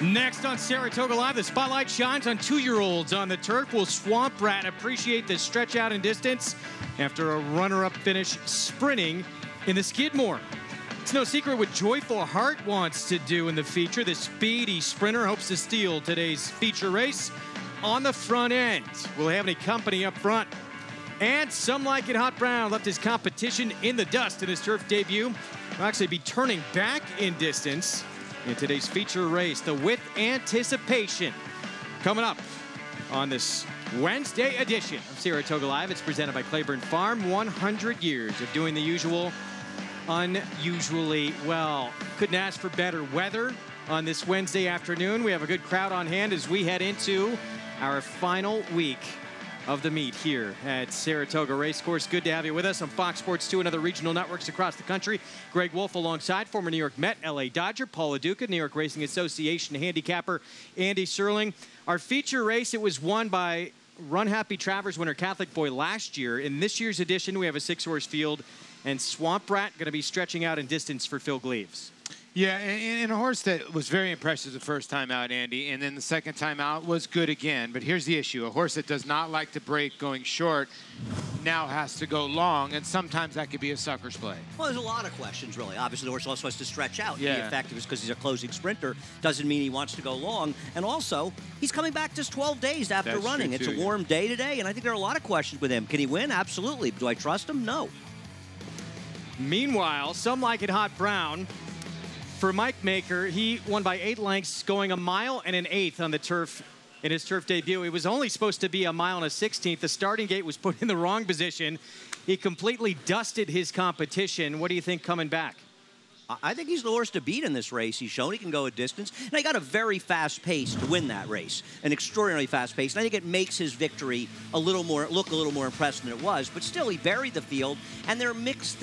Next on Saratoga Live, the spotlight shines on 2-year-olds on the turf. Will Swamp Rat appreciate the stretch out in distance after a runner-up finish sprinting in the Skidmore? It's no secret what Joyful Heart wants to do in the feature. The speedy sprinter hopes to steal today's feature race on the front end. Will he have any company up front? And Some Like It Hot Brown left his competition in the dust in his turf debut. He'll actually be turning back in distance in today's feature race. The With Anticipation coming up on this Wednesday edition of Saratoga Live. It's presented by Claiborne Farm. 100 years of doing the usual unusually well. Couldn't ask for better weather on this Wednesday afternoon. We have a good crowd on hand as we head into our final week of the meet here at Saratoga Racecourse. Good to have you with us on Fox Sports 2 and other regional networks across the country. Greg Wolf alongside former New York Met, LA Dodger, Paul LaDuca, New York Racing Association handicapper Andy Serling. Our feature race, it was won by Run Happy Travers winner Catholic Boy last year. In this year's edition, we have a 6-horse field, and Swamp Rat going to be stretching out in distance for Phil Gleaves. Yeah, and a horse that was very impressive the first time out, Andy, and then the second time out was good again. But here's the issue. A horse that does not like to break going short now has to go long, and sometimes that could be a sucker's play. Well, there's a lot of questions, really. Obviously, the horse also has to stretch out. Yeah. The effective is because he's a closing sprinter. Doesn't mean he wants to go long. And also, he's coming back just 12 days after That's running. true, It's too, a warm day today, and I think there are a lot of questions with him. Can he win? Absolutely. Do I trust him? No. Meanwhile, Some Like It Hot Brown. For Mike Maker, he won by 8 lengths, going 1 mile and an 1/8 on the turf in his turf debut. It was only supposed to be 1 mile and a 16th. The starting gate was put in the wrong position. He completely dusted his competition. What do you think coming back? I think he's the horse to beat in this race. He's shown he can go a distance. And he got a very fast pace to win that race, an extraordinarily fast pace. And I think it makes his victory look a little more impressive than it was. But still, he buried the field, and there are mixed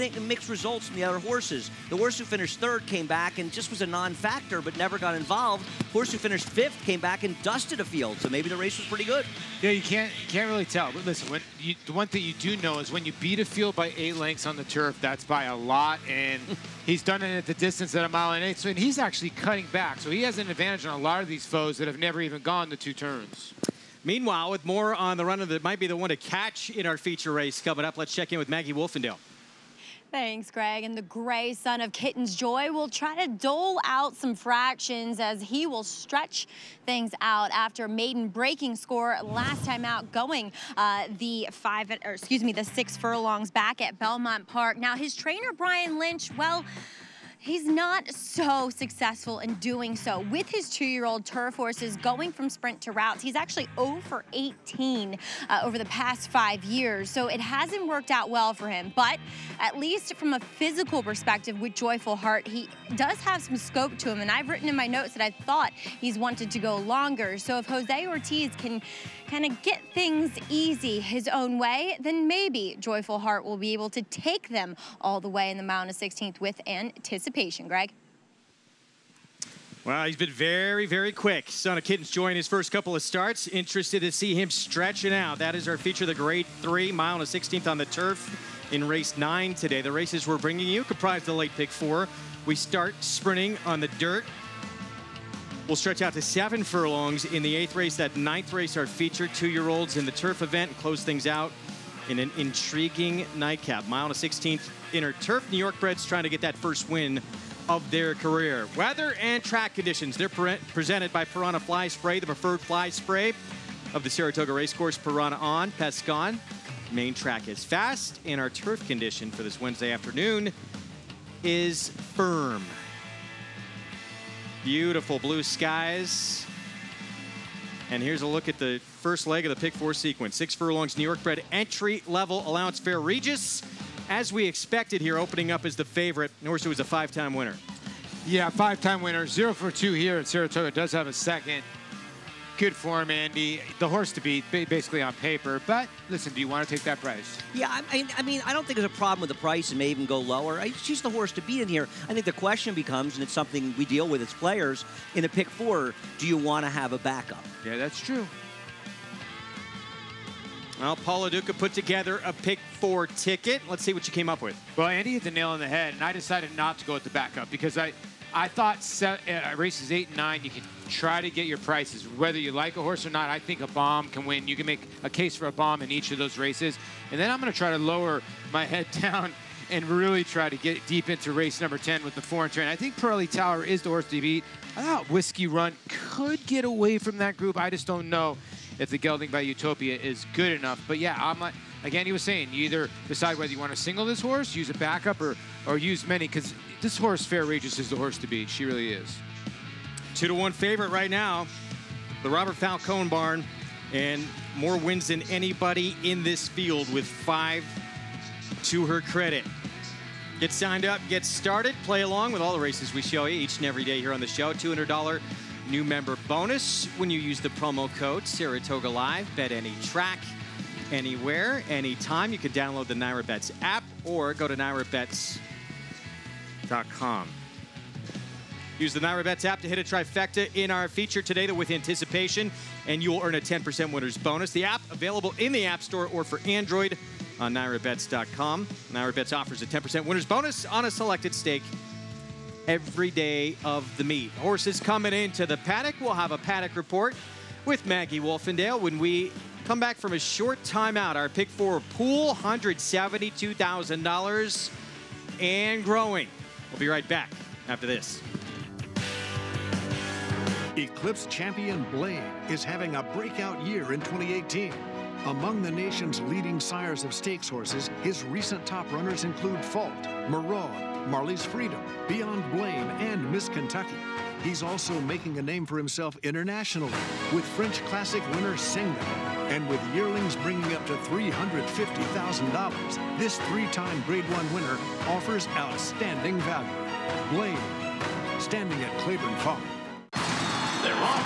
results from the other horses. The horse who finished 3rd came back and just was a non-factor, but never got involved. The horse who finished 5th came back and dusted a field. So maybe the race was pretty good. Yeah, you can't really tell. But listen, the one thing you do know is when you beat a field by 8 lengths on the turf, that's by a lot, and he's done it at the distance at 1 mile and 1/8, and he's actually cutting back. So he has an advantage on a lot of these foes that have never even gone the 2 turns. Meanwhile, with more on the runner that might be the one to catch in our feature race coming up, let's check in with Maggie Wolfendale. Thanks, Greg. And the gray son of Kitten's Joy will try to dole out some fractions as he will stretch things out after maiden breaking score last time out, going the 6 furlongs back at Belmont Park. Now, his trainer, Brian Lynch, well, he's not so successful in doing so. With his 2-year-old turf horses going from sprint to routes, he's actually 0 for 18 over the past 5 years. So it hasn't worked out well for him. But at least from a physical perspective with Joyful Heart, he does have some scope to him. And I've written in my notes that I thought he's wanted to go longer. So if Jose Ortiz can kind of get things easy his own way, then maybe Joyful Heart will be able to take them all the way in the mile and a 16th with anticipation. Greg? Well, he's been very, very quick. Son of Kitten's Joy in his first couple of starts. Interested to see him stretching out. That is our feature, the Grade 3, mile and a 16th on the turf in race 9 today. The races we're bringing you comprise the late pick 4. We start sprinting on the dirt. We'll stretch out to 7 furlongs in the 8th race. That 9th race, our feature, 2-year-olds in the turf event, and close things out in an intriguing nightcap. Mile and a 16th inner turf. New York breds trying to get that first win of their career. Weather and track conditions. They're presented by Piranha Fly Spray, the preferred fly spray of the Saratoga Racecourse. Piranha on, Pest gone. Main track is fast, and our turf condition for this Wednesday afternoon is firm. Beautiful blue skies. And here's a look at the first leg of the pick 4 sequence. 6 furlongs, New York bred entry level allowance fare. Regis, as we expected here, opening up as the favorite. Horse who was a 5-time winner. Yeah, 5-time winner. 0 for 2 here at Saratoga. Does have a second. Good form, Andy. The horse to beat, basically on paper. But listen, do you want to take that price? Yeah, I mean, I don't think there's a problem with the price and may even go lower. She's the horse to beat in here. I think the question becomes, and it's something we deal with as players, in a pick 4, do you want to have a backup? Yeah, that's true. Well, Paul LaDuca put together a pick 4 ticket. Let's see what you came up with. Well, Andy hit the nail on the head, and I decided not to go with the backup because I I thought races 8 and 9, you can try to get your prices. Whether you like a horse or not, I think a bomb can win. You can make a case for a bomb in each of those races. And then I'm going to try to lower my head down and really try to get deep into race number 10 with the foreign train. I think Pearly Tower is the horse to beat. I thought Whiskey Run could get away from that group. I just don't know if the Gelding by Utopia is good enough. But yeah, I'm like, again, he was saying, you either decide whether you want to single this horse, use a backup, or use many, because this horse, Fair Regis, is the horse to beat. She really is. 2-1 favorite right now, the Robert Falcone barn, and more wins than anybody in this field with 5 to her credit. Get signed up, get started, play along with all the races we show you each and every day here on the show. $200 new member bonus when you use the promo code Saratoga Live. Bet any track, anywhere, anytime. You can download the NYRA app or go to NYRAbets.com. Use the NYRA app to hit a trifecta in our feature today, the With Anticipation, and you will earn a 10% winner's bonus. The app available in the App Store or for Android on NYRAbets.com. NYRA offers a 10% winner's bonus on a selected stake every day of the meet. Horses coming into the paddock. We'll have a paddock report with Maggie Wolfendale when we come back from a short timeout. Our pick for pool, $172,000 and growing. We'll be right back after this. Eclipse champion Blade is having a breakout year in 2018. Among the nation's leading sires of stakes horses, his recent top runners include Fault, Maraud, Marley's Freedom, Beyond Blame, and Miss Kentucky. He's also making a name for himself internationally with French Classic winner Singman. And with yearlings bringing up to $350,000, this 3-time Grade 1 winner offers outstanding value. Blade, standing at Claiborne Farm. They're off.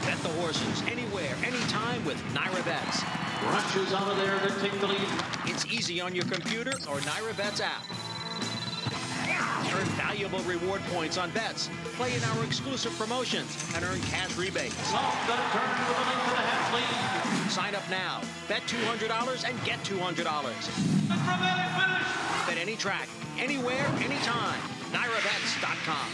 Bet the horses anywhere, anytime with NYRA Bets. Rushes out of there to take the lead. It's easy on your computer or NYRA Bets app. Earn valuable reward points on bets. Play in our exclusive promotions and earn cash rebates. Sign up now. Bet $200 and get $200. Bet any track, anywhere, anytime. NYRAbets.com.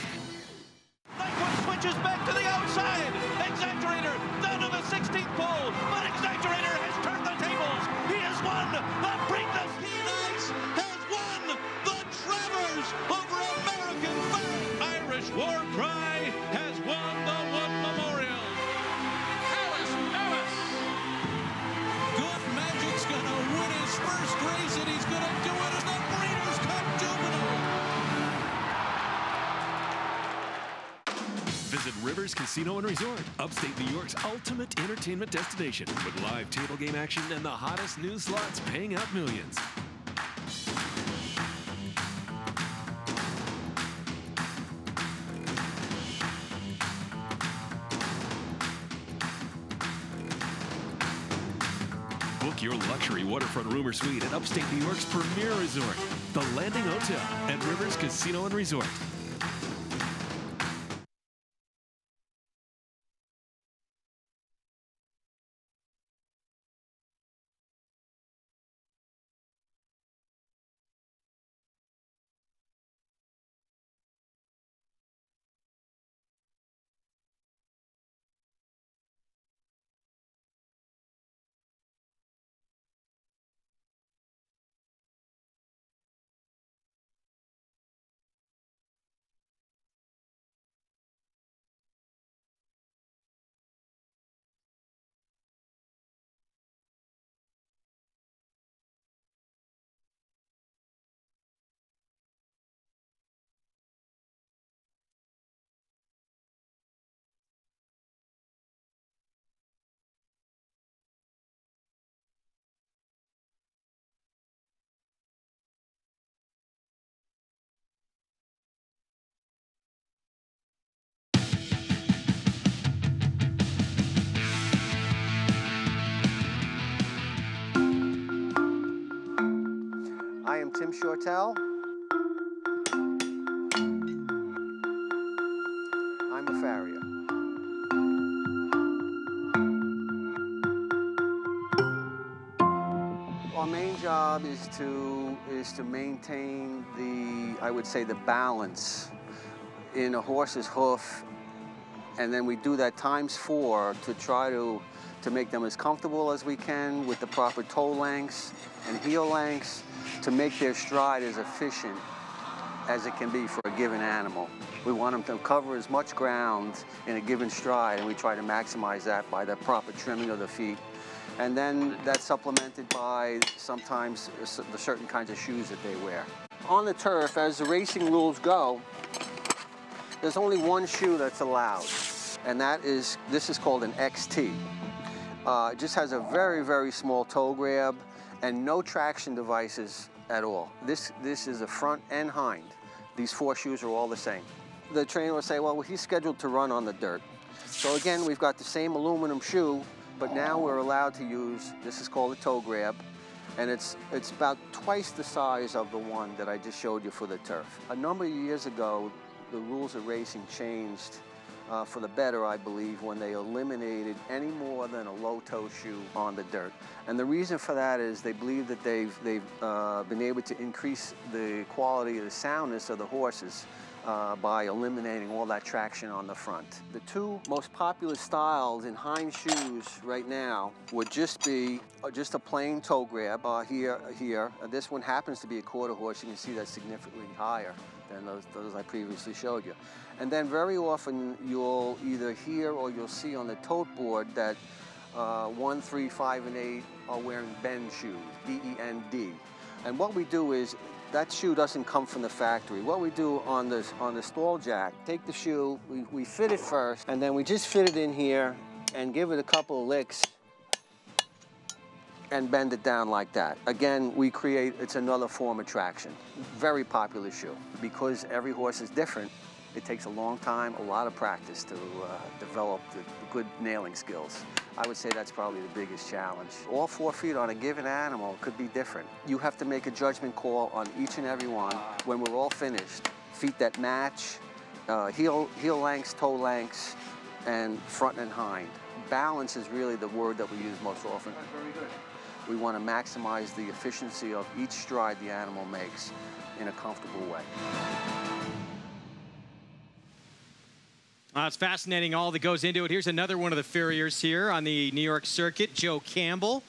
Switches back to the outside. Exaggerator down to the 16th pole, but Exaggerator has turned the tables. He has won the Preakness. Phoenix has won the Travers over American Flag. Irish War Cry has won the Wood Memorial. Alice. Good Magic's gonna win his first race, and he's gonna do it in the Breeders' Cup Juvenile. Visit Rivers Casino and Resort, upstate New York's ultimate entertainment destination with live table game action and the hottest new slots paying out millions. Book your luxury waterfront room or suite at upstate New York's premier resort, the Landing Hotel at Rivers Casino and Resort. I am Tim Shortell. I'm a farrier. Our main job is to maintain the, I would say, the balance in a horse's hoof, and then we do that ×4 to try to make them as comfortable as we can with the proper toe lengths and heel lengths to make their stride as efficient as it can be for a given animal. We want them to cover as much ground in a given stride, and we try to maximize that by the proper trimming of the feet. And then that's supplemented by sometimes the certain kinds of shoes that they wear. On the turf, as the racing rules go, there's only one shoe that's allowed, and this is called an XT. It just has a very, very small toe grab and no traction devices at all. This is a front and hind. These 4 shoes are all the same. The trainer will say, well, he's scheduled to run on the dirt. So again, we've got the same aluminum shoe, but now we're allowed to use, this is called a toe grab, and it's about twice the size of the one that I just showed you for the turf. A number of years ago, the rules of racing changed for the better, I believe, when they eliminated any more than a low-toe shoe on the dirt. And the reason for that is they believe that they've been able to increase the quality of the soundness of the horses by eliminating all that traction on the front. The 2 most popular styles in hind shoes right now would just be just a plain toe grab here. This one happens to be a quarter horse. You can see that's significantly higher than those I previously showed you. And then very often you'll either hear or you'll see on the tote board that 1, 3, 5, and 8 are wearing bend shoes, B-E-N-D. And what we do is, that shoe doesn't come from the factory. What we do on the stall jack, take the shoe, we fit it first, and then we just fit it in here and give it a couple of licks and bend it down like that. Again, it's another form of traction. Very popular shoe. Because every horse is different, it takes a long time, a lot of practice to develop the good nailing skills. I would say that's probably the biggest challenge. All 4 feet on a given animal could be different. You have to make a judgment call on each and every one when we're all finished. Feet that match, heel lengths, toe lengths, and front and hind. Balance is really the word that we use most often. That's very good. We want to maximize the efficiency of each stride the animal makes in a comfortable way. It's fascinating all that goes into it. Here's another one of the farriers here on the New York circuit, Joe Campbell.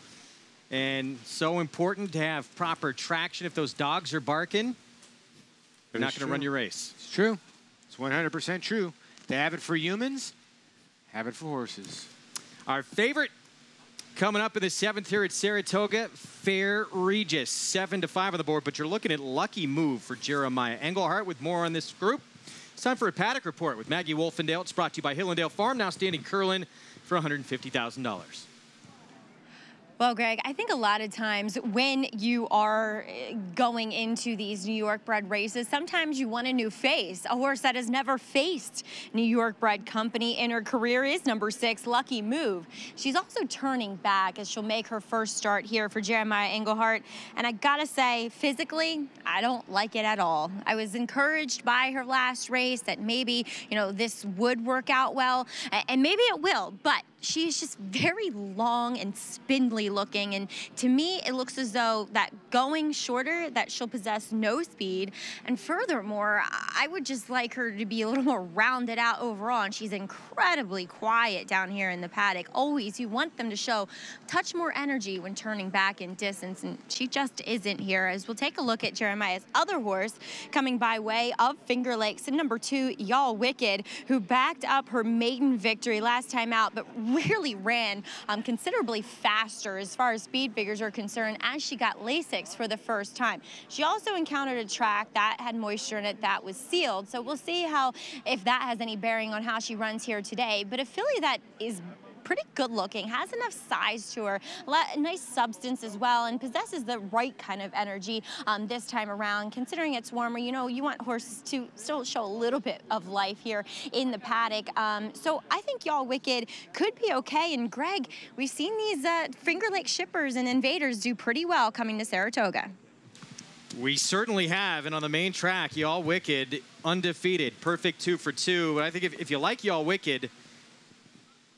And so important to have proper traction. If those dogs are barking, they're not going to run your race. It's true. It's 100% true. They have it for humans, have it for horses. Our favorite coming up in the 7th here at Saratoga, Fair Regis, 7-5 on the board. But you're looking at Lucky Move for Jeremiah Engelhart. With more on this group, it's time for a Paddock Report with Maggie Wolfendale. It's brought to you by Hillendale Farm, now standing Curlin for $150,000. Well, Greg, I think a lot of times when you are going into these New York bred races, sometimes you want a new face, a horse that has never faced New York bred company in her career is number 6, Lucky Move. She's also turning back as she'll make her first start here for Jeremiah Engelhart. And I gotta say, physically, I don't like it at all. I was encouraged by her last race that maybe, this would work out well, and maybe it will, but she's just very long and spindly looking, and to me it looks as though that going shorter that she'll possess no speed, and furthermore I would just like her to be a little more rounded out overall, and she's incredibly quiet down here in the paddock. Always you want them to show touch more energy when turning back in distance, and she just isn't here. As we'll take a look at Jeremiah's other horse coming by way of Finger Lakes, and number 2, Y'all Wicked, who backed up her maiden victory last time out, but really ran considerably faster as far as speed figures are concerned as she got Lasix for the first time. She also encountered a track that had moisture in it that was sealed, so we'll see if that has any bearing on how she runs here today. But a filly that is pretty good looking, has enough size to her, nice substance as well, and possesses the right kind of energy this time around. Considering it's warmer, you want horses to still show a little bit of life here in the paddock. So I think Y'all Wicked could be okay. And Greg, we've seen these Finger Lake shippers and invaders do pretty well coming to Saratoga. We certainly have, and on the main track, Y'all Wicked undefeated, perfect 2 for 2. But I think if you like Y'all Wicked,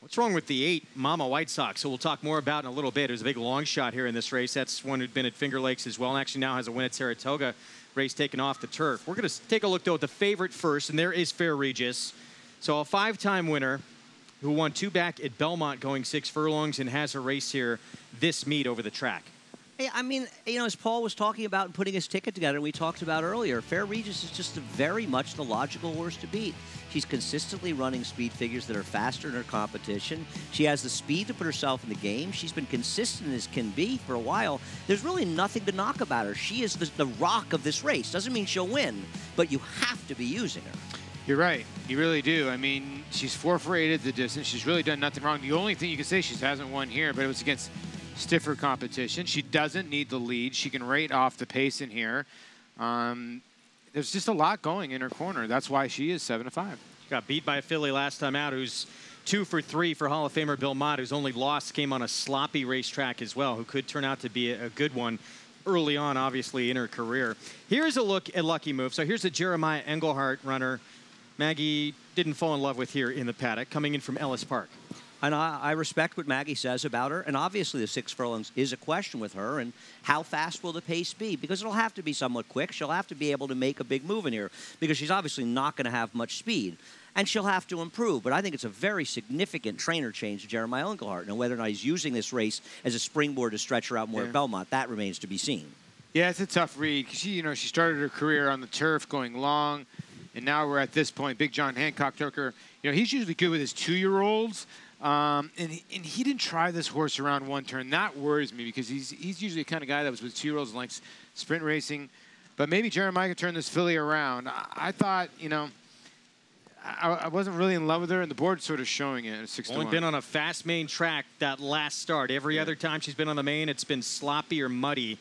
What's wrong with the 8 Mama White Sox? So we'll talk more about in a little bit. It was a big long shot here in this race. That's one who'd been at Finger Lakes as well, and actually now has a win at Saratoga. Race taken off the turf. We're going to take a look, though, at the favorite first, and there is Fair Regis. So a 5-time winner who won 2 back at Belmont going 6 furlongs and has a race here this meet over the track. Hey, I mean, you know, as Paul was talking about and putting his ticket together, we talked about earlier, Fair Regis is just very much the logical horse to beat. She's consistently running speed figures that are faster in her competition. She has the speed to put herself in the game. She's been consistent as can be for a while. There's really nothing to knock about her. She is the rock of this race. Doesn't mean she'll win, but you have to be using her. You're right. You really do. I mean, she's 4 for 8 at the distance. She's really done nothing wrong. The only thing you can say, she hasn't won here, but it was against stiffer competition. She doesn't need the lead. She can rate off the pace in here. There's just a lot going in her corner. That's why she is 7-5. She got beat by a filly last time out who's 2 for 3 for Hall of Famer Bill Mott, whose only loss came on a sloppy racetrack as well, who could turn out to be a good one early on, obviously, in her career. Here's a look at Lucky Move. So here's a Jeremiah Engelhardt runner Maggie didn't fall in love with here in the paddock, coming in from Ellis Park. And I respect what Maggie says about her. And obviously the 6 furlongs is a question with her. And how fast will the pace be? Because it'll have to be somewhat quick. She'll have to be able to make a big move in here because she's obviously not going to have much speed. And she'll have to improve. But I think it's a very significant trainer change to Jeremiah Engelhardt. And whether or not he's using this race as a springboard to stretch her out more at Belmont, that remains to be seen. Yeah, it's a tough read. She started her career on the turf going long. And now we're at this point. Big John Hancock took her. He's usually good with his 2-year-olds. And he didn't try this horse around one turn. That worries me because he's usually the kind of guy that was with 2-year-olds and likes sprint racing. But maybe Jeremiah could turn this filly around. I thought, I wasn't really in love with her, and the board's sort of showing it at 6-1. Only been on a fast main track that last start. Every other time she's been on the main, it's been sloppy or muddy.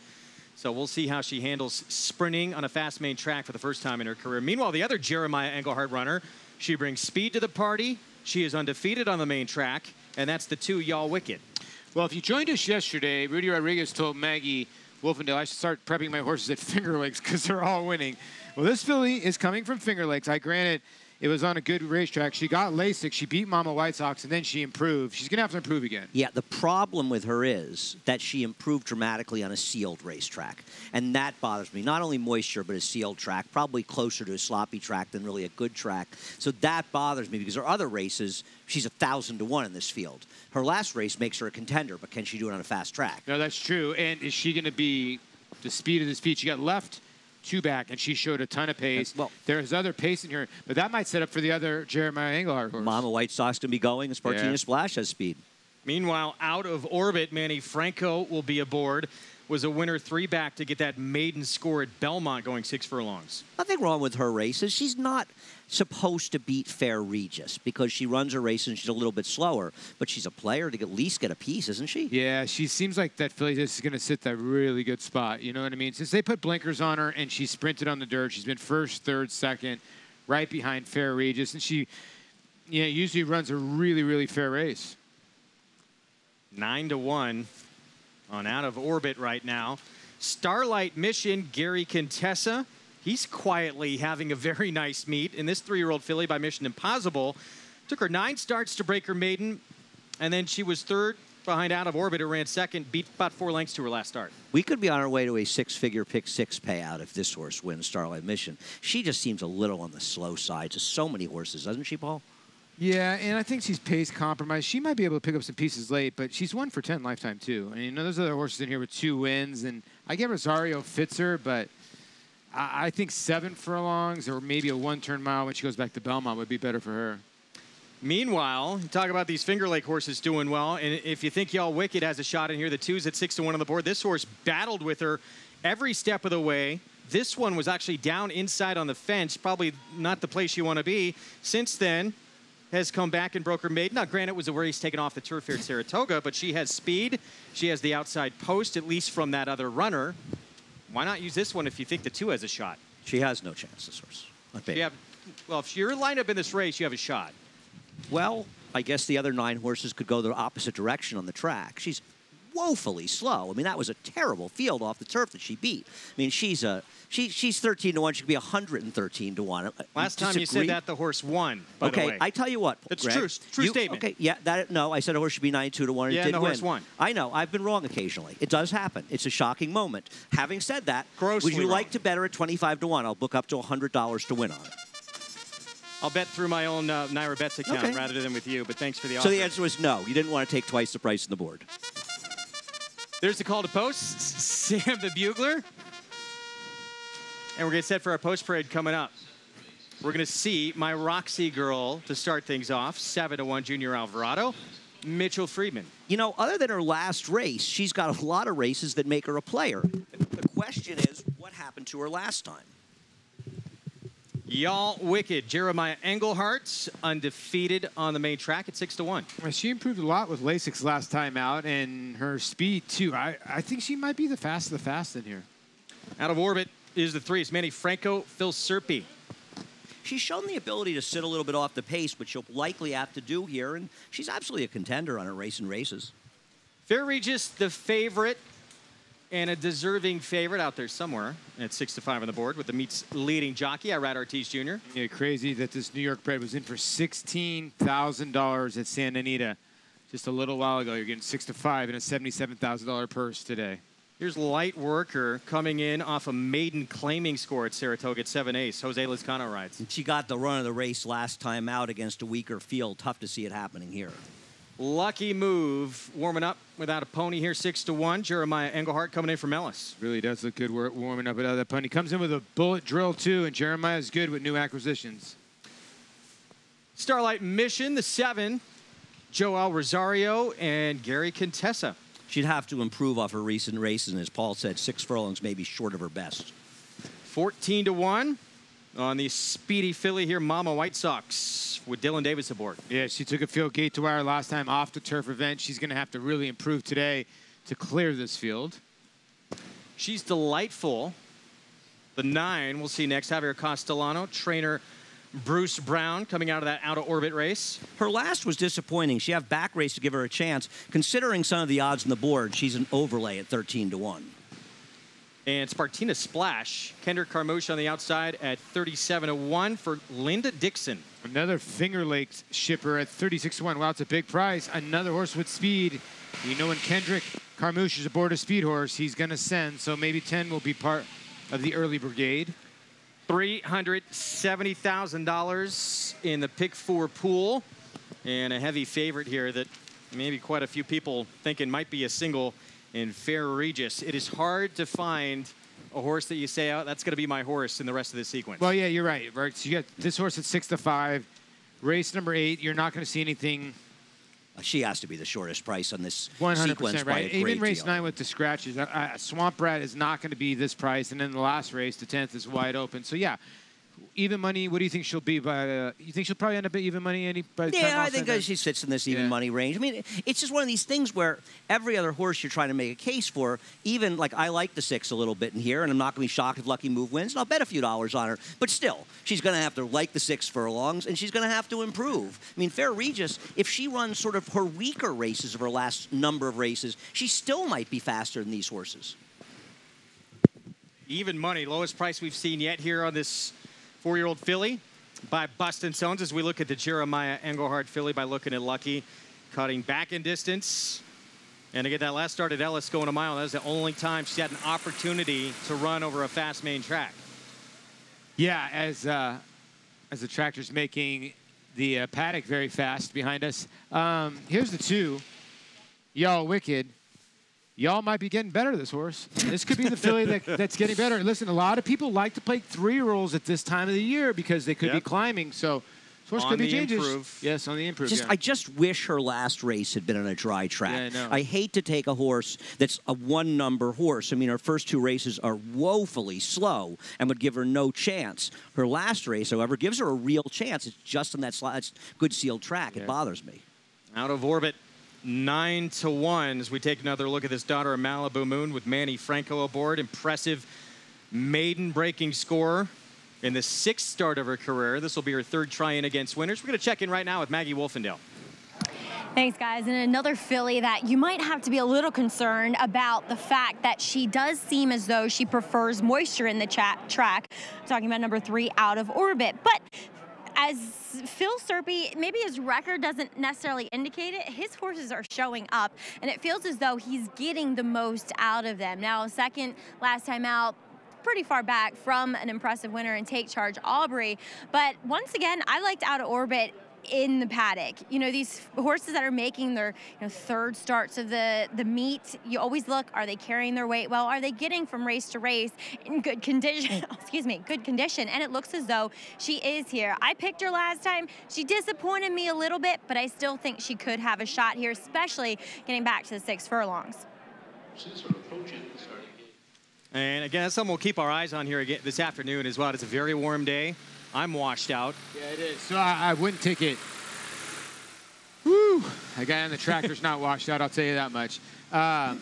So we'll see how she handles sprinting on a fast main track for the first time in her career. Meanwhile, the other Jeremiah Engelhardt runner, she brings speed to the party. She is undefeated on the main track, and that's the 2 Y'all Wicked. Well, if you joined us yesterday, Rudy Rodriguez told Maggie Wolfendale I should start prepping my horses at Finger Lakes because they're all winning. Well, this filly is coming from Finger Lakes. I granted it was on a good racetrack. She got LASIK. She beat Mama White Sox, and then she improved. She's going to have to improve again. Yeah, the problem with her is that she improved dramatically on a sealed racetrack. And that bothers me. Not only moisture, but a sealed track, probably closer to a sloppy track than really a good track. So that bothers me because her other races, she's 1,000 to 1 in this field. Her last race makes her a contender, but can she do it on a fast track? No, that's true. And is she going to be the speed of the speed? She got left 2 back, and she showed a ton of pace. Well, there's other pace in here, but that might set up for the other Jeremiah Engelhardt horse. Mama White Sox can be going. Spartina Splash has speed. Meanwhile, out of orbit, Manny Franco will be aboard. Was a winner 3 back to get that maiden score at Belmont going 6 furlongs. Nothing wrong with her races. She's not supposed to beat Fair Regis because she runs her races and she's a little bit slower, but she's a player to at least get a piece, isn't she? Yeah, she seems like that filly is going to sit that really good spot. You know what I mean? Since they put blinkers on her and she sprinted on the dirt, she's been first, third, second, right behind Fair Regis, and she usually runs a really, really fair race. 9 to 1 on Out of Orbit right now. Starlight Mission, Gary Contessa. He's quietly having a very nice meet. In this 3-year-old filly by Mission Impossible, took her 9 starts to break her maiden, and then she was 3rd behind Out of Orbit, who ran 2nd, beat about 4 lengths to her last start. We could be on our way to a 6-figure pick 6 payout if this horse wins Starlight Mission. She just seems a little on the slow side to so many horses, doesn't she, Paul? Yeah, and I think she's pace compromised. She might be able to pick up some pieces late, but she's 1 for 10 lifetime, too. I mean, there's other horses in here with 2 wins, and I get Rosario fits her, but I think 7 furlongs or maybe a 1-turn mile when she goes back to Belmont would be better for her. Meanwhile, talk about these Finger Lake horses doing well, and if you think Y'all Wicked has a shot in here, the 2's at 6 to 1 on the board. This horse battled with her every step of the way. This one was actually down inside on the fence, probably not the place you want to be. Since then, has come back and broke her maiden. Now, granted, it was a race taken off the turf here at Saratoga, but she has speed. She has the outside post, at least from that other runner. Why not use this one if you think the 2 has a shot? She has no chance, this horse. Well, if you're lined up in this race, you have a shot. Well, I guess the other 9 horses could go the opposite direction on the track. She's woefully slow. I mean, that was a terrible field off the turf that she beat. I mean, she's 13 to 1. She could be 113 to 1. Last time you said that, the horse won. By the way. Okay, I tell you what, it's Greg, true statement. Okay, yeah, no, I said a horse should be 92 to 1. And yeah, it did and the win. horse won. I know, I've been wrong occasionally. It does happen. It's a shocking moment. Having said that, Grossly would you wrong. like to bet her at 25 to 1? I'll book up to $100 to win on it. I'll bet through my own Naira Bets account Okay. rather than with you, but thanks for the offer. So the answer was no. You didn't want to take twice the price on the board. There's the call to post. Sam the Bugler. And we're going to set for our post parade coming up. We're going to see my Roxy girl to start things off. 7 to 1 Junior Alvarado. Mitchell Friedman. You know, other than her last race, she's got a lot of races that make her a player. The question is, what happened to her last time? Y'all Wicked. Jeremiah Engelhardt, undefeated on the main track at 6 to 1. Well, she improved a lot with Lasix last time out, and her speed, too. I think she might be the fast of the fast in here. Out of orbit is the 3. It's Manny Franco, Phil Serpi. She's shown the ability to sit a little bit off the pace, which she'll likely have to do here, and she's absolutely a contender on her racing races. Fair Regis, the favorite, and a deserving favorite out there somewhere at 6 to 5 on the board with the meet's leading jockey, Irad Ortiz Jr. Yeah, crazy that this New York bred was in for $16,000 at Santa Anita just a little while ago. You're getting 6 to 5 and a $77,000 purse today. Here's Light Worker coming in off a maiden claiming score at Saratoga at 7-ace. Jose Lizcano rides. And she got the run of the race last time out against a weaker field. Tough to see it happening here. Lucky Move warming up without a pony here, 6 to 1. Jeremiah Engelhardt coming in from Ellis. Really does look good warming up without that pony. Comes in with a bullet drill, too, and Jeremiah's good with new acquisitions. Starlight Mission, the 7. Joel Rosario and Gary Contessa. She'd have to improve off her recent races, and as Paul said, 6 furlongs may be short of her best. 14 to 1 on the speedy filly here, Mama White Sox, with Dylan Davis aboard. Yeah, she took a field gate to wire last time off the turf event. She's going to have to really improve today to clear this field. She's delightful. The 9 we'll see next, Javier Castellano, trainer Bruce Brown coming out of that out-of-orbit race. Her last was disappointing. She have back race to give her a chance. Considering some of the odds on the board, she's an overlay at 13 to 1. And Spartina Splash, Kendrick Carmouche on the outside at 37 to 1 for Linda Dixon. Another Finger Lakes shipper at 36 to 1. Wow, it's a big price. Another horse with speed. You know, when Kendrick Carmouche is aboard a speed horse, he's going to send. So maybe 10 will be part of the early brigade. $370,000 in the pick 4 pool. And a heavy favorite here that maybe quite a few people thinking might be a single in Fair Regis. It is hard to find a horse that you say, oh, that's going to be my horse in the rest of the sequence. Well, yeah, you're right. Right. So you got this horse at 6 to 5. Race number 8, you're not going to see anything. She has to be the shortest price on this 100%, sequence by a right? great Even race deal. 9 with the scratches, Swamp Rat is not going to be this price. And then the last race, the 10th, is wide open. So, yeah, even money, what do you think she'll be by? You think she'll probably end up at even money, Andy? By the time Yeah, all I think said and she sits in this even money range. I mean, it's just one of these things where every other horse you're trying to make a case for, even like I like the 6 a little bit in here, and I'm not going to be shocked if Lucky Move wins, and I'll bet a few dollars on her. But still, she's going to have to like the 6 furlongs, and she's going to have to improve. I mean, Fair Regis, if she runs sort of her weaker races of her last number of races, she still might be faster than these horses. Even money, lowest price we've seen yet here on this 4-year-old filly by Bustin' Stones as we look at the Jeremiah Engelhardt filly by looking at Lucky, cutting back in distance. And to get that last start at Ellis going a mile, that was the only time she had an opportunity to run over a fast main track. Yeah, as the tractor's making the paddock very fast behind us. Here's the 2. Y'all Wicked. Y'all might be getting better, this horse. This could be the filly that's getting better. Listen, a lot of people like to play 3-year-olds at this time of the year because they could be climbing. So this horse could be changes. Improve. Yes, on the improve. I just wish her last race had been on a dry track. Yeah, I know. I hate to take a horse that's a 1-number horse. I mean, her first 2 races are woefully slow and would give her no chance. Her last race, however, gives her a real chance. It's just on that good sealed track. Yeah. It bothers me. Out of orbit, 9 to 1 as we take another look at this Daughter of Malibu Moon with Manny Franco aboard. Impressive maiden breaking score in the 6th start of her career. This will be her 3rd try-in against winners. We're going to check in right now with Maggie Wolfendale. Thanks, guys. And another filly that you might have to be a little concerned about the fact that she does seem as though she prefers moisture in the track. I'm talking about number 3, Out of Orbit. But as Phil Serpy, maybe his record doesn't necessarily indicate it, his horses are showing up, and it feels as though he's getting the most out of them. Now, second last time out, pretty far back from an impressive winner in Take Charge Aubrey. But once again, I liked Out of Orbit in the paddock. You know, these horses that are making their third starts of the meet, you always look, are they carrying their weight well? Are they getting from race to race in good condition? Excuse me, good condition. And it looks as though she is here. I picked her last time. She disappointed me a little bit, but I still think she could have a shot here, especially getting back to the 6 furlongs. And again, that's something we'll keep our eyes on here again this afternoon as well. It's a very warm day. I'm washed out. Yeah, it is. So I wouldn't take it. Woo! A guy on the tractor's not washed out, I'll tell you that much. Yeah,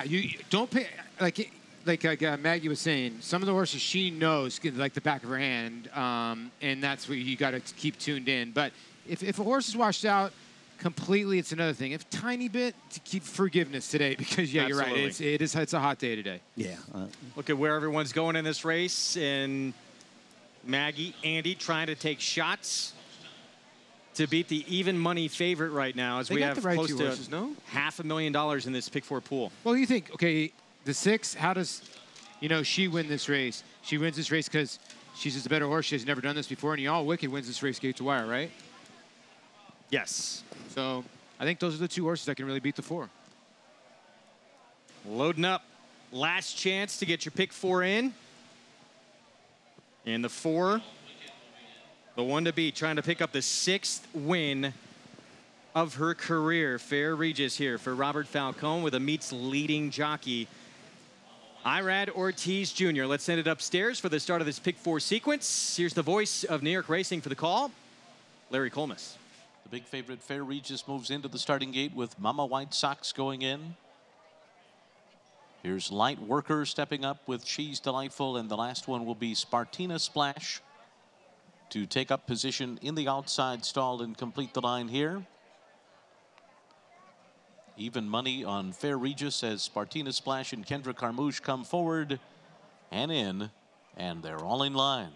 you don't pay, like Maggie was saying, some of the horses she knows like the back of her hand, and that's what you got to keep tuned in. But if a horse is washed out completely, it's another thing. If tiny bit, to keep forgiveness today, because yeah, Absolutely. You're right. It's a hot day today. Yeah. Look at where everyone's going in this race, and Maggie, Andy trying to take shots to beat the even money favorite right now, as we have the right close two to horses, no? $500,000 in this pick 4 pool. Well, you think, okay, the 6, how does, she win this race? She wins this race because she's just a better horse. She's never done this before, and Y'all Wicked wins this race gate to wire, right? Yes. So I think those are the 2 horses that can really beat the 4. Loading up. Last chance to get your pick 4 in. And the 4, the one to beat, trying to pick up the 6th win of her career. Fair Regis here for Robert Falcone with a meets leading jockey, Irad Ortiz Jr. Let's send it upstairs for the start of this pick 4 sequence. Here's the voice of New York Racing for the call, Larry Colmus. The big favorite, Fair Regis, moves into the starting gate with Mama White Sox going in. Here's Light Worker stepping up with She's Delightful, and the last one will be Spartina Splash to take up position in the outside stall and complete the line here. Even money on Fair Regis as Spartina Splash and Kendra Carmouche come forward and in, and they're all in line.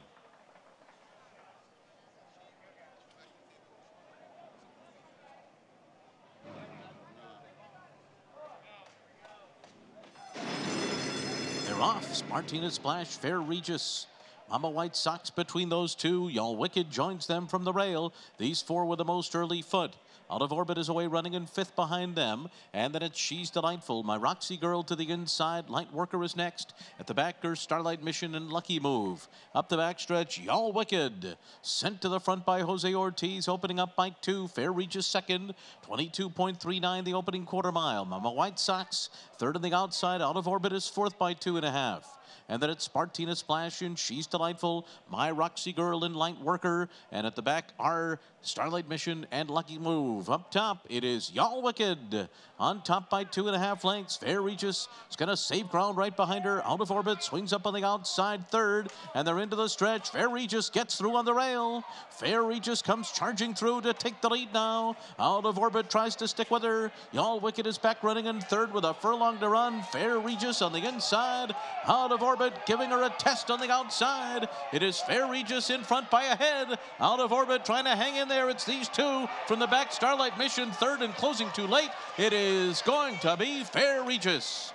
Off. Spartina Splash, Fair Regis, Mama White Sox between those 2. Y'all Wicked joins them from the rail. These 4 with the most early foot. Out of Orbit is away running in 5th behind them. And then it's She's Delightful. My Roxy Girl to the inside. Light Worker is next. At the back are Starlight Mission and Lucky Move. Up the backstretch, Y'all Wicked. Sent to the front by Jose Ortiz. Opening up by 2. Fair Regis second. 22.39 the opening quarter mile. Mama White Sox third on the outside. Out of Orbit is 4th by 2.5. And then it's Spartina Splash and She's Delightful, My Roxy Girl and Light Worker. And at the back are Starlight Mission and Lucky Move. Up top, it is Y'all Wicked. On top by 2.5 lengths. Fair Regis is going to save ground right behind her. Out of Orbit swings up on the outside 3rd. And they're into the stretch. Fair Regis gets through on the rail. Fair Regis comes charging through to take the lead now. Out of Orbit tries to stick with her. Y'all Wicked is back running in 3rd with a furlong to run. Fair Regis on the inside. Out of Orbit giving her a test on the outside. It is Fair Regis in front by a head. Out of Orbit trying to hang in there. It's these 2 from the back. Starlight Mission 3rd and closing too late. It is going to be Fair Regis.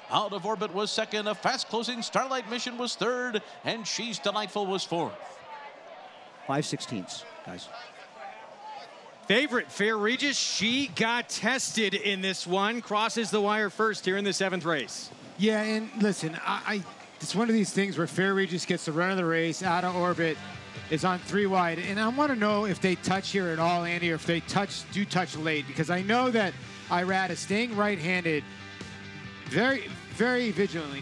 Out of Orbit was 2nd. A fast closing Starlight Mission was 3rd. And She's Delightful was 4th. 5/16, guys. Favorite, Fair Regis, she got tested in this one. Crosses the wire first here in the 7th race. Yeah, and listen, it's one of these things where Fair Regis gets the run of the race. Out of Orbit is on 3 wide. And I want to know if they touch here at all, Andy, or if they do touch late. Because I know that Irad is staying right-handed very, very vigilantly.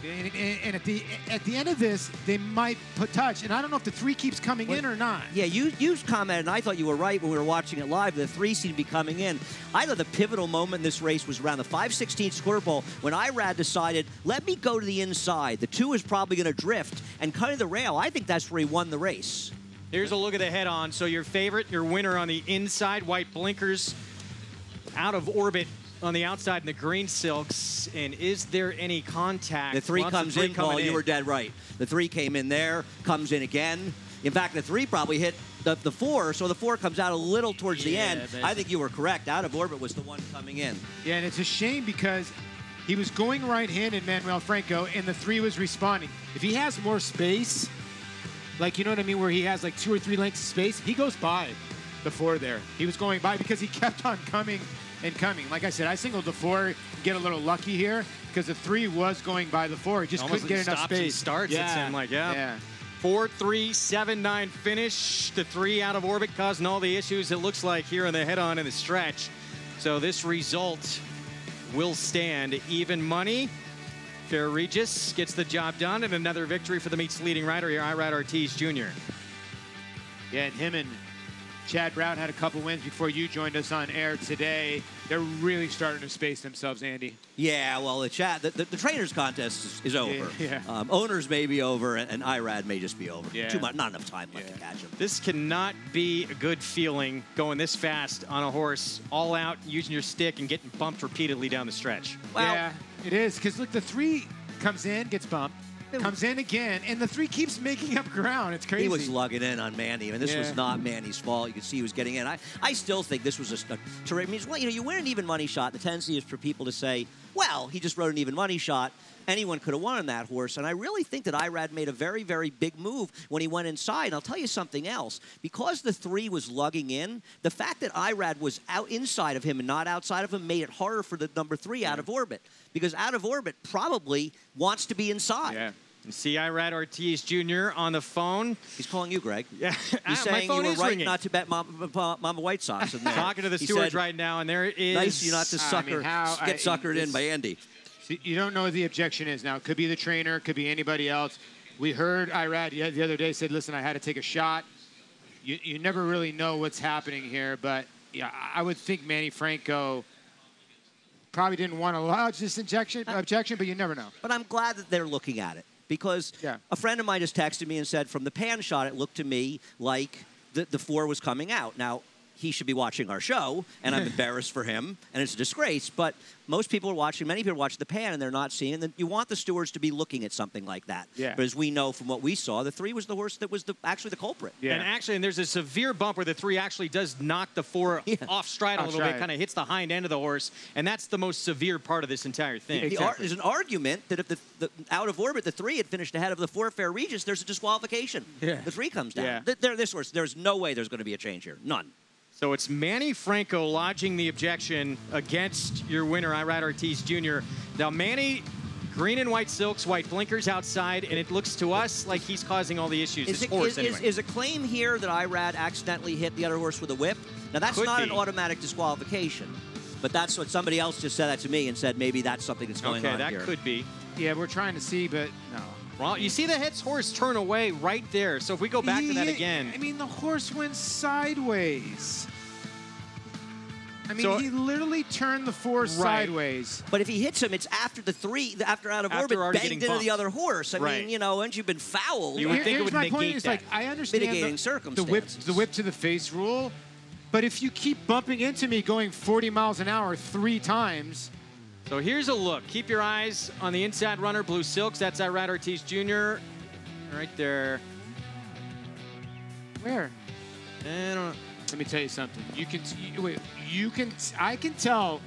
And at the end of this, they might put touch. And I don't know if the 3 keeps coming in or not. Yeah, you commented, and I thought you were right when we were watching it live. The 3 seemed to be coming in. I thought the pivotal moment in this race was around the 5/16 quarter pole when Irad decided, let me go to the inside. The 2 is probably going to drift and cut the rail. I think that's where he won the race. Here's a look at the head-on. So your favorite, your winner on the inside, white blinkers out of orbit on the outside in the green silks. And is there any contact? The three comes in, Paul. You were dead right. The 3 came in there, comes in again. In fact, the 3 probably hit the 4, so the 4 comes out a little towards the end. I think you were correct. Out of orbit was the one coming in. Yeah, and it's a shame because he was going right-handed, Manuel Franco, and the 3 was responding. If he has more space, like, you know what I mean, where he has like 2 or 3 lengths of space, he goes by the 4 there. He was going by because he kept on coming and coming. Like I said, I singled the 4, get a little lucky here because the 3 was going by the 4. He just couldn't get enough space. Starts, it seemed like, yeah. 4-3-7-9 finish. The 3 out of orbit causing all the issues it looks like here in the head-on in the stretch. So this result will stand. Even money. Fair Regis gets the job done, and another victory for the meet's leading rider here, Irad Ortiz Jr. Yeah, and him and Chad Brown had a couple wins before you joined us on air today. They're really starting to space themselves, Andy. Yeah, well, the trainers contest is over. Yeah. Owners may be over, and Irad may just be over. Yeah. Too much, not enough time left to catch him. This cannot be a good feeling going this fast on a horse, all out, using your stick and getting bumped repeatedly down the stretch. Well, yeah, it is, because look, the 3 comes in, gets bumped, comes in again, and the 3 keeps making up ground. It's crazy. He was lugging in on Manny, and this was not Manny's fault. You could see he was getting in. I still think this was a terrific. I mean, well, you win an even money shot. The tendency is for people to say, well, he just rode an even money shot. Anyone could have won on that horse. And I really think that Irad made a very, very big move when he went inside. And I'll tell you something else. Because the 3 was lugging in, the fact that Irad was out inside of him and not outside of him made it harder for the number 3 out of orbit. Because out of orbit probably wants to be inside. Yeah. You see Irad Ortiz Jr. on the phone. He's calling you, Greg. Yeah. He's saying my phone you were is right ringing. not to bet Mama White Sox in there. Talking to the He stewards said, right now, and there is... Nice you not to get suckered in by Andy. You don't know what the objection is now. It could be the trainer, it could be anybody else. We heard Irad the other day said, listen, I had to take a shot. You never really know what's happening here, but yeah, I would think Manny Franco probably didn't want to lodge this objection, but you never know. But I'm glad that they're looking at it. Because a friend of mine just texted me and said, from the pan shot, it looked to me like the 4 was coming out. Now, he should be watching our show, and I'm embarrassed for him, and it's a disgrace. But most people are watching, many people are watching the pan, and they're not seeing. And you want the stewards to be looking at something like that. Yeah. But as we know from what we saw, the 3 was the horse that was actually the culprit. Yeah. And there's a severe bump where the 3 actually does knock the 4 off stride a little bit, kind of hits the hind end of the horse, and that's the most severe part of this entire thing. There's an argument that if the out of orbit, the 3 had finished ahead of the 4 Fair Regis, there's a disqualification. Yeah. The 3 comes down. Yeah. This horse, there's no way there's going to be a change here. None. So it's Manny Franco lodging the objection against your winner, Irad Ortiz Jr. Now, Manny, green and white silks, white blinkers outside, and it looks to us like he's causing all the issues. Is a claim here that Irad accidentally hit the other horse with a whip? Now, that's not an automatic disqualification, but that's what somebody else just said that to me and said maybe that's something that's going on here. Okay, that could be. Yeah, we're trying to see, but no. Well, you see the horse turn away right there. So if we go back to that again. I mean, the horse went sideways. I mean, he literally turned the 4 sideways. But if he hits him, it's after the 3, after out of orbit, banged into the other horse. I mean, you know, once you've been fouled. You would think it would my point negate is, that. like, I understand Mitigating circumstances. the whip to the face rule, but if you keep bumping into me going 40 miles an hour 3 times. So here's a look. Keep your eyes on the inside runner, Blue Silks. That's Irad Ortiz Jr. Right there. Where? I don't know. Let me tell you something. I can tell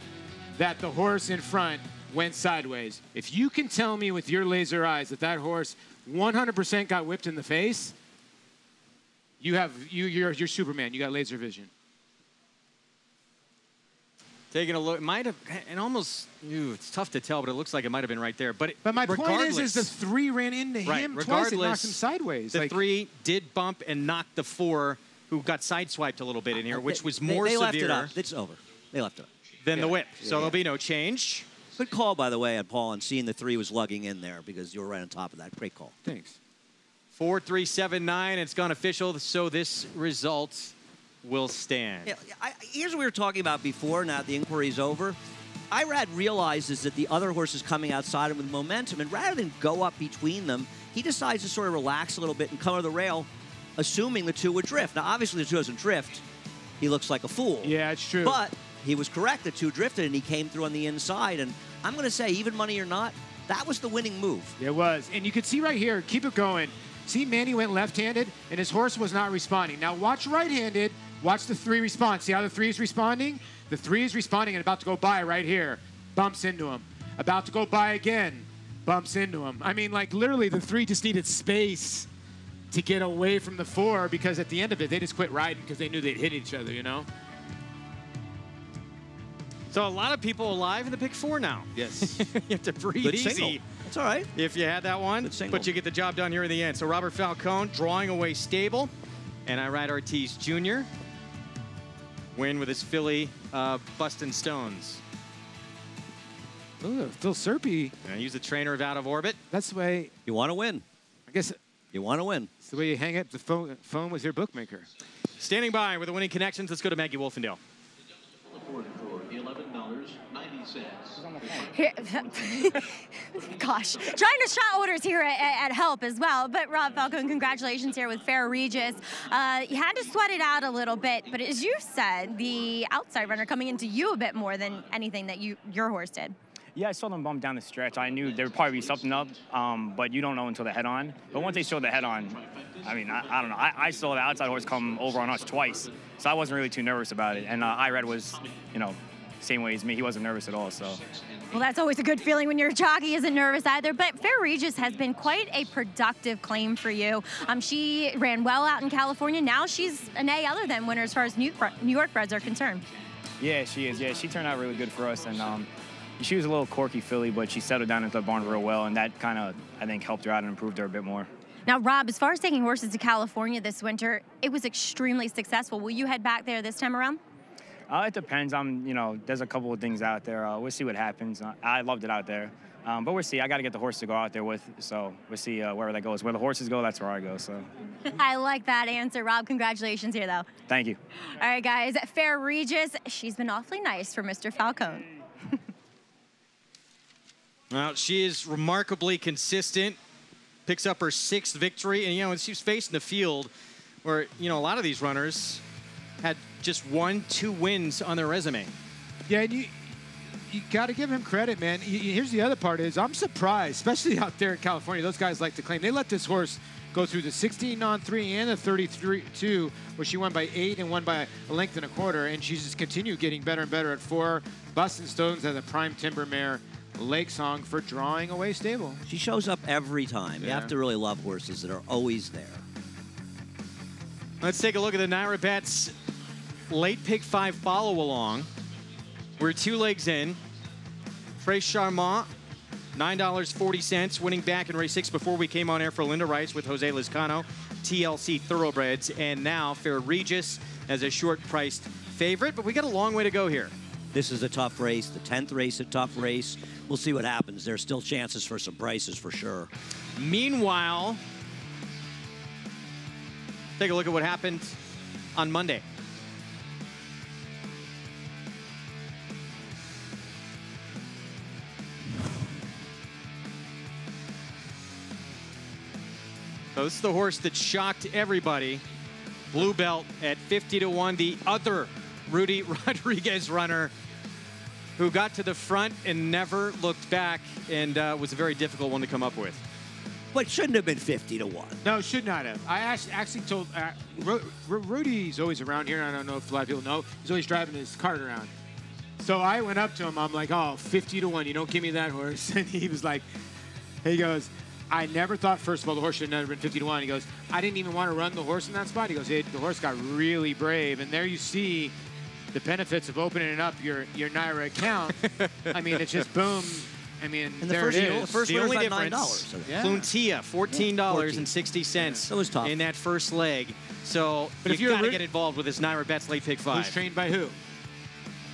that the horse in front went sideways. If you can tell me with your laser eyes that horse 100% got whipped in the face, you're Superman. You got laser vision. Taking a look, might have, and almost, it's tough to tell, but it looks like it might have been right there. But my point is the 3 ran into him twice and knocked him sideways. The 3 did bump and knock the 4, who got sideswiped a little bit in here, which was more severe. Left it up. It's over. They left it up. Than the whip. So there'll be no change. Good call, by the way, on Paul, and seeing the 3 was lugging in there because you were right on top of that. Great call. Thanks. 4-3-7-9. It's gone official, so this result will stand. Yeah, here's what we were talking about before. Now the inquiry's over. Irad realizes that the other horse is coming outside him with momentum, and rather than go up between them, he decides to sort of relax a little bit and cover the rail. assuming the 2 would drift. Now, obviously, the 2 doesn't drift. He looks like a fool. Yeah, it's true. But he was correct. The 2 drifted, and he came through on the inside. And I'm going to say, even money or not, that was the winning move. It was. And you can see right here, keep it going. See, Manny went left-handed, and his horse was not responding. Now, watch right-handed. Watch the 3 respond. See how the 3 is responding? The 3 is responding and about to go by right here. Bumps into him. About to go by again. Bumps into him. I mean, like, literally, the 3 just needed space to get away from the 4 because at the end of it, they just quit riding because they knew they'd hit each other, you know? So a lot of people alive in the pick 4 now. Yes. You have to breathe Good easy. single. That's all right. If you had that one, but you get the job done here in the end. So Robert Falcone drawing away stable, and I ride Ortiz Jr. win with his filly, Bustin' Stones. Ooh, Phil Serpy. And he's the trainer of Out of Orbit. That's the way. You want to win. I guess. You want to win. It's the way you hang up the phone with your bookmaker. Standing by with the winning connections. Let's go to Maggie Wolfendale. Here, gosh, trying to shot orders here at Help as well. But Rob Falcone, congratulations here with Fair Regis. You had to sweat it out a little bit, but as you said, the outside runner coming into you a bit more than anything that your horse did. Yeah, I saw them bump down the stretch. I knew there would probably be something up, but you don't know until the head-on. But once they showed the head-on, I mean, I don't know. I saw the outside horse come over on us twice, so I wasn't really too nervous about it. And Irad was, you know, same way as me. He wasn't nervous at all, so. Well, that's always a good feeling when your jockey isn't nervous either. But Fair Regis has been quite a productive claim for you. She ran well out in California. Now she's an A other than winner as far as New York breds are concerned. Yeah, she is. Yeah, she turned out really good for us. And she was a little quirky filly, but she settled down into the barn real well. And that kind of, I think, helped her out and improved her a bit more. Now, Rob, as far as taking horses to California this winter, it was extremely successful. Will you head back there this time around? It depends. You know, there's a couple of things out there. We'll see what happens. I loved it out there. But we'll see. I got to get the horse to go out there with, so we'll see where that goes. Where the horses go, that's where I go, so. I like that answer, Rob. Congratulations here, though. Thank you. All right, guys. Fair Regis, she's been awfully nice for Mr. Falcone. Well, she is remarkably consistent. Picks up her 6th victory. And, you know, when she's facing the field where, you know, a lot of these runners had just 1-2 wins on their resume. Yeah, and you got to give him credit, man. Here's the other part is I'm surprised, especially out there in California. Those guys like to claim. They let this horse go through the 16-on-3 and the 33-2, where she won by 8 and won by a length and a quarter, and she's just continued getting better and better at 4. Bustin' Stones as a prime timber mare. Lake Song for drawing away stable. She shows up every time. Yeah. You have to really love horses that are always there. Let's take a look at the Naira Bets late pick 5 follow along. We're 2 legs in. Trace Charmant, $9.40, winning back in race 6 before we came on air for Linda Rice with Jose Lizcano, TLC Thoroughbreds, and now Fair Regis as a short-priced favorite, but we got a long way to go here. This is a tough race, the 10th race, a tough race. We'll see what happens. There's still chances for some prices for sure. Meanwhile, take a look at what happened on Monday. So this is the horse that shocked everybody. Blue Belt at 50-1. The other Rudy Rodriguez runner who got to the front and never looked back, and was a very difficult one to come up with. But shouldn't have been 50-1. No, should not have. I actually told Rudy's always around here. I don't know if a lot of people know. He's always driving his cart around. So I went up to him. I'm like, oh, 50-1. You don't give me that horse. And he was like, he goes, I never thought, first of all, the horse should have never been 50-1. He goes, I didn't even want to run the horse in that spot. He goes, hey, the horse got really brave. And there you see the benefits of opening up your Naira account. I mean, it's just boom. I mean, and there it is. The first the only $9. difference, Yeah. Cluntia, $14.60 That was tough. in that first leg. So But if you you're got to get involved with this Naira Bets late pick 5. Who's trained by who?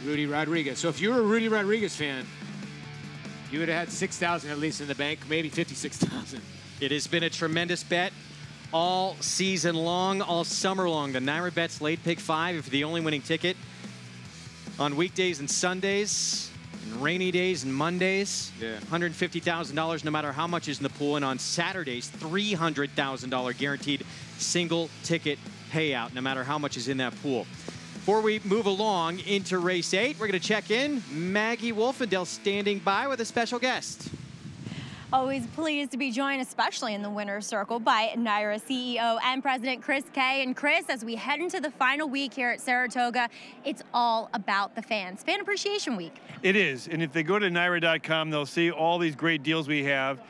Rudy Rodriguez. So if you were a Rudy Rodriguez fan, you would have had $6,000 at least in the bank, maybe $56,000. It has been a tremendous bet all season long, all summer long. The Naira Bets late pick 5, if you're the only winning ticket on weekdays and Sundays. And rainy days and Mondays, Yeah. $150,000 no matter how much is in the pool. And on Saturdays, $300,000 guaranteed single ticket payout no matter how much is in that pool. Before we move along into race 8, we're going to check in. Maggie Wolfendale standing by with a special guest. Always pleased to be joined, especially in the winner's circle, by NYRA CEO and President Chris Kay. And Chris, as we head into the final week here at Saratoga, it's all about the fans. Fan Appreciation Week. It is, and if they go to NYRA.com, they'll see all these great deals we have.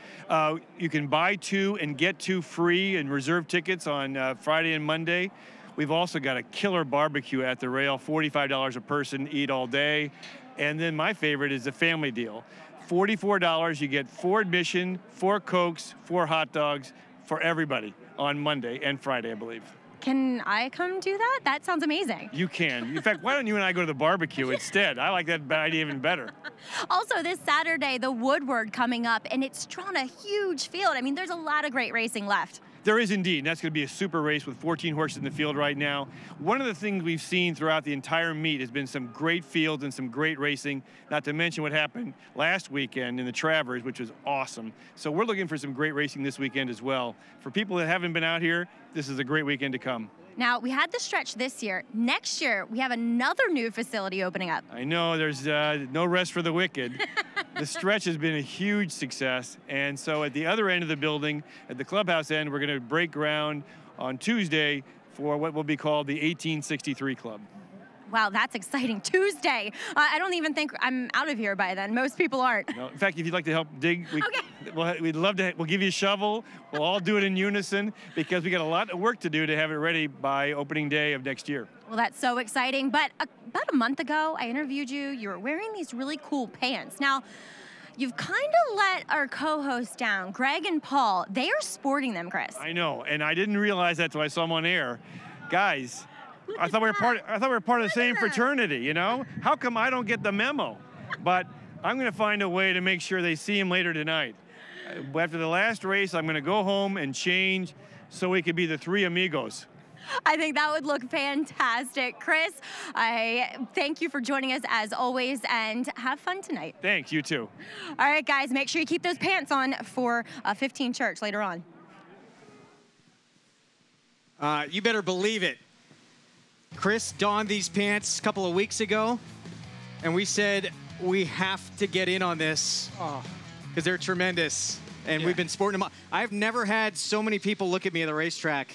You can buy 2 and get 2 free and reserve tickets on Friday and Monday. We've also got a killer barbecue at the rail, $45 a person, eat all day. And then my favorite is the family deal. $44, you get 4 admission, 4 Cokes, 4 hot dogs for everybody on Monday and Friday, I believe. Can I come do that? That sounds amazing. You can. In fact, why don't you and I go to the barbecue instead? I like that idea even better. Also, this Saturday, the Woodward coming up, and it's drawn a huge field. I mean, there's a lot of great racing left. There is indeed, and that's going to be a super race with 14 horses in the field right now. One of the things we've seen throughout the entire meet has been some great fields and some great racing, not to mention what happened last weekend in the Travers, which was awesome. So we're looking for some great racing this weekend as well. For people that haven't been out here, this is a great weekend to come. Now, we had the stretch this year. Next year, we have another new facility opening up. I know, there's no rest for the wicked. The stretch has been a huge success, and so at the other end of the building, at the clubhouse end, we're going to break ground on Tuesday for what will be called the 1863 Club. Wow, that's exciting. Tuesday. I don't even think I'm out of here by then. Most people aren't. No, in fact, if you'd like to help dig, Okay. we'd love to. We'll give you a shovel. We'll all do it in unison because we got a lot of work to do to have it ready by opening day of next year. Well, that's so exciting. But about a month ago, I interviewed you. You were wearing these really cool pants. Now, you've kind of let our co-hosts down, Greg and Paul. They are sporting them, Chris. I know, and I didn't realize that till I saw them on air. Guys, I thought we were part of the same fraternity, you know? How come I don't get the memo? But I'm going to find a way to make sure they see him later tonight. After the last race, I'm going to go home and change so we could be the 3 amigos. I think that would look fantastic. Chris, I thank you for joining us as always, and have fun tonight. Thanks, you too. All right, guys, make sure you keep those pants on for 15 Church later on. You better believe it. Chris donned these pants a couple of weeks ago, and we said we have to get in on this because they're tremendous, and we've been sporting them. I've never had so many people look at me at the racetrack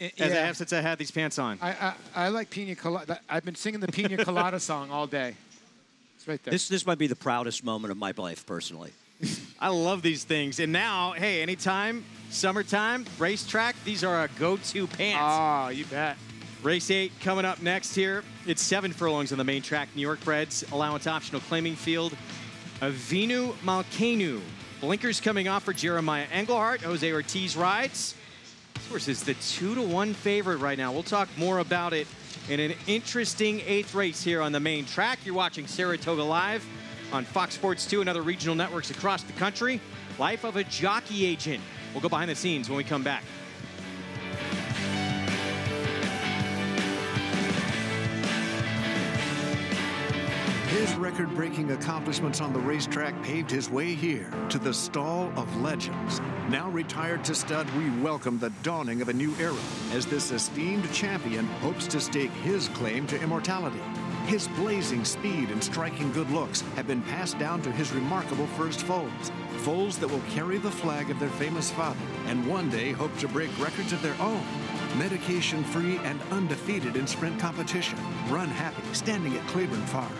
as I have since I had these pants on. I like Pina Colada. I've been singing the Pina Colada song all day. It's right there. This might be the proudest moment of my life, personally. I love these things. And now, hey, anytime, summertime, racetrack, these are our go-to pants. Oh, you bet. Race 8 coming up next here. It's 7 furlongs on the main track. New York breds, allowance optional claiming field. Avinu Malkenu. Blinkers coming off for Jeremiah Engelhardt. Jose Ortiz rides. This horse is the 2-1 favorite right now. We'll talk more about it in an interesting 8th race here on the main track. You're watching Saratoga Live on Fox Sports 2 and other regional networks across the country. Life of a Jockey Agent. We'll go behind the scenes when we come back. His record-breaking accomplishments on the racetrack paved his way here to the Stall of Legends. Now retired to stud, we welcome the dawning of a new era as this esteemed champion hopes to stake his claim to immortality. His blazing speed and striking good looks have been passed down to his remarkable first foals. Foals that will carry the flag of their famous father and one day hope to break records of their own. Medication-free and undefeated in sprint competition. Run happy, standing at Claiborne Farm.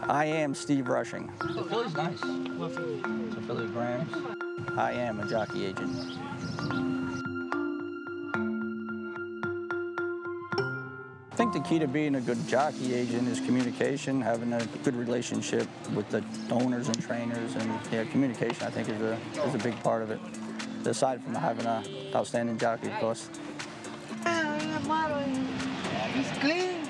I am Steve Rushing. The filly's nice. It's a filly Grams. I am a jockey agent. I think the key to being a good jockey agent is communication, having a good relationship with the owners and trainers, and yeah, communication I think is a big part of it. Aside from having an outstanding jockey, of course. It's clean.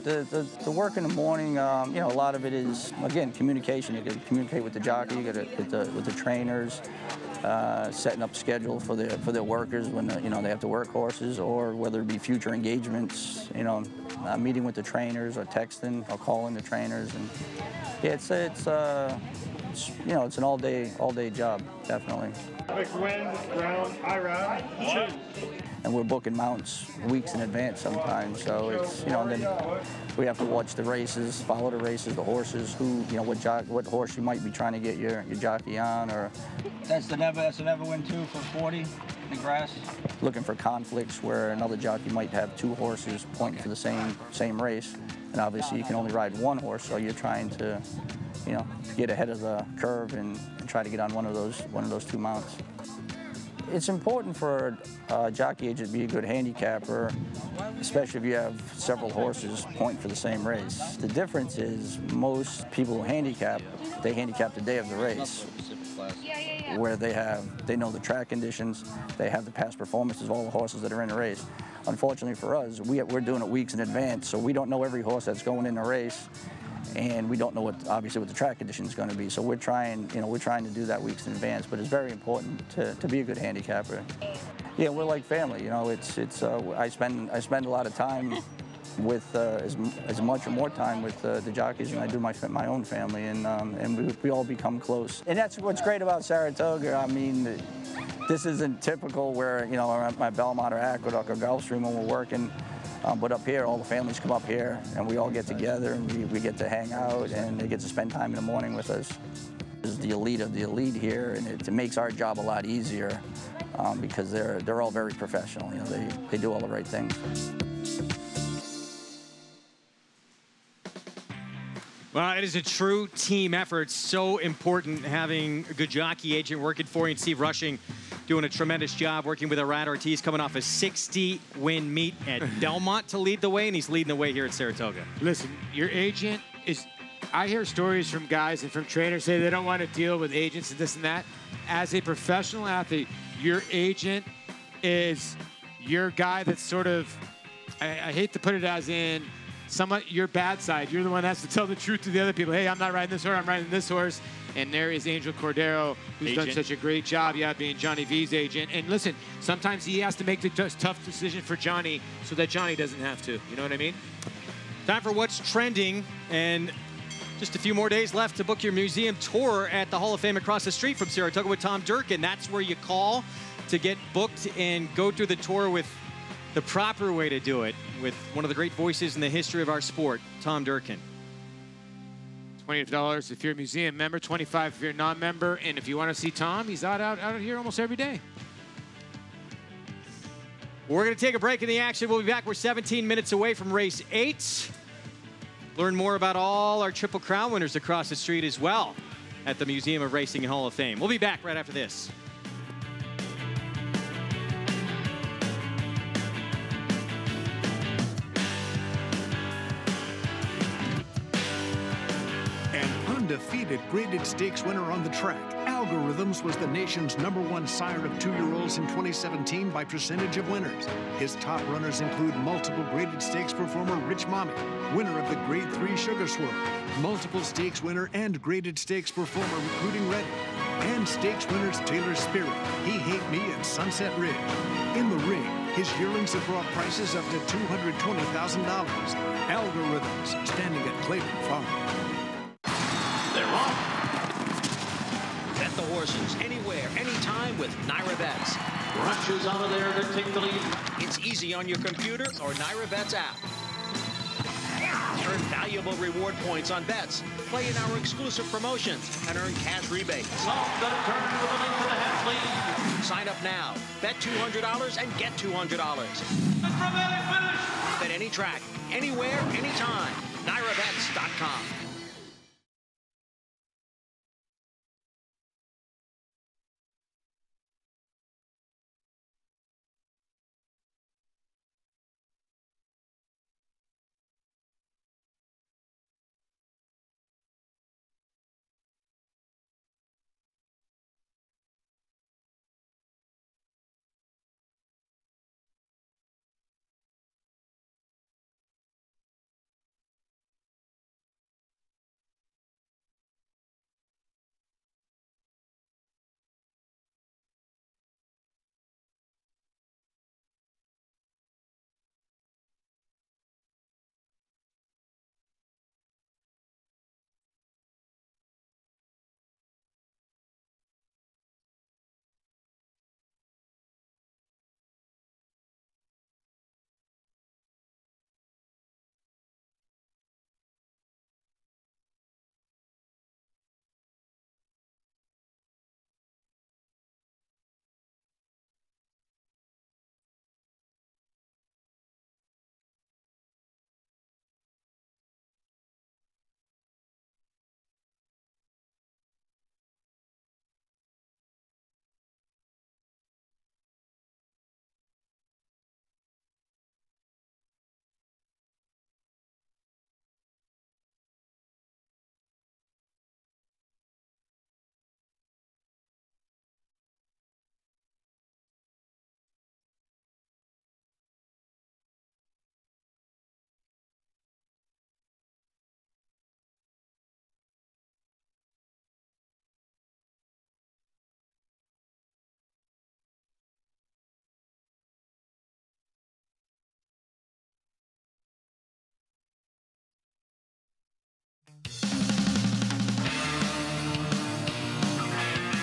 The work in the morning, you know, a lot of it is, again, communication. You got to communicate with the jockey, you got to with the trainers, setting up schedule for their workers when you know, they have to work horses, or whether it be future engagements. You know, meeting with the trainers, or texting, or calling the trainers, and yeah, it's you know, it's an all day job, definitely. Quick wind, ground, high round, shoot. And we're booking mounts weeks in advance sometimes, so it's, you know, then we have to watch the races, follow the races, the horses, who, you know, what horse you might be trying to get your jockey on, or. That's the never win too for 40 in the grass. Looking for conflicts where another jockey might have two horses pointing to the same race, and obviously you can only ride one horse, so you're trying to, you know, get ahead of the curve and try to get on one of those two mounts. It's important for a jockey agent to be a good handicapper, especially if you have several horses pointing for the same race. The difference is most people who handicap, they handicap the day of the race, where they know the track conditions, they have the past performances of all the horses that are in the race. Unfortunately for us, we're doing it weeks in advance, so we don't know every horse that's going in the race, and we don't know obviously what the track condition is going to be. So we're trying to do that weeks in advance. But it's very important to be a good handicapper. Yeah, we're like family. You know, I spend a lot of time with as much or more time with the jockeys than I do my own family, and we all become close. And that's what's great about Saratoga. I mean, this isn't typical where, you know, at my Belmont or Aqueduct or Gulfstream when we're working. But up here, all the families come up here, and we all get together, and we get to hang out, and they get to spend time in the morning with us. This is the elite of the elite here, and it makes our job a lot easier because they're all very professional. You know, they do all the right things. Well, it is a true team effort. It's so important having a good jockey agent working for you, and Steve Rushing doing a tremendous job working with Arad Ortiz, coming off a 60-win meet at Belmont to lead the way, and he's leading the way here at Saratoga. Listen, your agent is, I hear stories from guys and from trainers say they don't want to deal with agents and this and that. As a professional athlete, your agent is your guy that's sort of, I hate to put it as in, somewhat your bad side. You're the one that has to tell the truth to the other people. Hey, I'm not riding this horse, I'm riding this horse. And there is Angel Cordero, who's done such a great job, being Johnny V's agent. And listen, sometimes he has to make the tough decision for Johnny so that Johnny doesn't have to. You know what I mean? Time for What's Trending, and just a few more days left to book your museum tour at the Hall of Fame across the street from Saratoga with Tom Durkin. That's where you call to get booked and go through the tour with the proper way to do it, with one of the great voices in the history of our sport, Tom Durkin. $20 if you're a museum member, $25 if you're a non-member, and if you want to see Tom, he's out here almost every day. We're going to take a break in the action. We'll be back. We're 17 minutes away from race 8. Learn more about all our Triple Crown winners across the street as well at the Museum of Racing and Hall of Fame. We'll be back right after this. Undefeated graded stakes winner on the track, Algorithms was the nation's #1 sire of 2-year-olds in 2017 by percentage of winners. His top runners include multiple graded stakes performer Rich Mommy, winner of the Grade 3 Sugar Swirl, multiple stakes winner and graded stakes performer Recruiting Ready, and stakes winners Taylor Spirit, He Hate Me, and Sunset Ridge. In the ring, his yearlings have brought prices up to $220,000. Algorithms, standing at Clayton Farm. They're off. Bet the horses anywhere, anytime with Naira Bets. Rushes out of there to take the lead. It's easy on your computer or Naira Bets app. Earn valuable reward points on bets. Play in our exclusive promotions and earn cash rebates. Off the turn with a link to the half lead. Sign up now. Bet $200 and get $200. Bet any track, anywhere, anytime. NairaBets.com.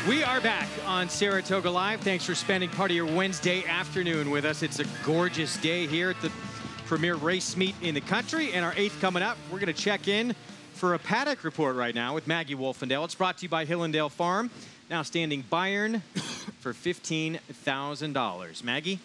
We are back on Saratoga Live. Thanks for spending part of your Wednesday afternoon with us. It's a gorgeous day here at the premier race meet in the country. And our 8th coming up, we're going to check in for a paddock report right now with Maggie Wolfendale. It's brought to you by Hillendale Farm. Now standing Bayern for $15,000. Maggie?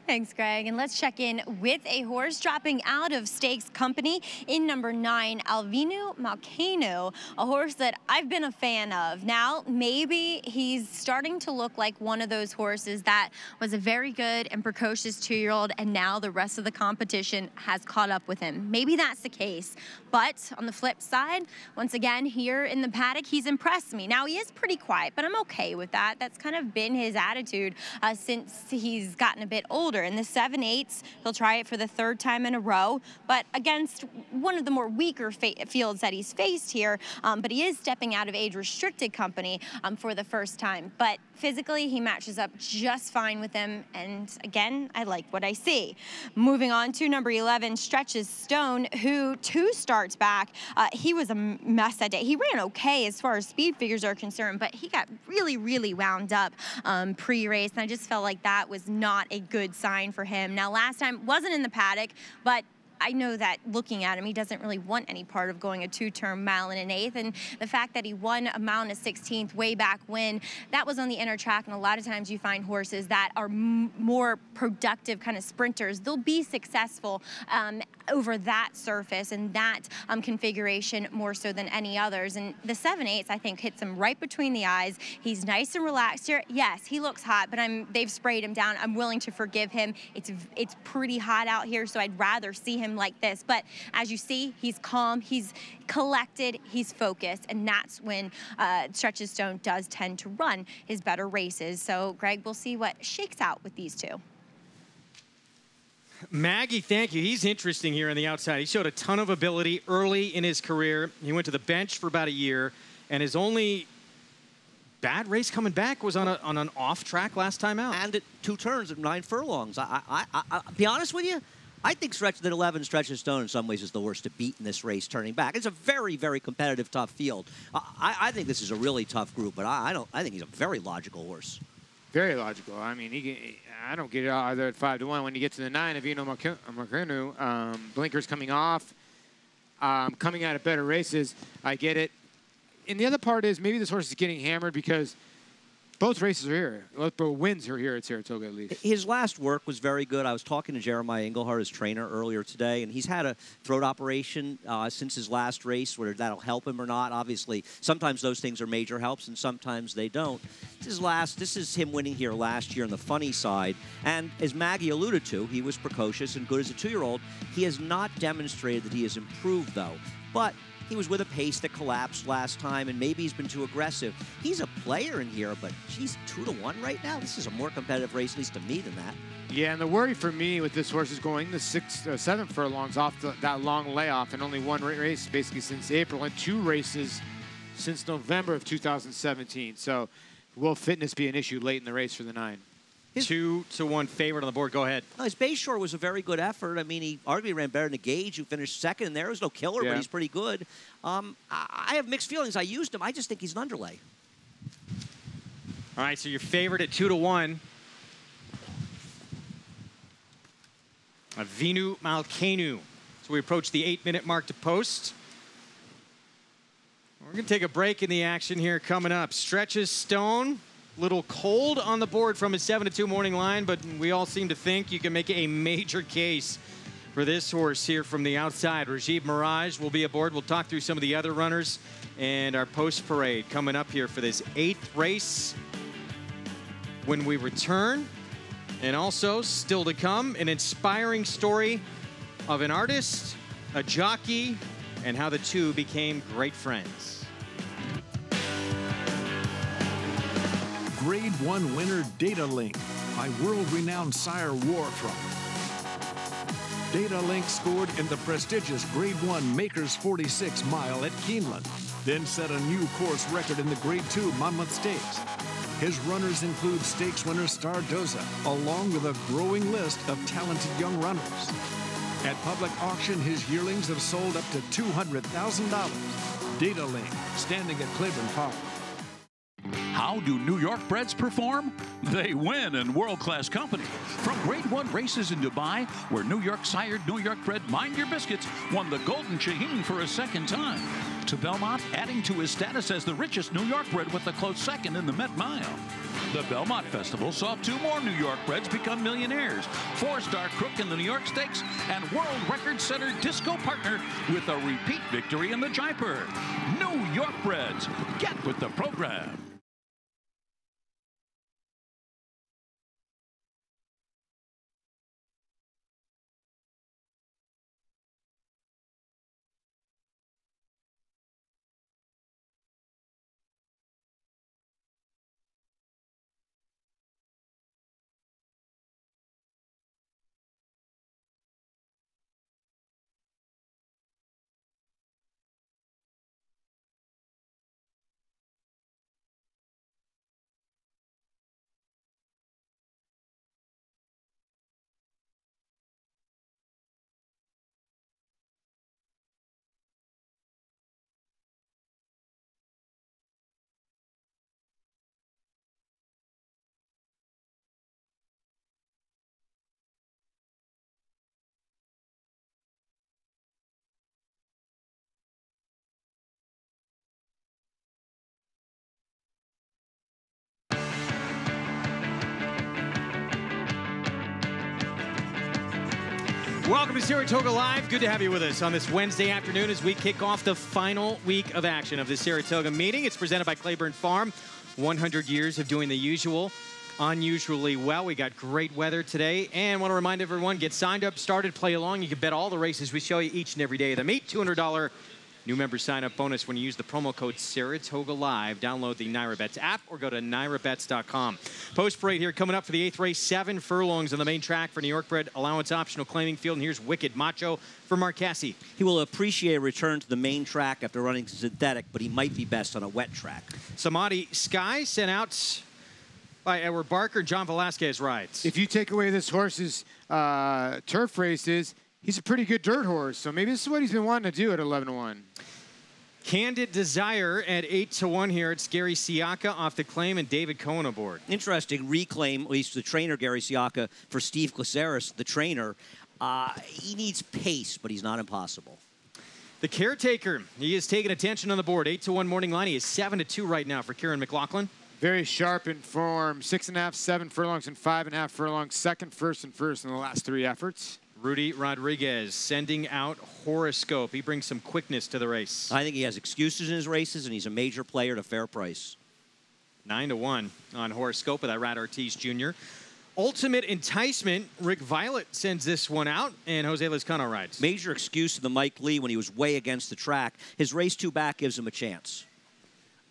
Thanks, Greg. And let's check in with a horse dropping out of stakes company in number 9, Alvinu Malkanu, a horse that I've been a fan of. Now, maybe he's starting to look like one of those horses that was a very good and precocious 2-year-old, and now the rest of the competition has caught up with him. Maybe that's the case. But on the flip side, once again, here in the paddock, he's impressed me. Now, he is pretty quiet, but I'm okay with that. That's kind of been his attitude since he's gotten a bit older. In the 7/8s, he'll try it for the 3rd time in a row, but against one of the more weaker fields that he's faced here. But he is stepping out of age-restricted company for the first time. But physically, he matches up just fine with them. And again, I like what I see. Moving on to number 11, Stretches Stone, who 2 starts back, he was a mess that day. He ran okay as far as speed figures are concerned, but he got really, really wound up pre-race. And I just felt like that was not a good sign for him. Now, last time wasn't in the paddock, but I know that looking at him, he doesn't really want any part of going a 2-term mile and an 1/8. And the fact that he won a mile and a 16th way back when, that was on the inner track. And a lot of times you find horses that are more productive kind of sprinters. They'll be successful over that surface and that configuration more so than any others. And the 7/8s, I think, hits him right between the eyes. He's nice and relaxed here. Yes, he looks hot, but they've sprayed him down. I'm willing to forgive him. It's pretty hot out here, so I'd rather see him like this. But as you see, he's calm, he's collected, he's focused, and that's when Stretches Stone does tend to run his better races. So, Greg, we'll see what shakes out with these two. Maggie, thank you. He's interesting here on the outside. He showed a ton of ability early in his career. He went to the bench for about a year, and his only bad race coming back was on an off track last time out. And at 2 turns at 9 furlongs. I'll be honest with you, I think that 11 Stretches Stone in some ways is the worst to beat in this race turning back. It's a very, very competitive, tough field. I think this is a really tough group, but I think he's a very logical horse. Very logical. I mean, I don't get it either at 5-1. When you get to the 9, Avino Makunu, blinkers coming off, coming out of better races, I get it. And the other part is maybe this horse is getting hammered because both races are here. Both wins are here at Saratoga, at least. His last work was very good. I was talking to Jeremiah Engelhardt, his trainer, earlier today, and he's had a throat operation since his last race, whether that'll help him or not. Obviously, sometimes those things are major helps, and sometimes they don't. This is him winning here last year on the funny side. And as Maggie alluded to, he was precocious and good as a 2-year-old. He has not demonstrated that he has improved, though. But he was with a pace that collapsed last time, and maybe he's been too aggressive. He's a player in here, but she's 2-1 right now. This is a more competitive race, at least to me, than that. Yeah, and the worry for me with this horse is going the 7 furlongs off that long layoff, and only 1 race basically since April, and 2 races since November of 2017. So will fitness be an issue late in the race for the 9? 2-1 favorite on the board. Go ahead. His Bayshore was a very good effort. I mean, he arguably ran better than Gage, who finished second in there. It was no killer, but he's pretty good. I have mixed feelings. I used him. I just think he's an underlay. All right, so your favorite at 2-1. Avinu Malkanu. So we approach the 8-minute mark to post. We're going to take a break in the action here coming up. Stretches Stone. Little cold on the board from his 7-2 morning line, but we all seem to think you can make a major case for this horse here from the outside. Rajiv Mirage will be aboard. We'll talk through some of the other runners and our post parade coming up here for this 8th race when we return. And also, still to come, an inspiring story of an artist, a jockey, and how the two became great friends. Grade 1 winner Data Link by world-renowned sire Warfront. Data Link scored in the prestigious Grade 1 Makers 46 mile at Keeneland, then set a new course record in the Grade 2 Monmouth Stakes. His runners include stakes winner Saratoga, along with a growing list of talented young runners. At public auction, his yearlings have sold up to $200,000. Data Link, standing at Claiborne Park. How do New York breds perform? They win in world-class company. From Grade 1 races in Dubai, where New York-sired, New York bred Mind Your Biscuits won the Golden Shaheen for a second time, to Belmont adding to his status as the richest New York bred with a close second in the Met Mile. The Belmont Festival saw 2 more New York breds become millionaires, 4-star Crook in the New York Stakes, and world record-setter Disco Partner with a repeat victory in the Jaipur. New York breds, get with the program. Welcome to Saratoga Live. Good to have you with us on this Wednesday afternoon as we kick off the final week of action of the Saratoga meeting. It's presented by Claiborne Farm. 100 years of doing the usual, unusually well. We got great weather today, and want to remind everyone, get signed up, started, play along. You can bet all the races we show you each and every day of the meet. $200 new member sign-up bonus when you use the promo code Saratoga Live. Download the NyraBets app or go to nyrabets.com. Post parade here coming up for the 8th race. 7 furlongs on the main track for New York bred allowance optional claiming field. And here's Wicked Macho for Marquesi. He will appreciate a return to the main track after running synthetic, but he might be best on a wet track. Samadhi Sky sent out by Edward Barker. John Velasquez rides. If you take away this horse's turf races, he's a pretty good dirt horse, so maybe this is what he's been wanting to do at 11-1. Candid Desire at 8-1 here. It's Gary Siaka off the claim and David Cohen aboard. Interesting reclaim, at least the trainer, Gary Siaka, for Steve Glaceris, the trainer. He needs pace, but he's not impossible. The Caretaker, he is taking attention on the board. 8-1 morning line. He is 7-2 right now for Kieran McLaughlin. Very sharp in form. 6.5, 7 furlongs, and 5.5 furlongs. Second, first, and first in the last 3 efforts. Rudy Rodriguez sending out Horoscope. He brings some quickness to the race. I think he has excuses in his races, and he's a major player at a fair price. 9-1 on Horoscope with Irad Ortiz Jr. Ultimate Enticement, Rick Violet sends this one out, and Jose Lezcano rides. Major excuse to the Mike Lee when he was way against the track. His race 2 back gives him a chance.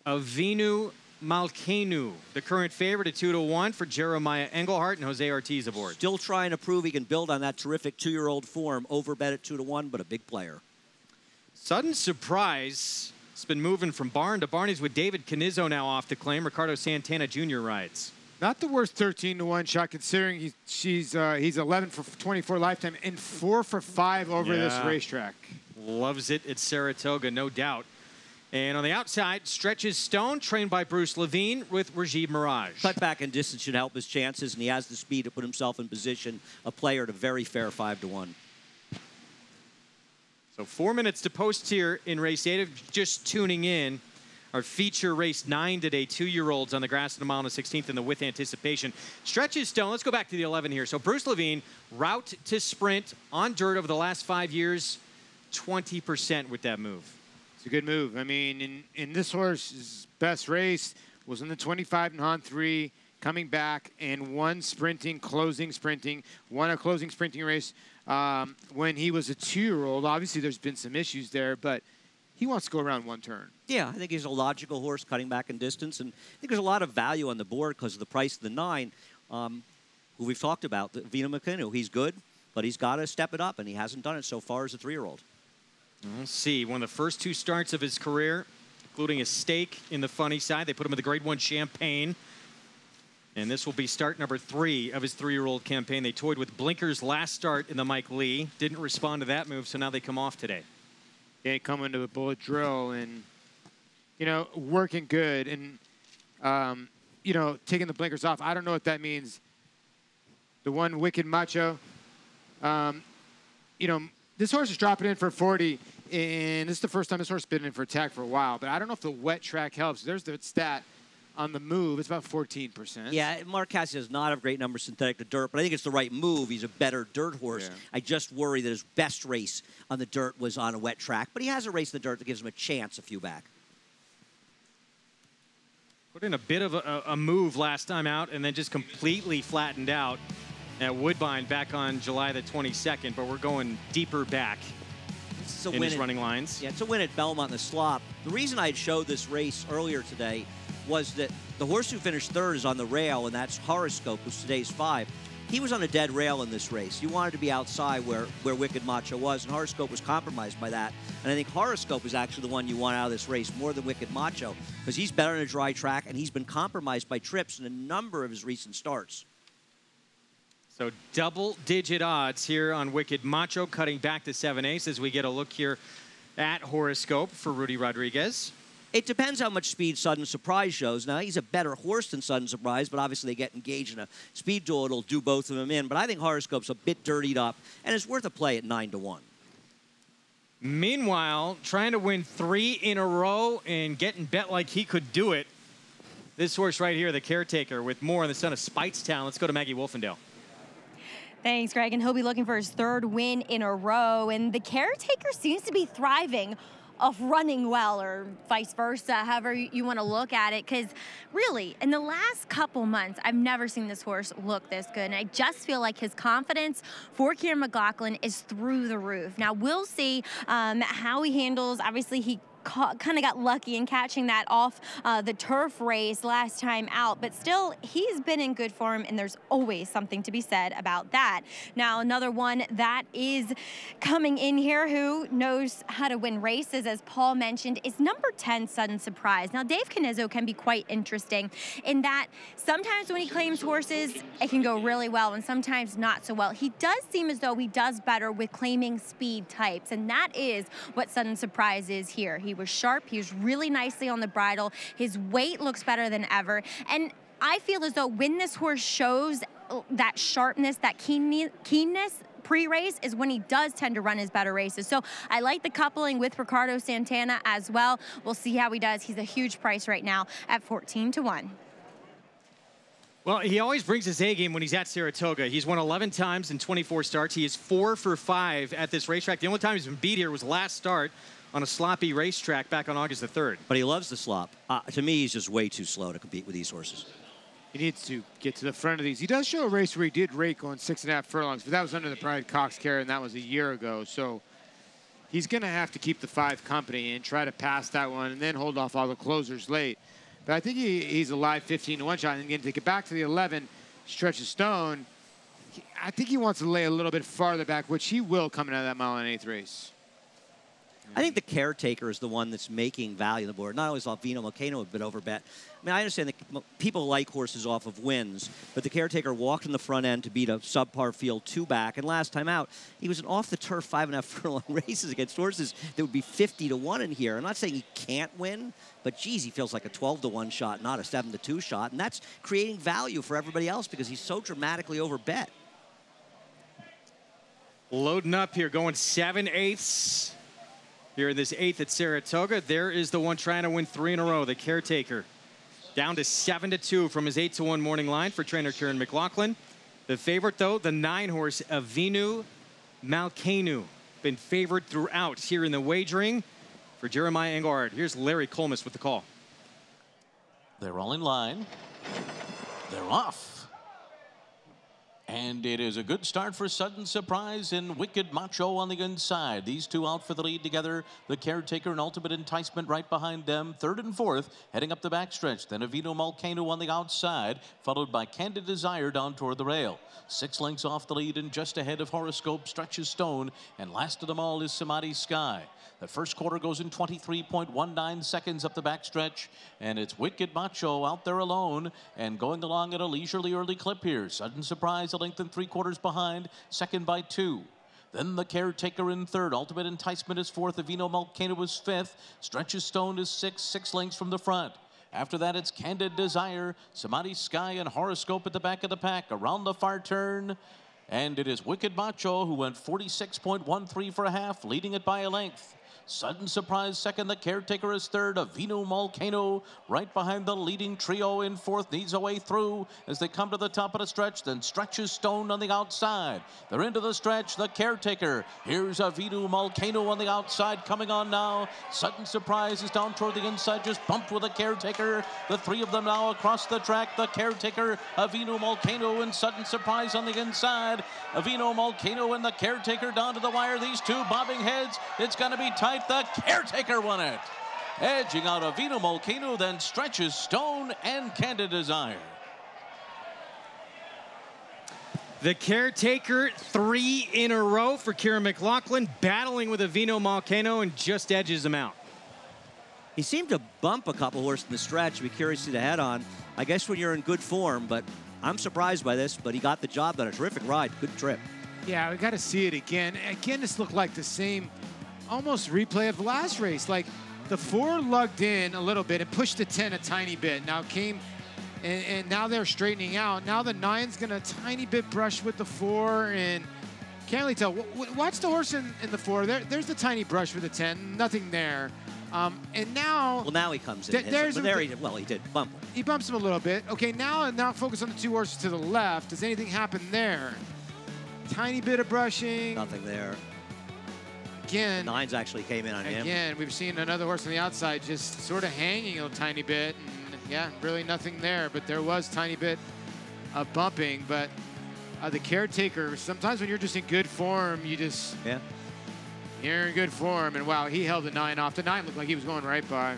Avinu Malkenu, the current favorite at 2-1 for Jeremiah Engelhardt and Jose Ortiz aboard. Still trying to prove he can build on that terrific 2-year-old form. Overbet at 2-1, but a big player. Sudden Surprise. It's been moving from barn to barn. He's with David Canizzo now off the claim. Ricardo Santana Jr. rides. Not the worst 13-1 shot, considering he's 11 for 24 lifetime and 4 for 5 over this racetrack. Loves it at Saratoga, no doubt. And on the outside, Stretches Stone, trained by Bruce Levine with Rajiv Mirage. Cut back and distance should help his chances, and he has the speed to put himself in position. A player at a very fair 5-1. So 4 minutes to post here in race 8. Just tuning in, our feature race 9 today, 2-year-olds on the grass in a mile and a 16th in the with anticipation. Stretches Stone, let's go back to the 11 here. So Bruce Levine, route to sprint on dirt over the last 5 years, 20% with that move. It's a good move. I mean, in this horse's best race was in the 25 and Han 3, coming back and won a closing sprinting race when he was a 2-year-old. Obviously, there's been some issues there, but he wants to go around 1 turn. Yeah, I think he's a logical horse cutting back in distance, and I think there's a lot of value on the board because of the price of the 9, who we've talked about, the Vino McKinnon. He's good, but he's got to step it up, and he hasn't done it so far as a 3-year-old. We'll see. One of the first 2 starts of his career, including a stake in the funny side. They put him in the Grade 1 Champagne. And this will be start number 3 of his 3-year-old campaign. They toyed with blinkers last start in the Mike Lee. Didn't respond to that move, so now they come off today. They come into the bullet drill and, working good. And you know, taking the blinkers off. I don't know what that means. The one Wicked Macho, you know, this horse is dropping in for 40, and this is the first time this horse has been in for attack for a while. But I don't know if the wet track helps. There's the stat on the move. It's about 14%. Yeah, Mark Cassidy does not have great numbers synthetic to dirt, but I think it's the right move. He's a better dirt horse. Yeah. I just worry that his best race on the dirt was on a wet track, but he has a race in the dirt that gives him a chance a few back. Put in a bit of a move last time out and then just completely flattened out at Woodbine back on July the 22nd, but we're going deeper back in his running lines. Yeah, it's a win at Belmont in the slop. The reason I showed this race earlier today was that the horse who finished third is on the rail, and that's Horoscope, who's today's 5. He was on a dead rail in this race. You wanted to be outside where Wicked Macho was, and Horoscope was compromised by that. And I think Horoscope is actually the one you want out of this race more than Wicked Macho, because he's better in a dry track, and he's been compromised by trips in a number of his recent starts. So double-digit odds here on Wicked Macho, cutting back to 7/8 as we get a look here at Horoscope for Rudy Rodriguez. It depends how much speed Sudden Surprise shows. Now, he's a better horse than Sudden Surprise, but obviously they get engaged in a speed duel. It'll do both of them in. But I think Horoscope's a bit dirtied up, and it's worth a play at 9-1. Meanwhile, trying to win 3 in a row and getting bet like he could do it. This horse right here, the Caretaker, with more on the son of Speightstown. Let's go to Maggie Wolfendale. Thanks, Greg. And he'll be looking for his 3rd win in a row. And the Caretaker seems to be thriving off running well, or vice versa, however you want to look at it. Because really, in the last couple months, I've never seen this horse look this good. And I just feel like his confidence for Kieran McLaughlin is through the roof. Now, we'll see how he handles. Obviously, he kind of got lucky in catching that off the turf race last time out, but still, he's been in good form, and there's always something to be said about that. Now, another one that is coming in here who knows how to win races, as Paul mentioned, is number 10, Sudden Surprise. Now, Dave Canizzo can be quite interesting in that sometimes when he claims horses, it can go really well, and sometimes not so well. He does seem as though he does better with claiming speed types, and that is what Sudden Surprise is here. He was sharp. He was really nicely on the bridle. His weight looks better than ever. And I feel as though when this horse shows that sharpness, that keenness pre-race is when he does tend to run his better races. So I like the coupling with Ricardo Santana as well. We'll see how he does. He's a huge price right now at 14-1. Well, he always brings his A game when he's at Saratoga. He's won 11 times in 24 starts. He is 4 for 5 at this racetrack. The only time he's been beat here was last start on a sloppy racetrack back on August the 3rd. But he loves the slop. To me, he's just way too slow to compete with these horses. He needs to get to the front of these. He does show a race where he did rake going 6.5 furlongs, but that was under the Pride Cox care, and that was a year ago. So he's going to have to keep the 5 company and try to pass that one and then hold off all the closers late. But I think he's a live 15-1 shot. And again, to get back to the 11, Stretch of Stone, I think he wants to lay a little bit farther back, which he will coming out of that mile and 1/8 race. I think the Caretaker is the one that's making value on the board. Not always Vino Volcano a bit overbet. I mean, I understand that people like horses off of wins, but the Caretaker walked in the front end to beat a subpar field 2 back, and last time out, he was an off-the-turf 5.5 furlong races against horses that would be 50-1 in here. I'm not saying he can't win, but geez, he feels like a 12-1 shot, not a 7-2 shot, and that's creating value for everybody else because he's so dramatically overbet. Loading up here, going 7/8. Here in this 8th at Saratoga, there is the one trying to win 3 in a row, the Caretaker. Down to 7-2 from his 8-1 morning line for trainer Kieran McLaughlin. The favorite, though, the 9-horse Avinu Malkanu. Been favored throughout here in the wagering for Jeremiah Engelhardt. Here's Larry Colmus with the call. They're all in line. They're off. And it is a good start for Sudden Surprise and Wicked Macho on the inside. These two out for the lead together. The Caretaker and Ultimate Enticement right behind them. 3rd and 4th, heading up the backstretch. Then Avino Malkanu on the outside, followed by Candid Desire down toward the rail. 6 lengths off the lead and just ahead of Horoscope, Stretches Stone. And last of them all is Samadhi Sky. The first quarter goes in 23.19 seconds up the backstretch, and it's Wicked Macho out there alone and going along at a leisurely early clip here. Sudden Surprise, a length and 3/4 behind, second by 2. Then the Caretaker in 3rd. Ultimate Enticement is 4th. Avino Malkanu is 5th. Stretches Stone is 6 lengths from the front. After that, it's Candid Desire, Samadhi Sky, and Horoscope at the back of the pack. Around the far turn, and it is Wicked Macho, who went 46.13 for a half, leading it by a length. Sudden Surprise second, the Caretaker is third, Avino Volcano right behind the leading trio in fourth, needs a way through as they come to the top of the stretch, then Stretches Stone on the outside. They're into the stretch, the Caretaker. Here's Avino Volcano on the outside coming on now. Sudden Surprise is down toward the inside, just bumped with the Caretaker. The three of them now across the track, the Caretaker, Avino Volcano, and Sudden Surprise on the inside. Avino Volcano and the Caretaker down to the wire, these two bobbing heads. It's going to be tight. The Caretaker won it. Edging out Avino Volcano, then Stretches Stone and Candid Desire. The Caretaker, 3 in a row for Kieran McLaughlin, battling with Avino Volcano and just edges him out. He seemed to bump a couple horses in the stretch. Be curious to see the head on. I guess when you're in good form, but I'm surprised by this, but he got the job done. A terrific ride, good trip. Yeah, we got to see it again. Again, this looked like the same almost replay of the last race. Like the 4 lugged in a little bit and pushed the 10 a tiny bit. Now came, and now they're straightening out. Now the 9's gonna a tiny bit brush with the 4, and can't really tell. Watch the horse in the 4. There's the tiny brush with the 10, nothing there. And now... Well, now he comes in. He did bump him. He bumps him a little bit. Okay, now focus on the 2 horses to the left. Does anything happen there? Tiny bit of brushing. Nothing there. Again, the 9s actually came in on him. Again, we've seen another horse on the outside just sort of hanging a tiny bit. And yeah, really nothing there, but there was a tiny bit of bumping. But the Caretaker, sometimes when you're just in good form, you're in good form. And wow, he held the 9 off. The 9 looked like he was going right by.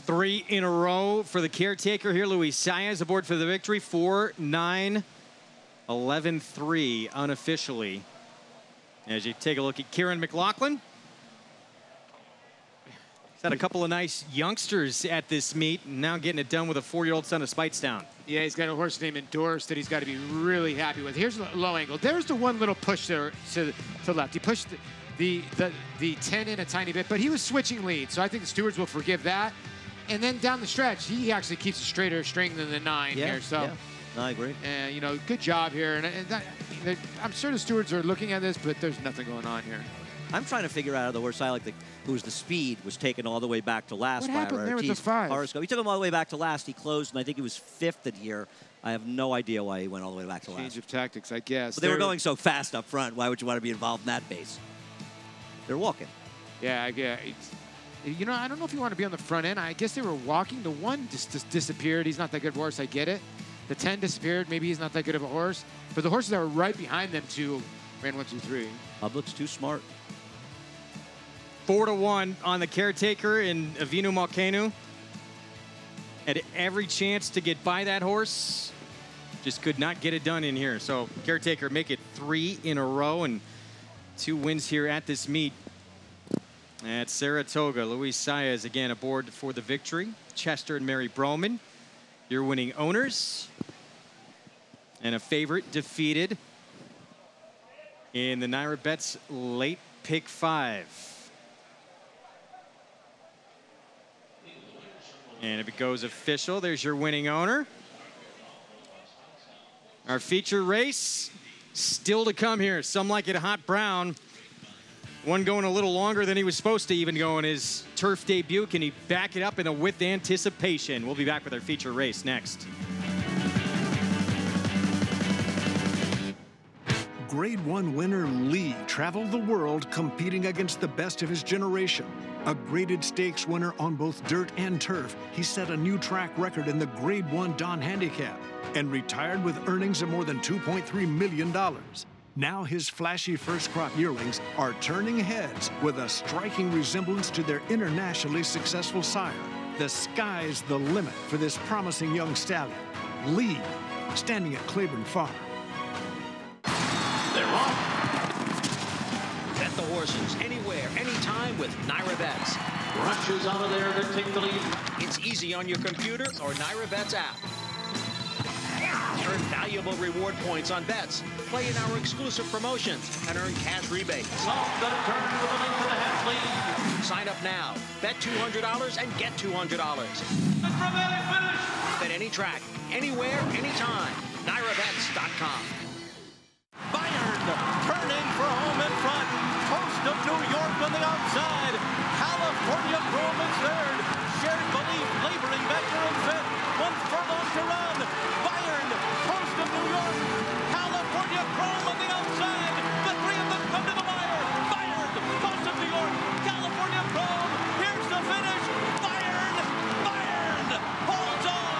3 in a row for the Caretaker here. Luis Saez aboard for the victory. 4, 9, 11, 3 unofficially. As you take a look at Kieran McLaughlin. He's had a couple of nice youngsters at this meet, now getting it done with a 4-year-old son of Speightstown. Yeah, he's got a horse named Endorsed that he's got to be really happy with. Here's a low angle. There's the one little push there to left. He pushed the 10 in a tiny bit, but he was switching leads, so I think the stewards will forgive that. And then down the stretch, he actually keeps a straighter string than the 9 here. So. Yeah. I agree. And, good job here. And I'm sure the stewards are looking at this, but there's nothing going on here. I'm trying to figure out the horse I like, who's the Speed, was taken all the way back to last. What happened there with the 5? Horoscope. He took him all the way back to last. He closed, and I think he was 5th at here. I have no idea why he went all the way back to last. Change of tactics, I guess. But they were going so fast up front. Why would you want to be involved in that pace? They're walking. Yeah. I don't know if you want to be on the front end. I guess they were walking. The 1 just disappeared. He's not that good of a horse. I get it. The 10 disappeared. Maybe he's not that good of a horse. But the horses that were right behind them, too, ran 1, 2, 3. Public's too smart. 4-1 on the Caretaker and Avino Volcano. Had every chance to get by that horse. Just could not get it done in here. So Caretaker make it 3 in a row and 2 wins here at this meet. At Saratoga, Luis Saez again aboard for the victory. Chester and Mary Broman, your winning owners. And a favorite defeated in the Naira Bets late pick 5. And if it goes official, there's your winning owner. Our feature race still to come here. Some like it hot brown. One going a little longer than he was supposed to even go in his turf debut. Can he back it up with anticipation? We'll be back with our feature race next. Grade 1 winner Lee traveled the world competing against the best of his generation. A graded stakes winner on both dirt and turf, he set a new track record in the Grade 1 Don Handicap and retired with earnings of more than $2.3 million. Now his flashy first crop yearlings are turning heads with a striking resemblance to their internationally successful sire. The sky's the limit for this promising young stallion. Lee, standing at Claiborne Farm. They're off. Bet the horses anywhere, anytime with Naira Bets. Rushes out of there to take the lead. It's easy on your computer or Naira Bets app. Earn valuable reward points on bets. Play in our exclusive promotions and earn cash rebates. Off the turn with a length and a half. Sign up now. Bet $200 and get $200. Bet any track, anywhere, anytime. NyraBets.com. Bayern turning for home in front. Coast of New York on the outside. California Chrome in third. Shared Belief laboring back there in fifth. 1 furlong to run. Bayern, Coast of New York. California Chrome on the outside. The three of them come to the wire. Bayern, Coast of New York. California Chrome. Here's the finish. Bayern holds on.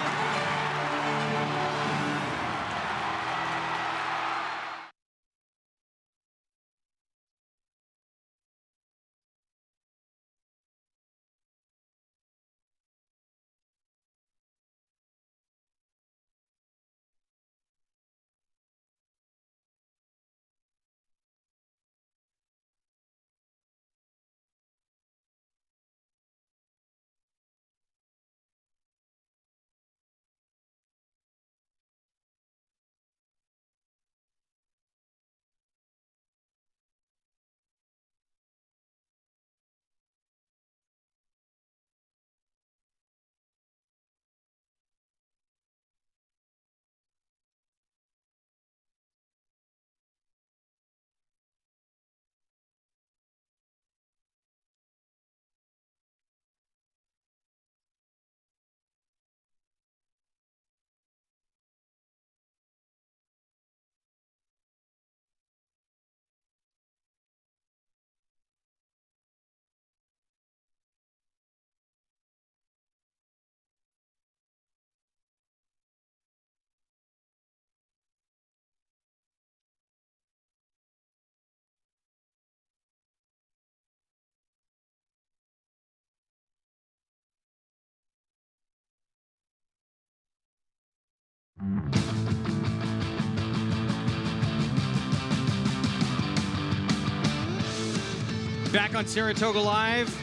Back on Saratoga Live.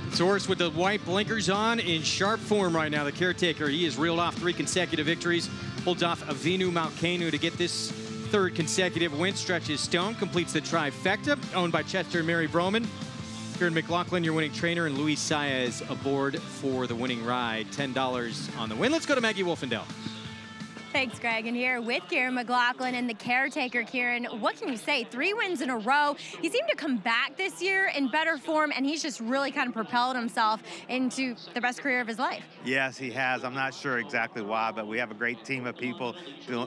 It's a horse with the white blinkers on in sharp form right now. The Caretaker, he has reeled off 3 consecutive victories. Holds off Avinu Malkenu to get this 3rd consecutive win. Stretches Stone, completes the trifecta. Owned by Chester and Mary Broman. Kieran McLaughlin, your winning trainer, and Luis Saez aboard for the winning ride. $10 on the win. Let's go to Maggie Wolfendale. Thanks, Greg. And here with Kieran McLaughlin and the Caretaker. Kieran, what can you say? 3 wins in a row. He seemed to come back this year in better form, and he's just really kind of propelled himself into the best career of his life. Yes, he has. I'm not sure exactly why, but we have a great team of people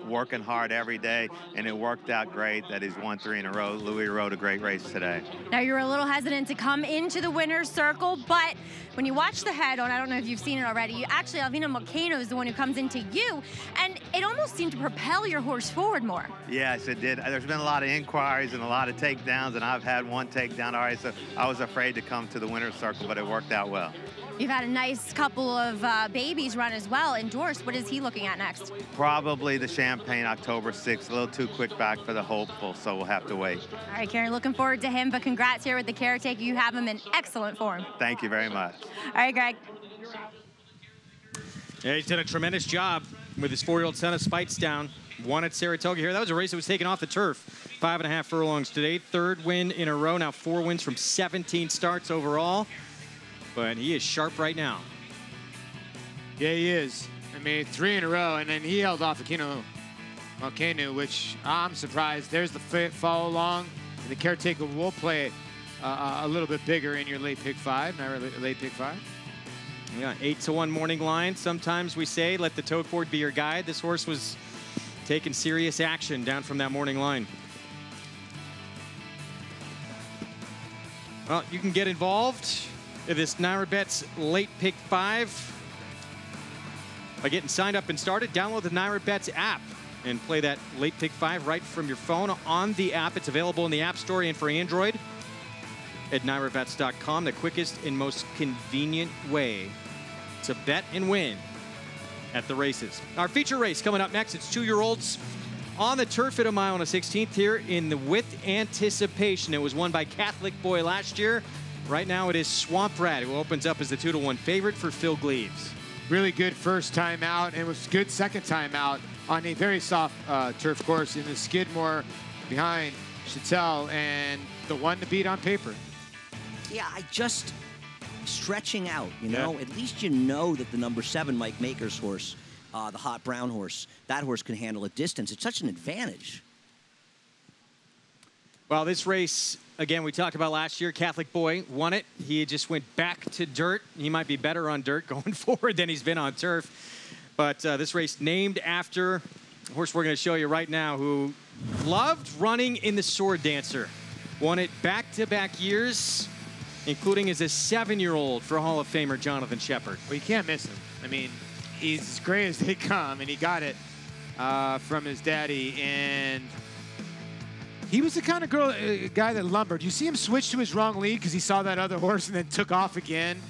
working hard every day, and it worked out great that he's won 3 in a row. Louis rode a great race today. Now, you were a little hesitant to come into the winner's circle, but when you watch the head-on, I don't know if you've seen it already, actually, Avinu Malkenu is the one who comes into you, and it almost seemed to propel your horse forward more. Yes, it did. There's been a lot of inquiries and a lot of takedowns, and I've had 1 takedown already, so I was afraid to come to the winner's circle, but it worked out well. You've had a nice couple of babies run as well. Endorsed, what is he looking at next? Probably the Champagne October 6th. A little too quick back for the hopeful, so we'll have to wait. All right, Karen, looking forward to him, but congrats here with the Caretaker. You have him in excellent form. Thank you very much. All right, Greg. Yeah, he's done a tremendous job with his 4-year-old son of Speightstown. Won at Saratoga here. That was a race that was taken off the turf. 5.5 furlongs today. 3rd win in a row. Now 4 wins from 17 starts overall. But he is sharp right now. Yeah, he is. I mean, 3 in a row, and then he held off Malkenu, which I'm surprised. There's the follow along, and the Caretaker will play it a little bit bigger in your late pick 5, late pick 5. Yeah, 8-1 morning line. Sometimes we say, let the tote board be your guide. This horse was taking serious action down from that morning line. Well, you can get involved in this NyraBets late pick 5 by getting signed up and started. Download the NyraBets app and play that late pick 5 right from your phone on the app. It's available in the App Store and for Android at NyraBets.com. The quickest and most convenient way to bet and win at the races. Our feature race coming up next. It's 2-year-olds on the turf at a mile and a 16th here in the With Anticipation. It was won by Catholic Boy last year. Right now it is Swamp Rat, who opens up as the 2-1 favorite for Phil Gleaves. Really good first time out, and it was good second time out on a very soft turf course in the Skidmore behind Chattel, and the one to beat on paper. Yeah, I just stretching out, you know. At least you know that the number 7 Mike Maker's horse, the Hot Brown horse, that horse can handle a distance. It's such an advantage. Well, this race, again, we talked about last year. Catholic Boy won it. He just went back to dirt. He might be better on dirt going forward than he's been on turf. But this race named after a horse we're going to show you right now who loved running in the Sword Dancer. Won it back-to-back years, including as a 7-year-old for Hall of Famer Jonathan Shepard. Well, you can't miss him. I mean, he's as great as they come, and he got it from his daddy. And he was the kind of guy that lumbered. You see him switch to his wrong lead because he saw that other horse and then took off again.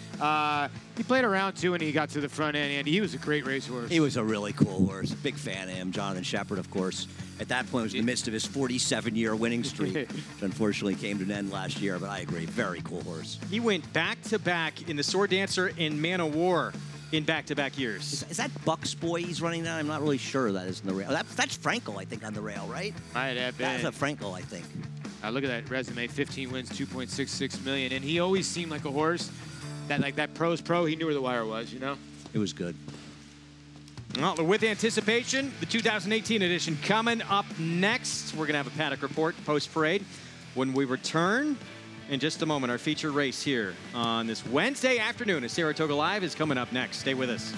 He played around, too, and he got to the front end, and he was a great racehorse. He was a really cool horse. Big fan of him. Jonathan Shepard, of course. At that point, was in the midst of his 47-year winning streak, which unfortunately came to an end last year, but I agree. Very cool horse. He went back-to-back in the Sword Dancer and Man of War in back-to-back years. Is that Buck's Boy he's running now? I'm not really sure that is in the rail. That's Frankel, I think, on the rail, right? Might have been. That's a Frankel, I think. Look at that resume, 15 wins, $2.66 million. And he always seemed like a horse that, like that pro's pro, he knew where the wire was, you know? It was good. Well, with anticipation, the 2018 edition coming up next. We're going to have a Paddock Report post-parade. When we return in just a moment, our feature race here on this Wednesday afternoon at Saratoga Live is coming up next. Stay with us.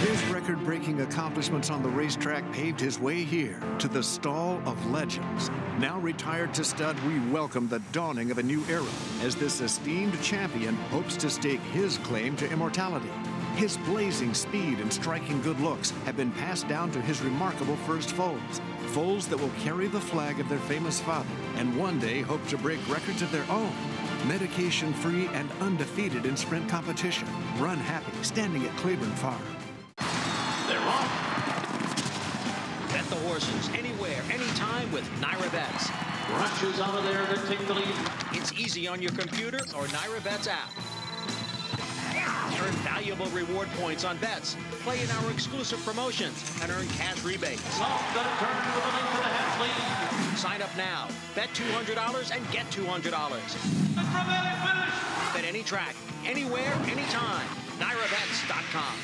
His record-breaking accomplishments on the racetrack paved his way here to the Stall of Legends. Now retired to stud, we welcome the dawning of a new era as this esteemed champion hopes to stake his claim to immortality. His blazing speed and striking good looks have been passed down to his remarkable first foals. Foals that will carry the flag of their famous father and one day hope to break records of their own. Medication-free and undefeated in sprint competition. Run happy, standing at Claiborne Farm. They're off. Bet the horses anywhere, anytime with Naira Bets. Rushes out of there to take the lead. It's easy on your computer or Naira Bets app. Earn valuable reward points on bets. Play in our exclusive promotions and earn cash rebates. Sign up now. Bet $200 and get $200. Bet any track, anywhere, anytime. NairaBets.com.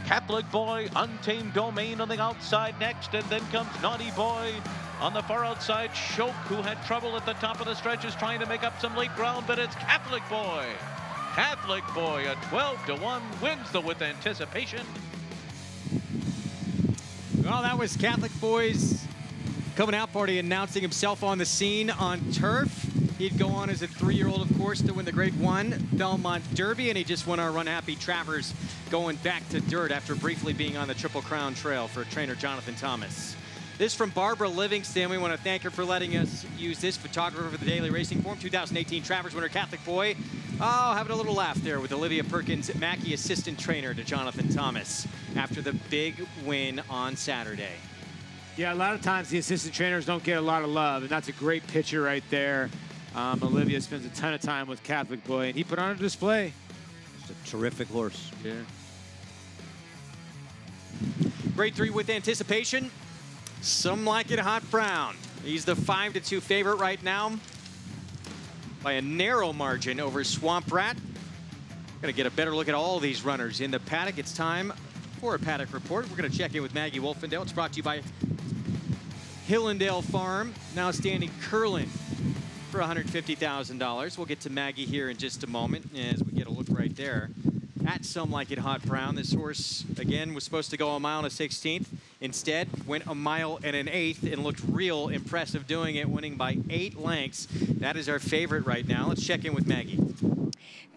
Catholic Boy, Untamed Domain on the outside next, and then comes Naughty Boy on the far outside. Shoke, who had trouble at the top of the stretch, is trying to make up some late ground, but it's Catholic Boy Catholic Boy, a 12-1, wins the With Anticipation. Well, that was Catholic Boy's coming out party announcing himself on the scene on turf. He'd go on as a 3-year-old, of course, to win the Grade 1 Belmont Derby, and he just won our Run Happy Travers going back to dirt after briefly being on the Triple Crown Trail for trainer Jonathan Thomas. This from Barbara Livingston. We want to thank her for letting us use this photographer for the Daily Racing Form. 2018 Travers winner Catholic Boy. Oh, having a little laugh there with Olivia Perkins, Mackey assistant trainer to Jonathan Thomas after the big win on Saturday. Yeah, a lot of times the assistant trainers don't get a lot of love, and that's a great picture right there. Olivia spends a ton of time with Catholic Boy, and he put on a display. It's a terrific horse. Yeah. Grade 3 With Anticipation. Some Like It Hot Brown. He's the 5-2 favorite right now by a narrow margin over Swamp Rat. Gonna get a better look at all these runners in the paddock. It's time for a Paddock Report. We're gonna check in with Maggie Wolfendale. It's brought to you by Hillendale Farm, now standing Curlin for $150,000. We'll get to Maggie here in just a moment as we get a look right there at Some Like It Hot Brown. This horse, again, was supposed to go 1 mile and a 16th. Instead, went 1 mile and an 1/8 and looked real impressive doing it, winning by 8 lengths. That is our favorite right now. Let's check in with Maggie.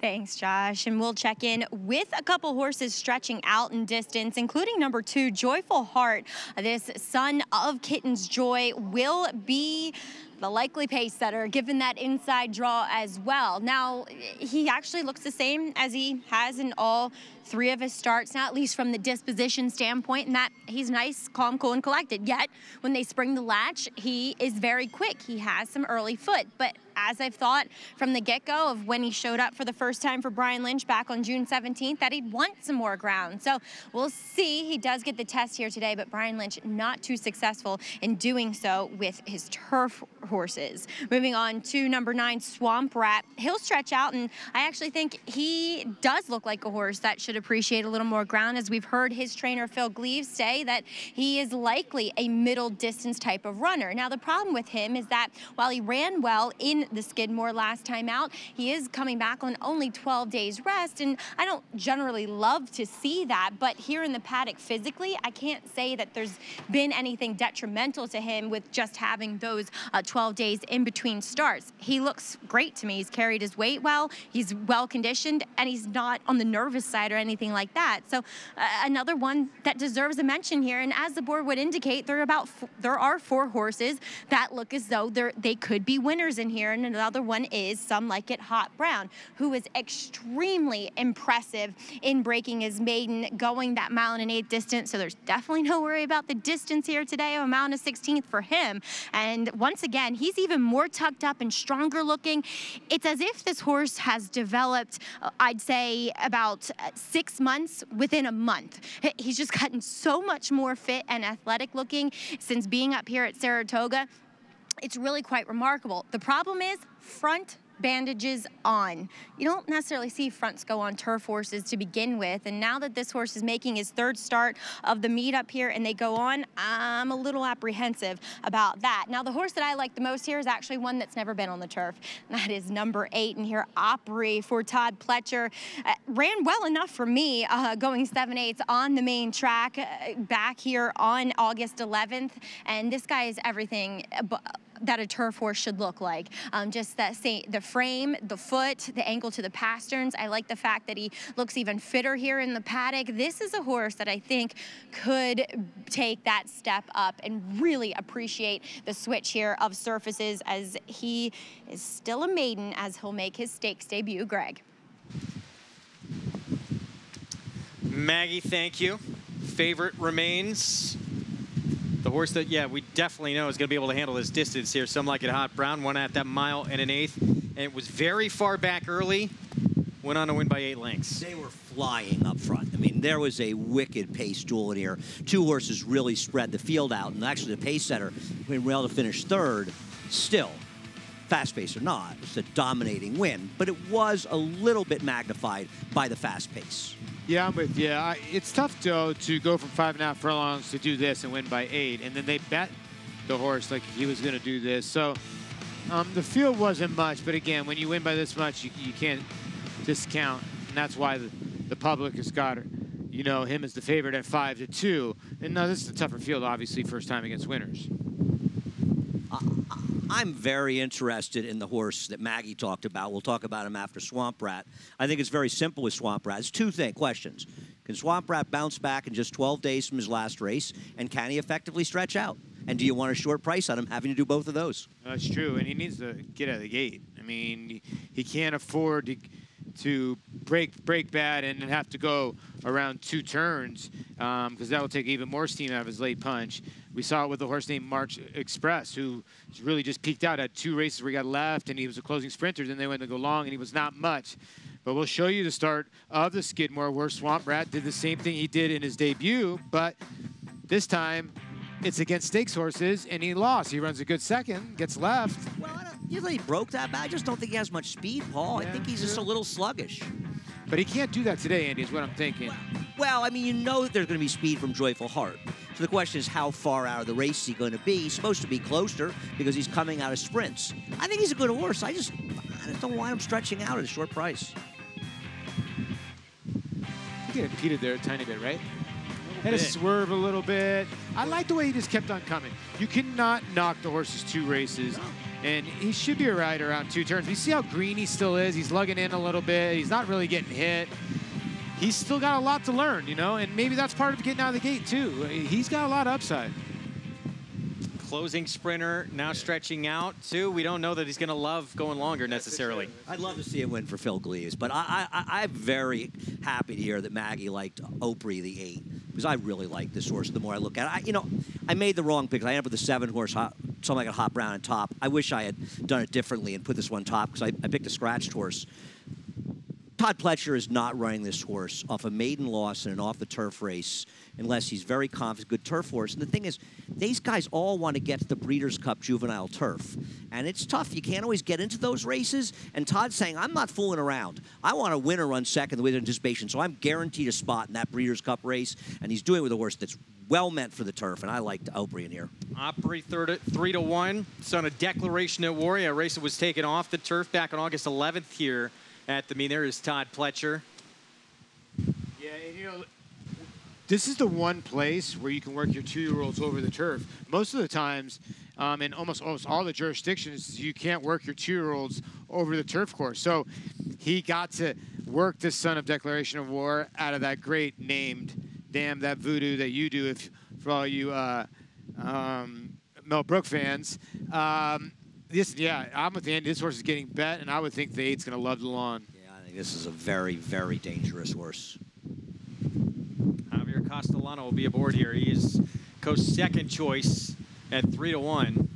Thanks, Josh. And we'll check in with a couple horses stretching out in distance, including number 2, Joyful Heart. This son of Kitten's Joy will be the likely pace setter, given that inside draw as well. Now, he actually looks the same as he has in all 3 of his starts, now at least from the disposition standpoint, and that he's nice, calm, cool, and collected. Yet, when they spring the latch, he is very quick. He has some early foot, but as I've thought from the get-go of when he showed up for the first time for Brian Lynch back on June 17th, that he'd want some more ground. So we'll see. He does get the test here today, but Brian Lynch not too successful in doing so with his turf horses. Moving on to number 9, Swamp Rat. He'll stretch out, and I actually think he does look like a horse that should appreciate a little more ground, as we've heard his trainer Phil Gleaves say that he is likely a middle distance type of runner. Now, the problem with him is that while he ran well in the Skidmore last time out, he is coming back on only 12 days rest, and I don't generally love to see that, but here in the paddock physically, I can't say that there's been anything detrimental to him with just having those 12 days in between starts. He looks great to me. He's carried his weight well, he's well conditioned, and he's not on the nervous side or anything like that. So another one that deserves a mention here, and as the board would indicate, there are 4 horses that look as though they could be winners in here, and another one is Some Like It Hot Brown, who is extremely impressive in breaking his maiden, going that 1 mile and an 1/8 distance. So there's definitely no worry about the distance here today of 1 mile and a 16th for him. And once again, he's even more tucked up and stronger looking. It's as if this horse has developed, I'd say, about 6 months within a month. He's just gotten so much more fit and athletic looking since being up here at Saratoga. It's really quite remarkable. The problem is front bandages on. You don't necessarily see fronts go on turf horses to begin with, and now that this horse is making his 3rd start of the meet up here and they go on, I'm a little apprehensive about that. Now, the horse that I like the most here is actually one that's never been on the turf. That is number 8 in here, Opry for Todd Pletcher. Ran well enough for me, going 7/8 on the main track back here on August 11th, and this guy is everything that a turf horse should look like. Just the frame, the foot, the angle to the pasterns. I like the fact that he looks even fitter here in the paddock. This is a horse that I think could take that step up and really appreciate the switch here of surfaces, as he is still a maiden as he'll make his stakes debut. Greg. Maggie, thank you. Favorite remains the horse that, yeah, we definitely know is going to be able to handle this distance here. Some Like It Hot Brown won at that 1 mile and an 1/8, and it was very far back early. Went on to win by 8 lengths. They were flying up front. I mean, there was a wicked pace duel in here. 2 horses really spread the field out, and actually the pace setter, when we were able to finish 3rd, still, fast pace or not, it's a dominating win, but it was a little bit magnified by the fast pace. Yeah, I'm with you. It's tough, Joe, to go from 5.5 furlongs to do this and win by 8, and then they bet the horse like he was going to do this. So the field wasn't much, but again, when you win by this much, you can't discount, and that's why the public has got, you know, him as the favorite at 5-2. And now this is a tougher field, obviously, first time against winners. I'm very interested in the horse that Maggie talked about. We'll talk about him after Swamp Rat. I think it's very simple with Swamp Rat. It's two questions. Can Swamp Rat bounce back in just 12 days from his last race, and can he effectively stretch out? And do you want a short price on him having to do both of those? That's true, and he needs to get out of the gate. I mean, he can't afford to break bad and have to go around 2 turns because that will take even more steam out of his late punch. We saw it with a horse named March Express, who really just peaked out at 2 races where he got left, and he was a closing sprinter. Then they went to go long, and he was not much. But we'll show you the start of the Skidmore, where Swamp Rat did the same thing he did in his debut, but this time it's against stakes horses, and he lost. He runs a good second, gets left. Well, you think he broke that bad? I just don't think he has much speed, Paul. Yeah, I think he's just a little sluggish. But he can't do that today, Andy, is what I'm thinking. Well, I mean, you know that there's going to be speed from Joyful Heart. So the question is, how far out of the race is he going to be? He's supposed to be closer because he's coming out of sprints. I think he's a good horse. I just don't want him stretching out at a short price. He get impeded there a tiny bit, right? Had to swerve a little bit. I like the way he just kept on coming. You cannot knock the horse's 2 races. And he should be right around 2 turns. You see how green he still is. He's lugging in a little bit. He's not really getting hit. He's still got a lot to learn, you know, and maybe that's part of getting out of the gate, too. He's got a lot of upside. Closing sprinter, now stretching out, too. We don't know that he's going to love going longer necessarily. I'd love to see him win for Phil Gleaves, but I'm very happy to hear that Maggie liked Opry, the 8, because I really like this horse the more I look at it. You know, I made the wrong pick. I ended up with a 7-horse, something like a Hot Brown and top. I wish I had done it differently and put this one top, because I picked a scratched horse. Todd Pletcher is not running this horse off a maiden loss in an off-the-turf race unless he's very confident, good turf horse. And the thing is, these guys all want to get to the Breeders' Cup Juvenile Turf. And it's tough. You can't always get into those races. And Todd's saying, I'm not fooling around. I want to win or run second with anticipation, so I'm guaranteed a spot in that Breeders' Cup race. And he's doing it with a horse that's well meant for the turf, and I like Opry in here. Opry 3-1. It's on a Declaration at War, a race that was taken off the turf back on August 11th here at the meet. There is Todd Pletcher. Yeah, and you know, this is the one place where you can work your 2-year-olds over the turf. Most of the times, in almost all the jurisdictions, you can't work your 2-year-olds over the turf course. So he got to work the son of Declaration of War out of that great named Damn That Voodoo that you do, for all you Mel Brook fans. I'm with Andy. This horse is getting bet, and I would think the 8's going to love the lawn. Yeah, I think this is a very, very dangerous horse. Javier Castellano will be aboard here. He is Coast's second choice at 3-1.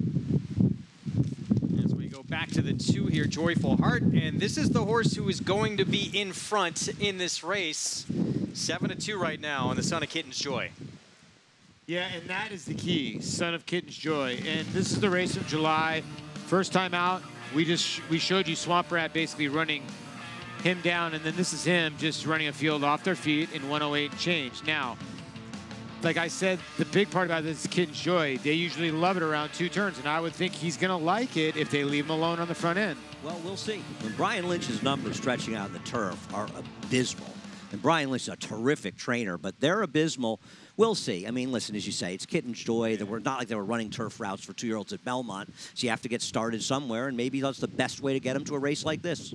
As we go back to the 2 here, Joyful Heart, and this is the horse who is going to be in front in this race. 7-2 right now on the Son of Kitten's Joy. Yeah, and that is the key, Son of Kitten's Joy. And this is the race of July. First time out, we showed you Swamp Rat basically running him down, and then this is him just running a field off their feet in 108 change. Now, like I said, the big part about this is Kitten's Joy. They usually love it around 2 turns, and I would think he's going to like it if they leave him alone on the front end. Well, we'll see. When Brian Lynch's numbers stretching out in the turf are abysmal. And Brian Lynch is a terrific trainer, but they're abysmal. We'll see. I mean, listen, as you say, it's Kitten's Joy. They were not like they were running turf routes for 2-year-olds at Belmont. So you have to get started somewhere, and maybe that's the best way to get them to a race like this.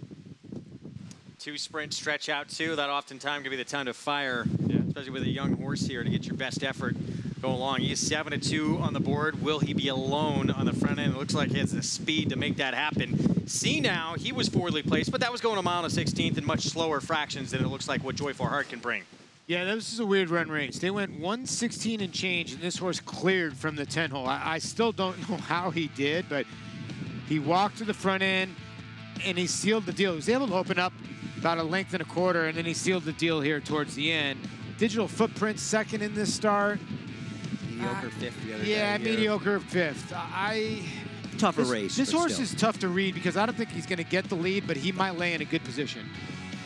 2 sprint stretch out, too. That oftentimes can be the time to fire, especially with a young horse here, to get your best effort go along. He is 7-2 on the board. Will he be alone on the front end? It looks like he has the speed to make that happen. See now, he was forwardly placed, but that was going a mile and a 16th in much slower fractions than it looks like what Joyful Heart can bring. Yeah, this is a weird run race. They went 116 and change, and this horse cleared from the 10 hole. I still don't know how he did, but he walked to the front end, and he sealed the deal. He was able to open up about 1.25 lengths, and then he sealed the deal here towards the end. Digital Footprint second in this start. Mediocre 5th the other day. Yeah, mediocre 5th. Tougher race. This horse is tough to read because I don't think he's going to get the lead, but he might lay in a good position.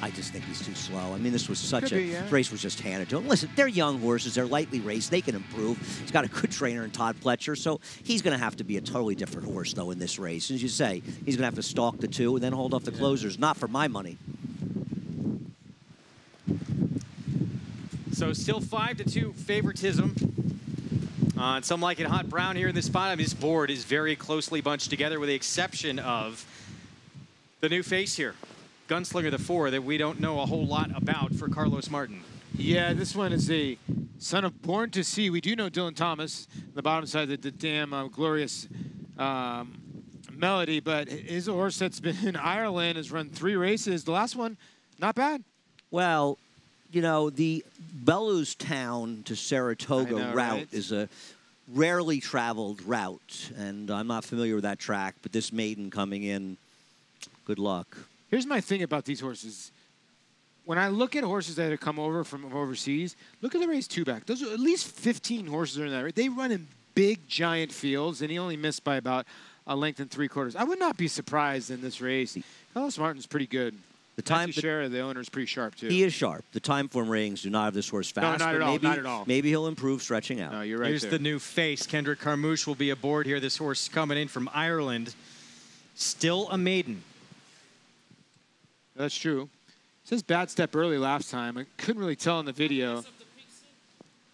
I just think he's too slow. I mean, this was such race was just handed to him. Listen, they're young horses. They're lightly raced. They can improve. He's got a good trainer in Todd Pletcher, so he's going to have to be a totally different horse, though, in this race. As you say, he's going to have to stalk the 2 and then hold off the closers. Not for my money. So still 5-2 favoritism on Some Like It Hot Brown here in this spot. I mean, this board is very closely bunched together with the exception of the new face here, Gunslinger the 4, that we don't know a whole lot about for Carlos Martin. Yeah, this one is a son of Born to Sea. We do know Dylan Thomas, on the bottom side of the damn glorious Melody, but his horse that's been in Ireland has run 3 races. The last one, not bad. Well, you know, the Bellewstown to Saratoga route right? is a rarely traveled route, and I'm not familiar with that track, but this maiden coming in, good luck. Here's my thing about these horses. When I look at horses that have come over from overseas, look at the race 2 back. Those are at least 15 horses are in that race. They run in big, giant fields, and he only missed by about a length and 3/4. I would not be surprised in this race. Carlos Martin's pretty good. The time share of the owner is pretty sharp too. He is sharp. The time form ratings do not have this horse fast. No, not at all. Maybe, Not at all. Maybe he'll improve stretching out. No, you're right. Here's the new face. Kendrick Carmouche will be aboard here. This horse coming in from Ireland. Still a maiden. That's true. It says bad step early last time. I couldn't really tell in the video.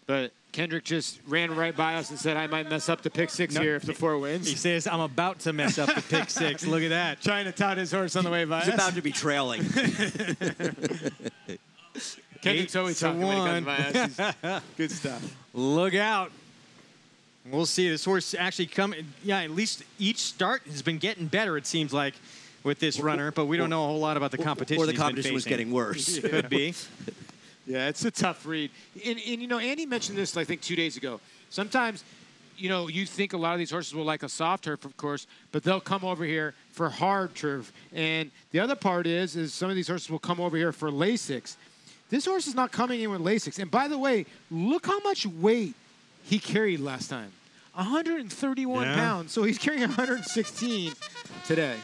But Kendrick just ran right by us and said, I might mess up the pick 6 here if the 4 wins. He says, I'm about to mess up the pick 6. Look at that. Trying to tout his horse on the way by He's us. about to be trailing. Kendrick's always talking when he comes by us. He's good stuff. Look out. We'll see. This horse actually coming. Yeah, at least each start has been getting better, it seems like, with this runner. But we don't know a whole lot about the competition. Or the he's been competition was facing. getting worse. Could be. Yeah, it's a tough read. And, you know, Andy mentioned this, I think, 2 days ago. Sometimes, you know, you think a lot of these horses will like a soft turf, of course, but they'll come over here for hard turf. And the other part is some of these horses will come over here for Lasix. This horse is not coming in with Lasix. And by the way, look how much weight he carried last time. 131 pounds. So he's carrying 116 today.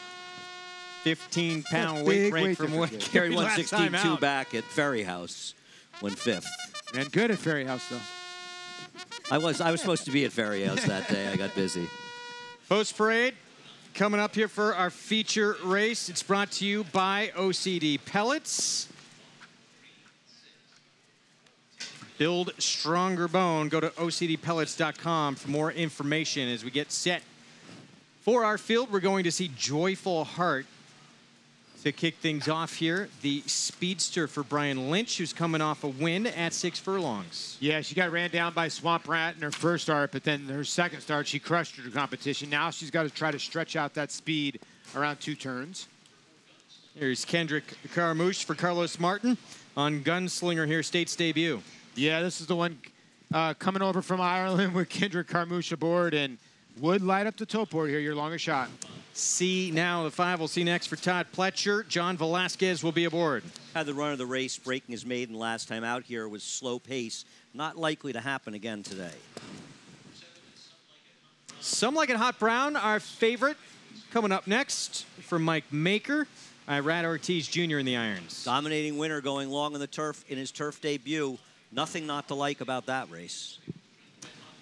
15-pound weight break from what he Carried last time 162 out. back at Ferry House, went 5th. And good at Ferry House, though. I was supposed to be at Ferry House that day. I got busy. Post parade coming up here for our feature race. It's brought to you by OCD Pellets. Build stronger bone. Go to OCDpellets.com for more information as we get set for our field. We're going to see Joyful Heart to kick things off here. The Speedster for Brian Lynch, who's coming off a win at 6 furlongs. Yeah, she got ran down by Swamp Rat in her first start, but then her second start, she crushed her competition. Now she's got to try to stretch out that speed around 2 turns. Here's Kendrick Carmouche for Carlos Martin on Gunslinger here, State's debut. Yeah, this is the one coming over from Ireland with Kendrick Carmouche aboard, and would light up the top board here, your longest shot. See now the 5. We'll see next for Todd Pletcher. John Velasquez will be aboard. Had the run of the race, breaking his maiden last time out here with slow pace. Not likely to happen again today. Some Like It Hot Brown, our favorite, coming up next for Mike Maker. Rad Ortiz Jr. in the irons. Dominating winner going long on the turf in his turf debut. Nothing not to like about that race.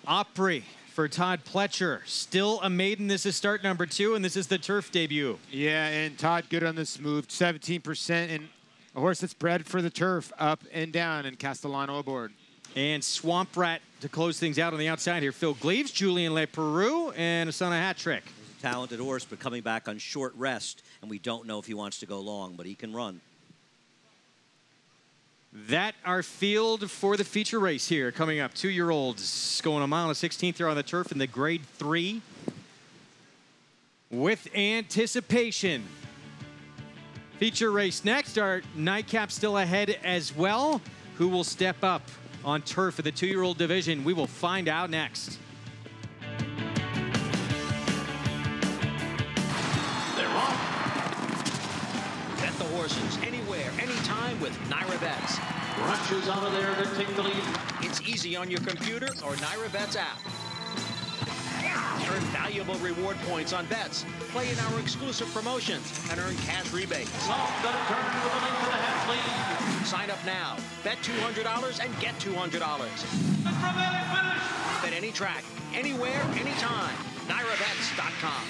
Opry for Todd Pletcher. Still a maiden. This is start number 2, and this is the turf debut. Yeah, and Todd good on this move. 17%, and a horse that's bred for the turf, up and down, and Castellano aboard. And Swamp Rat to close things out on the outside here. Phil Gleaves, Julian LePeroux, and a son of hat trick. He's a talented horse, but coming back on short rest, and we don't know if he wants to go long, but he can run. That our field for the feature race here. Coming up, 2-year-olds going a mile and 1/16 here on the turf in the grade 3. With anticipation. Feature race next. Our nightcap still ahead as well. Who will step up on turf for the 2-year-old division? We will find out next. They're off. Bet the horses anywhere, anytime with Naira Bets. Rushes out of there to take the lead. It's easy on your computer or Naira Bets app. Earn valuable reward points on bets. Play in our exclusive promotions and earn cash rebates. Sign up now. Bet $200 and get $200. Bet any track, anywhere, anytime. NairaBets.com.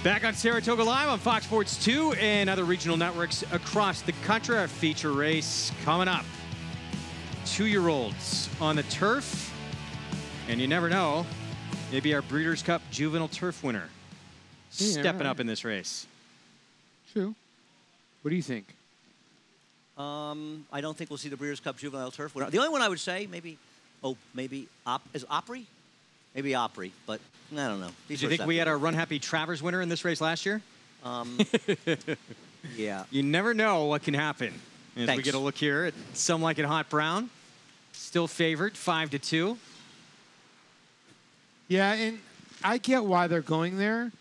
Back on Saratoga Live on Fox Sports 2 and other regional networks across the country. Our feature race coming up. 2-year-olds on the turf. And you never know, maybe our Breeders' Cup Juvenile Turf winner stepping up in this race. True. What do you think? I don't think we'll see the Breeders' Cup Juvenile Turf winner. The only one I would say, maybe is Opry? Maybe Opry, but I don't know. Did you think we had our Run Happy Travers winner in this race last year? Yeah. You never know what can happen. As we get a look here at Some Like It Hot Brown. Still favored, 5-2. Yeah, and I get why they're going there,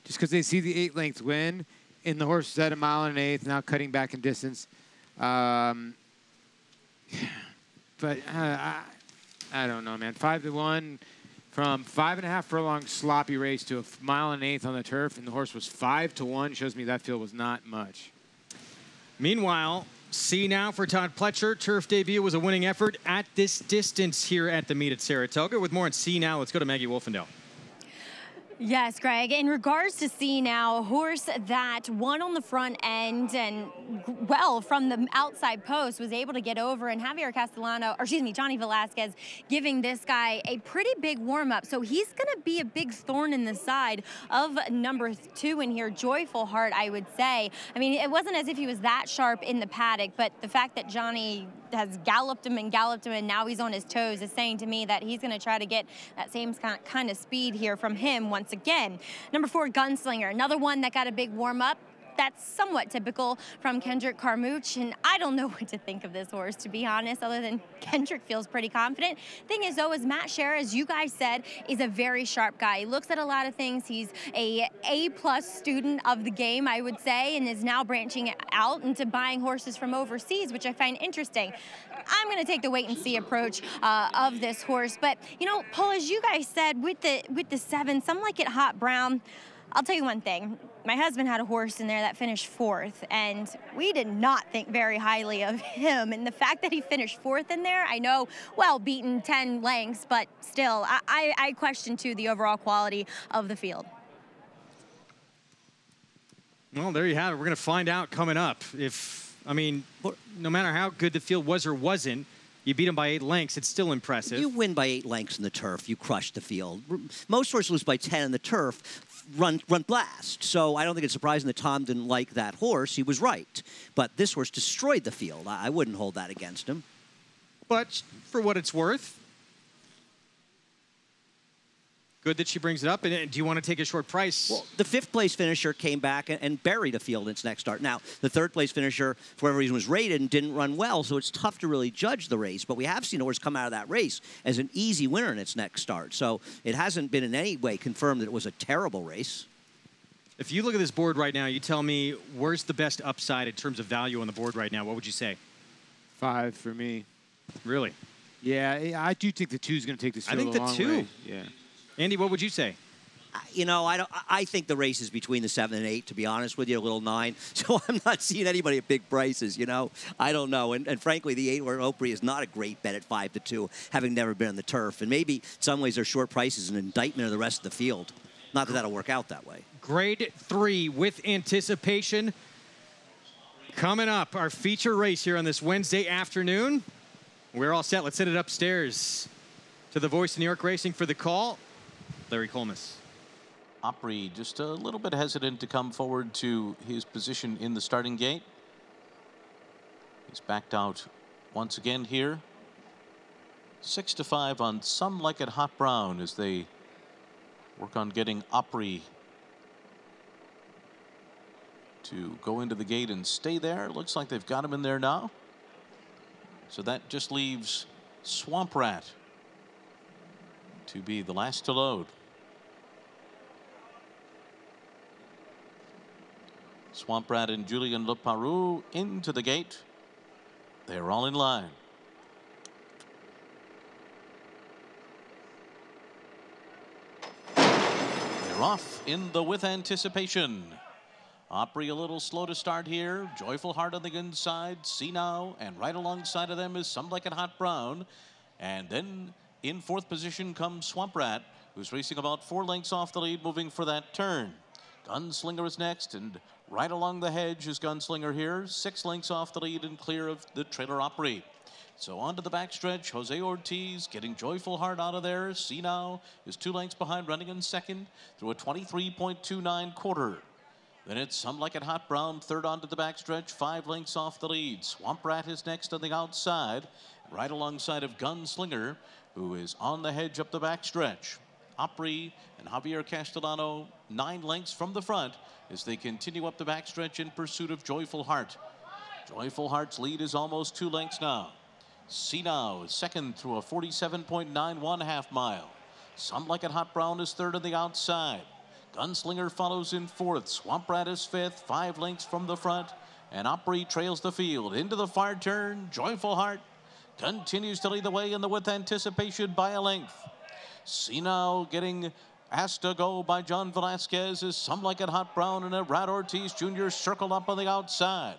just because they see the 8-length win, and the horse is at 1 1/8, now cutting back in distance. But I don't know, man. 5-1 from 5.5 furlong sloppy race to 1 1/8 on the turf, and the horse was 5-1. Shows me that field was not much. Meanwhile, see now for Todd Pletcher. Turf debut was a winning effort at this distance here at the meet at Saratoga. With more on See Now, let's go to Maggie Wolfendale. Yes, Greg. In regards to See Now, a horse that won on the front end and, well, from the outside post was able to get over, and Javier Castellano, or excuse me, Johnny Velasquez, giving this guy a pretty big warm-up. So he's going to be a big thorn in the side of number 2 in here, Joyful Heart, I would say. I mean, it wasn't as if he was that sharp in the paddock, but the fact that Johnny has galloped him, and now he's on his toes is saying to me that he's going to try to get that same kind of speed here from him once again. Number 4, Gunslinger, another one that got a big warm-up. That's somewhat typical from Kendrick Carmouche, and I don't know what to think of this horse, to be honest, other than Kendrick feels pretty confident. Thing is, though, is Matt Scherr, as you guys said, is a very sharp guy. He looks at a lot of things. He's a A+ student of the game, I would say, and is now branching out into buying horses from overseas, which I find interesting. I'm going to take the wait-and-see approach of this horse. But, you know, Paul, as you guys said, with the 7, Some Like It Hot Brown, I'll tell you one thing. My husband had a horse in there that finished 4th, and we did not think very highly of him. And the fact that he finished 4th in there, I know, well, beaten 10 lengths, but still, I question, too, the overall quality of the field. Well, there you have it. We're going to find out coming up. I mean, no matter how good the field was or wasn't, you beat him by 8 lengths. It's still impressive. If you win by 8 lengths in the turf, you crush the field. Most horses lose by 10 in the turf, run blast. So I don't think it's surprising that Tom didn't like that horse. He was right. But this horse destroyed the field. I wouldn't hold that against him. But for what it's worth, good that she brings it up. And do you want to take a short price? Well, the 5th place finisher came back and buried a field in its next start. Now, the 3rd place finisher, for whatever reason, was rated and didn't run well, so it's tough to really judge the race. But we have seen a horse come out of that race as an easy winner in its next start. So it hasn't been in any way confirmed that it was a terrible race. If you look at this board right now, you tell me where's the best upside in terms of value on the board right now. What would you say? 5 for me. Really? Yeah, I do think the 2 is going to take this field I think the 2. Way. Yeah. Andy, what would you say? You know, I think the race is between the 7 and 8, to be honest with you, a little 9. So I'm not seeing anybody at big prices, you know. I don't know. And frankly, the 8 where Opry is not a great bet at 5-2, having never been on the turf. And maybe in some ways their short price is an indictment of the rest of the field. Not that that'll work out that way. Grade 3 with anticipation. Coming up, our feature race here on this Wednesday afternoon. We're all set. Let's send it upstairs to the voice of New York Racing for the call, Larry Colmus. Opry just a little bit hesitant to come forward to his position in the starting gate. He's backed out once again here. 6-5 on Some Like It Hot Brown as they work on getting Opry to go into the gate and stay there. Looks like they've got him in there now. So that just leaves Swamp Rat to be the last to load. Swamp Rat and Julien Leparoux into the gate. They're all in line. They're off in the with anticipation. Opry a little slow to start here. Joyful Heart on the inside. See Now, and right alongside of them is Some Like It Hot Brown. And then in 4th position comes Swamp Rat, who's racing about 4 lengths off the lead, moving for that turn. Gunslinger is next, and right along the hedge is Gunslinger here. 6 lengths off the lead and clear of the trailer Opry. So on to the backstretch, Jose Ortiz getting Joyful Heart out of there. See Now is 2 lengths behind, running in second through a 23.29 quarter. Then it's Some Like It Hot Brown, third onto the backstretch, 5 lengths off the lead. Swamp Rat is next on the outside, right alongside of Gunslinger, who is on the hedge up the backstretch. Opry and Javier Castellano 9 lengths from the front as they continue up the backstretch in pursuit of Joyful Heart. Joyful Heart's lead is almost 2 lengths now. See Now is second through a 47.91 half mile. Some Like It Hot Brown is third on the outside. Gunslinger follows in fourth. Swamp Rat is fifth, 5 lengths from the front. And Opry trails the field. Into the far turn, Joyful Heart continues to lead the way in the With Anticipation by a length. See Now getting asked to go by John Velasquez is Some Like It Hot Brown, and Everett Ortiz Jr. circled up on the outside.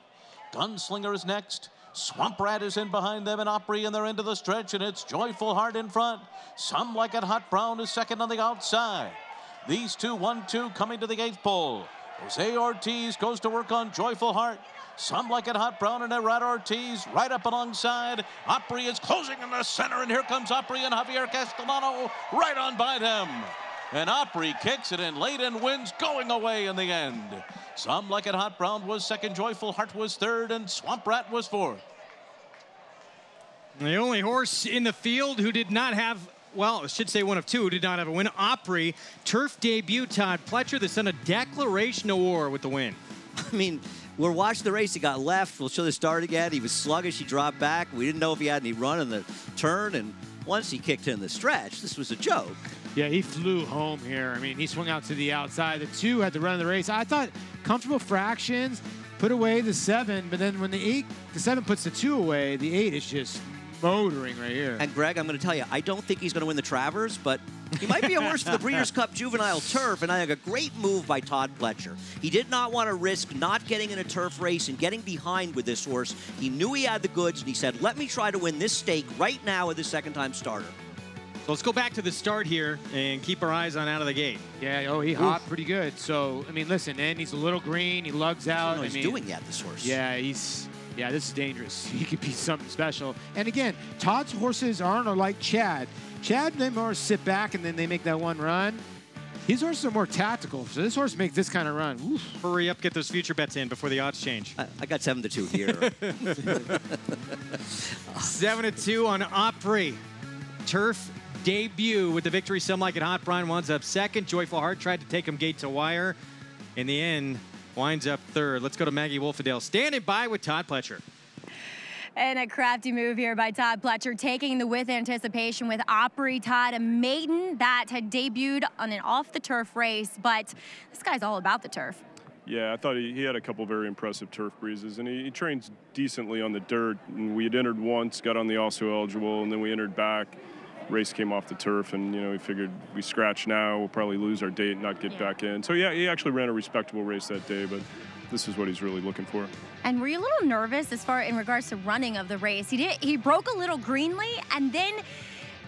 Gunslinger is next. Swamp Rat is in behind them, and Opry, and they're into the stretch, and it's Joyful Heart in front. Some Like It Hot Brown is second on the outside. These two, 1-2, coming to the 8th pole. Jose Ortiz goes to work on Joyful Heart. Some Like It Hot Brown and Everett Ortiz right up alongside. Opry is closing in the center, and here comes Opry and Javier Castellano right on by them. And Opry kicks it in late and wins, going away in the end. Some Like It Hot Brown was second, Joyful Heart was third, and Swamp Rat was fourth. The only horse in the field who did not have, well, I should say one of two who did not have a win, Opry. Turf debut, Todd Pletcher, the son of Declaration of War with the win. I mean, we're watching the race. He got left. We'll show the start again. He was sluggish. He dropped back. We didn't know if he had any run in the turn. And once he kicked in the stretch, this was a joke. Yeah, he flew home here. I mean, he swung out to the outside. The 2 had to run the race. I thought comfortable fractions, put away the 7, but then when the 7 puts the 2 away, the 8 is just motoring right here. And Greg, I'm going to tell you, I don't think he's going to win the Travers, but he might be a horse for the Breeders' Cup Juvenile Turf, and I think a great move by Todd Pletcher. He did not want to risk not getting in a turf race and getting behind with this horse. He knew he had the goods, and he said, let me try to win this stake right now with the second-time starter. So let's go back to the start here and keep our eyes on out of the gate. Yeah, oh, he hopped pretty good. So, I mean, listen, and he's a little green. He lugs out. I don't know what he's doing yet, this horse. Yeah, yeah, this is dangerous. He could be something special. And again, Todd's horses aren't like Chad. Chad, they more sit back and then they make that one run. These horses are more tactical. So this horse makes this kind of run. Oof. Hurry up, get those future bets in before the odds change. I got 7-2 here. 7-2 on Opry. Turf debut with the victory. Some Like It Hot Brown winds up second. Joyful Heart tried to take him gate to wire. In the end, winds up third. Let's go to Maggie Wolfadale standing by with Todd Pletcher. And a crafty move here by Todd Pletcher, taking the With Anticipation with Opry. Todd, a maiden that had debuted on an off-the-turf race, but this guy's all about the turf. Yeah, I thought he had a couple very impressive turf breezes, and he trains decently on the dirt. And we had entered once, got on the also eligible, and then we entered back. Race came off the turf, and we figured we scratch now, we'll probably lose our date and not get back in. So yeah, he actually ran a respectable race that day, but this is what he's really looking for. And were you a little nervous as far in regards to running of the race? He broke a little greenly, and then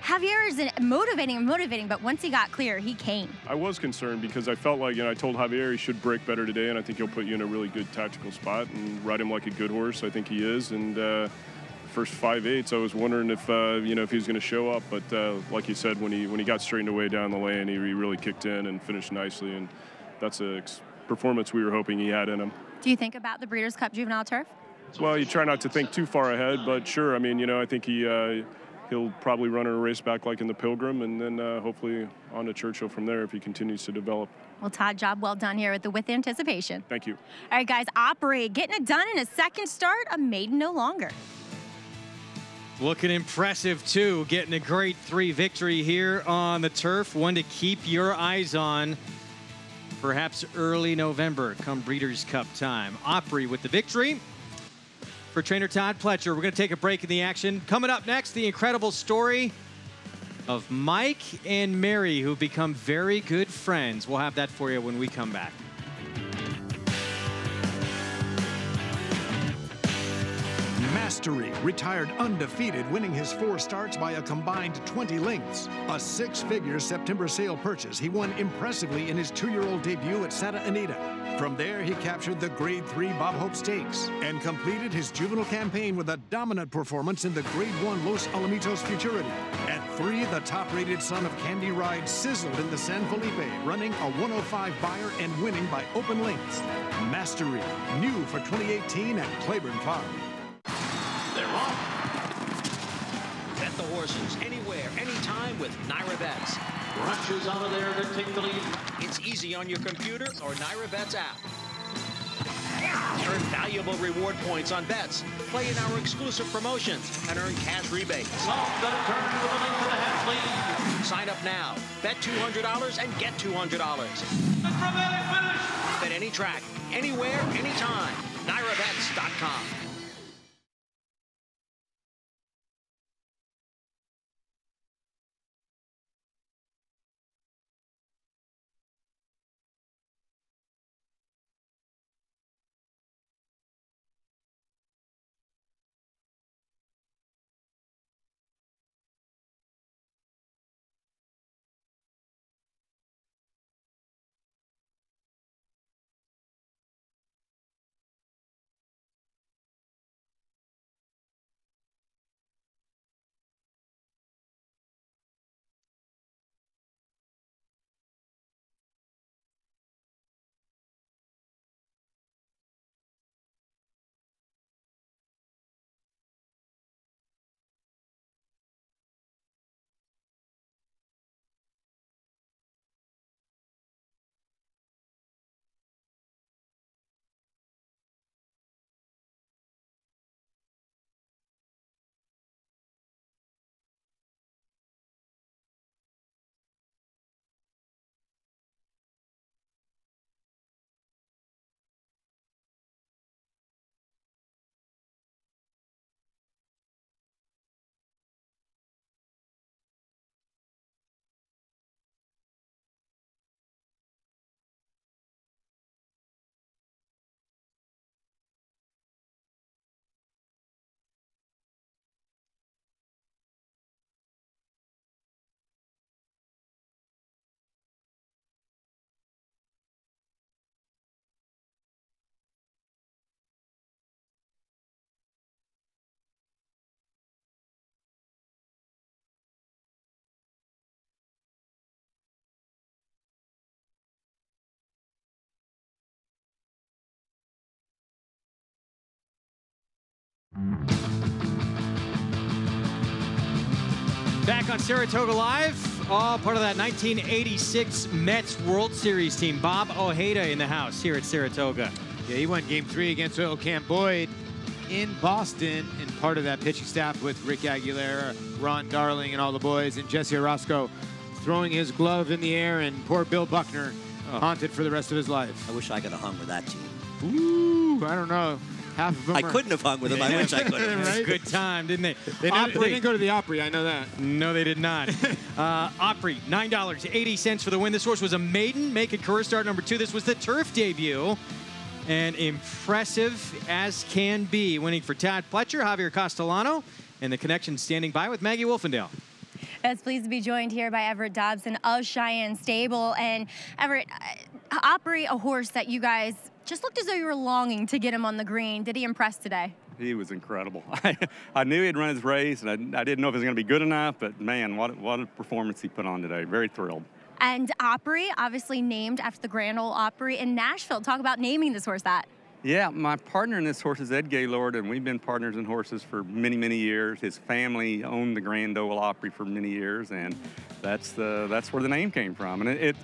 Javier is motivating, but once he got clear, he came. I was concerned because I felt like, I told Javier he should break better today, and I think he'll put you in a really good tactical spot and ride him like a good horse. I think he is, and first 5/8, I was wondering if if he was going to show up, but like you said, when he got straightened away down the lane, he really kicked in and finished nicely, and that's a performance we were hoping he had in him. Do you think about the Breeders' Cup Juvenile Turf? Well, you try not to think too far ahead, but sure. I mean, I think he'll probably run in a race back like in the Pilgrim, and then hopefully on to Churchill from there if he continues to develop. Well, Todd, job well done here With Anticipation. Thank you. All right, guys, Opry getting it done in a second start, a maiden no longer. Looking impressive, too. Getting a great 3 victory here on the turf. One to keep your eyes on perhaps early November come Breeders' Cup time. Opry with the victory. For trainer Todd Pletcher, we're going to take a break in the action. Coming up next, the incredible story of Mike and Mary, who become very good friends. We'll have that for you when we come back. Mastery retired undefeated, winning his 4 starts by a combined 20 lengths. A 6-figure September sale purchase, he won impressively in his 2-year-old debut at Santa Anita. From there, he captured the Grade 3 Bob Hope Stakes and completed his juvenile campaign with a dominant performance in the Grade 1 Los Alamitos Futurity. At 3, the top-rated son of Candy Ride sizzled in the San Felipe, running a 105 buyer and winning by open lengths. Mastery, new for 2018 at Claiborne Farm. They're off. Bet the horses anywhere, anytime with Naira Bets. Rushes out of there to take the lead. It's easy on your computer or Naira Bets app. Earn valuable reward points on bets. Play in our exclusive promotions and earn cash rebates. Off the turn with a length and a half lead. Sign up now. Bet $200 and get $200. Bet any track, anywhere, anytime. NairaBets.com. Back on Saratoga Live, all part of that 1986 Mets World Series team. Bob Ojeda in the house here at Saratoga. Yeah, he won Game 3 against Cam Boyd in Boston, and part of that pitching staff with Rick Aguilera, Ron Darling, and all the boys, and Jesse Orozco throwing his glove in the air, and poor Bill Buckner haunted for the rest of his life. I wish I could have hung with that team. Ooh, I don't know. Half of them I couldn't have hung with them. I wish I could have. Right? Good time, didn't they? They didn't go to the Opry, I know that. No, they did not. Opry, $9.80 for the win. This horse was a maiden, making career start number 2. This was the turf debut. And impressive as can be, winning for Todd Pletcher, Javier Castellano, and the connection standing by with Maggie Wolfendale. Yes, pleased to be joined here by Everett Dobson of Cheyenne Stable. And Everett, Opry, a horse that you guys just looked as though you were longing to get him on the green. Did he impress today? He was incredible. I knew he'd run his race, and I didn't know if it was going to be good enough, but man, what a performance he put on today. Very thrilled. And Opry, obviously named after the Grand Ole Opry in Nashville. Talk about naming this horse that. Yeah, my partner in this horse is Ed Gaylord, and we've been partners in horses for many, many years. His family owned the Grand Ole Opry for many years, and that's where the name came from. And it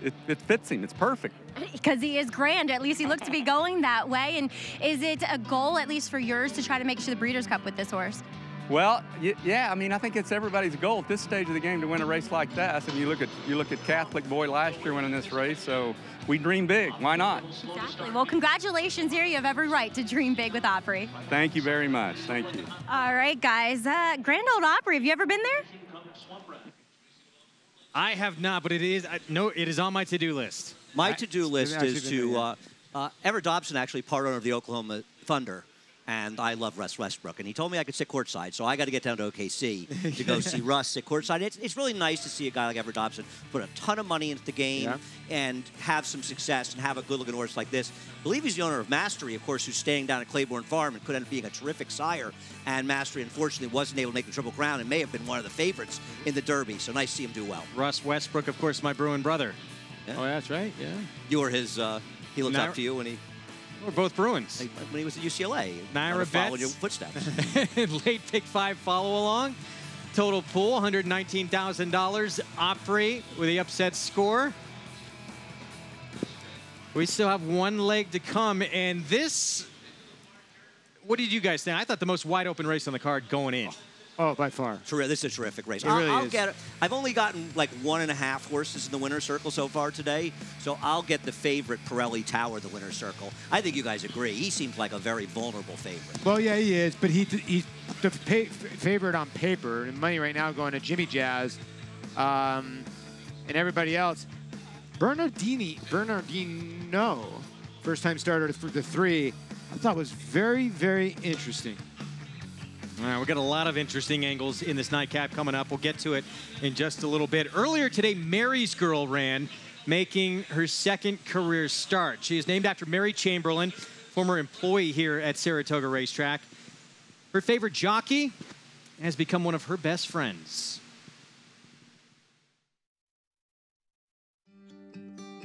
fits him. It's perfect. Because he is grand. At least he looks to be going that way. And is it a goal, at least for yours, to try to make it to the Breeders' Cup with this horse? Well, yeah. I mean, I think it's everybody's goal at this stage of the game to win a race like that. And you look at Catholic Boy last year winning this race. So we dream big. Why not? Exactly. Well, congratulations here. You have every right to dream big with Opry. Thank you very much. Thank you. All right, guys. Grand Ole Opry. Have you ever been there? I have not, but it is on my to-do list. My to-do list is to Everett Dobson, actually part owner of the Oklahoma Thunder, And I love Russ Westbrook. And he told me I could sit courtside, so I got to get down to OKC to go see Russ sit courtside. It's really nice to see a guy like Everett Dobson put a ton of money into the game and have some success and have a good-looking horse like this. I believe he's the owner of Mastery, of course, who's staying down at Claiborne Farm and could end up being a terrific sire. And Mastery, unfortunately, wasn't able to make the Triple Crown and may have been one of the favorites in the Derby. So nice to see him do well. Russ Westbrook, of course, my Bruin brother. Yeah. Oh, that's right, yeah. You were his, he looked up to you when he... We're both Bruins. When he was at UCLA. Naira followed your footsteps. Late pick 5 follow along. Total pool, $119,000. Opry with the upset score. We still have one leg to come, and this, what did you guys think? I thought the most wide open race on the card going in. Oh, by far. This is a terrific race. It really I'll is. get it. I've only gotten like 1.5 horses in the winner's circle so far today, so I'll get the favorite Pirelli Tower, the winner's circle. I think you guys agree. He seems like a very vulnerable favorite. Well, yeah, he is, but he's the favorite on paper, and money right now going to Jimmy Jazz and everybody else. Bernardino, first-time starter for the 3, I thought was very, very interesting. All right, we've got a lot of interesting angles in this nightcap coming up. We'll get to it in just a little bit. Earlier today, Mary's Girl ran, making her second career start. She is named after Mary Chamberlain, former employee here at Saratoga Racetrack. Her favorite jockey has become one of her best friends.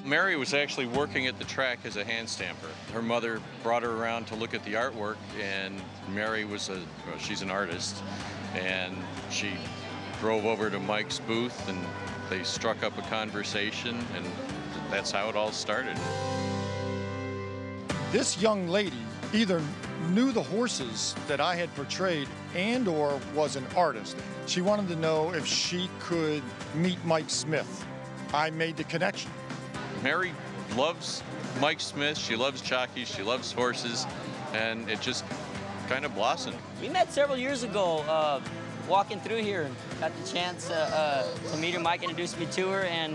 Mary was actually working at the track as a hand stamper. Her mother brought her around to look at the artwork, and Mary was she's an artist, and she drove over to Mike's booth, and they struck up a conversation, and that's how it all started. This young lady either knew the horses that I had portrayed and or was an artist. She wanted to know if she could meet Mike Smith. I made the connection. Mary loves Mike Smith, she loves jockeys, she loves horses, and it just kind of blossomed. We met several years ago walking through here and got the chance to meet her. Mike introduced me to her, and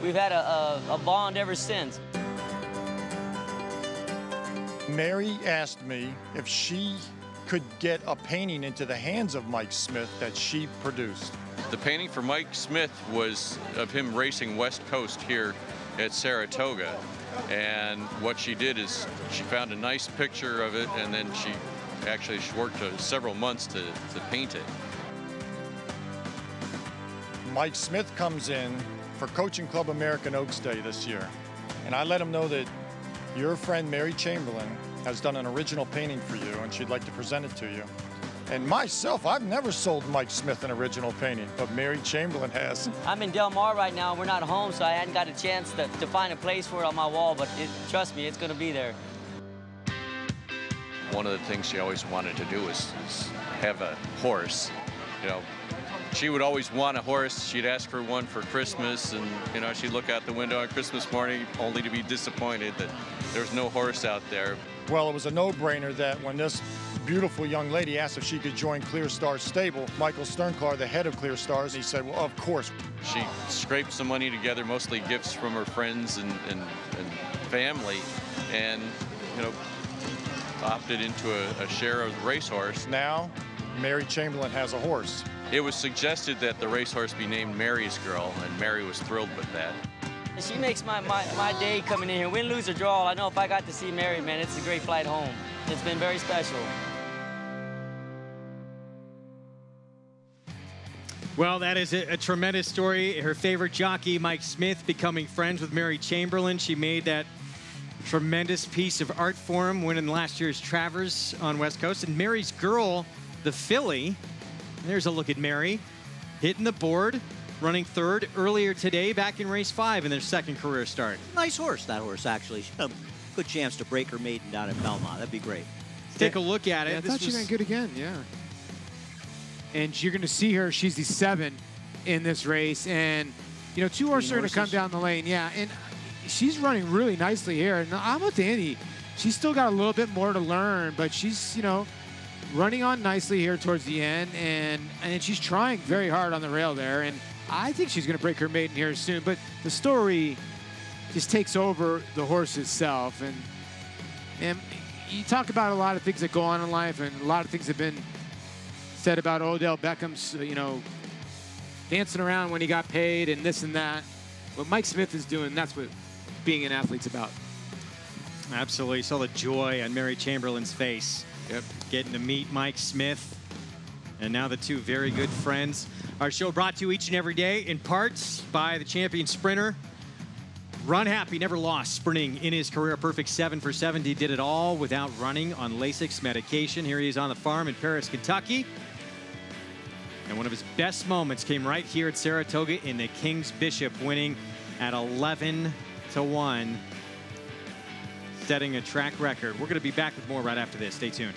we've had a bond ever since. Mary asked me if she could get a painting into the hands of Mike Smith that she produced. The painting for Mike Smith was of him racing West Coast here at Saratoga, and what she did is she found a nice picture of it, and then she worked several months to paint it. Mike Smith comes in for Coaching Club American Oaks Day this year, and I let him know that your friend Mary Chamberlain has done an original painting for you, and she'd like to present it to you. And myself, I've never sold Mike Smith an original painting, but Mary Chamberlain has. I'm in Del Mar right now. We're not home, so I hadn't got a chance to find a place for it on my wall, but trust me, it's going to be there. One of the things she always wanted to do was have a horse. You know, she would always want a horse. She'd ask for one for Christmas, and you know, she'd look out the window on Christmas morning only to be disappointed that there's no horse out there. Well, it was a no-brainer that when this beautiful young lady asked if she could join Clear Star's stable, Michael Sternklar, the head of Clear Stars, he said, well, of course. She scraped some money together, mostly gifts from her friends and family, and you know, opted into a share of the racehorse. Now, Mary Chamberlain has a horse. It was suggested that the racehorse be named Mary's Girl, and Mary was thrilled with that. She makes my day coming in here. Win, lose, or draw, I know if I got to see Mary, man, it's a great flight home. It's been very special. Well, that is a tremendous story. Her favorite jockey, Mike Smith, becoming friends with Mary Chamberlain. She made that tremendous piece of art for him, winning last year's Travers on West Coast. And Mary's Girl, the filly, there's a look at Mary, hitting the board, running third earlier today, back in race 5 in their second career start. Nice horse, that horse, actually. She had a good chance to break her maiden down at Belmont. That'd be great. Take a look at it. Yeah, I thought she ran good again, yeah. And you're going to see her. She's the 7 in this race. And, you know, 2 horses are going to come down the lane. Yeah, and she's running really nicely here. And I'm with Andy. She's still got a little bit more to learn, but she's, you know, running on nicely here towards the end. And she's trying very hard on the rail there. And I think she's going to break her maiden here soon. But the story just takes over the horse itself. And you talk about a lot of things that go on in life, and a lot of things have been said about Odell Beckham's, dancing around when he got paid and this and that. What Mike Smith is doing, that's what being an athlete's about. Absolutely. Saw the joy on Mary Chamberlain's face. Yep. Getting to meet Mike Smith. And now the two very good friends. Our show brought to you each and every day in parts by the champion sprinter. Run Happy never lost sprinting in his career. Perfect 7 for 70. Did it all without running on Lasix medication. Here he is on the farm in Paris, Kentucky. And one of his best moments came right here at Saratoga in the King's Bishop, winning at 11-1, setting a track record. We're going to be back with more right after this. Stay tuned.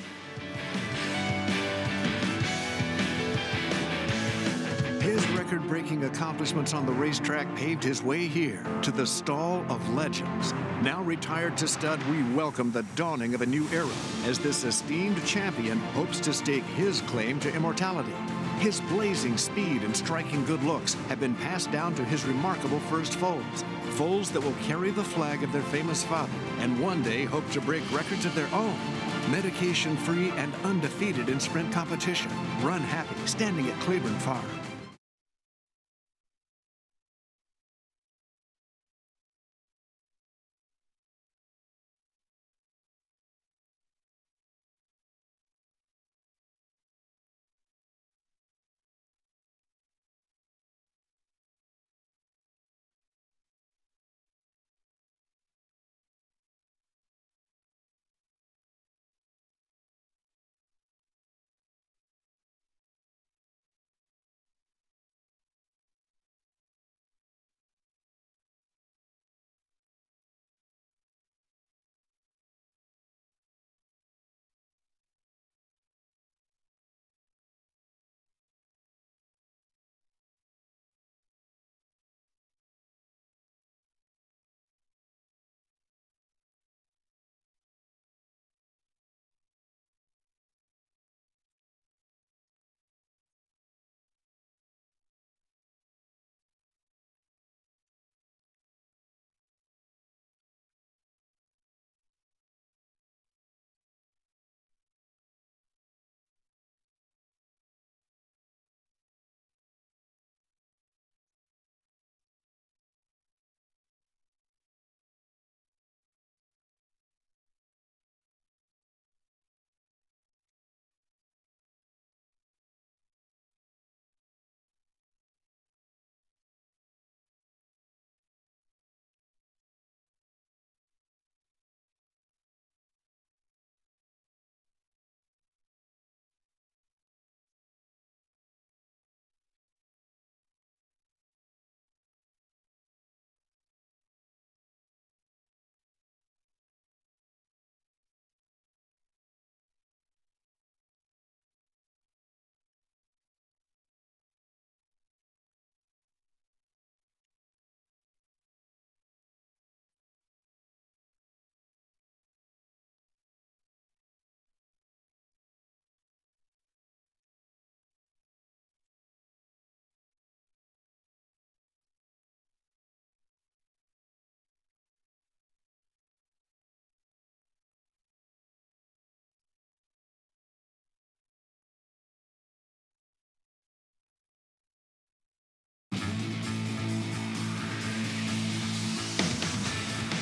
His record-breaking accomplishments on the racetrack paved his way here to the Stall of Legends. Now retired to stud, we welcome the dawning of a new era as this esteemed champion hopes to stake his claim to immortality. His blazing speed and striking good looks have been passed down to his remarkable first foals. Foals that will carry the flag of their famous father and one day hope to break records of their own. Medication-free and undefeated in sprint competition. Run Happy, standing at Claiborne Farm.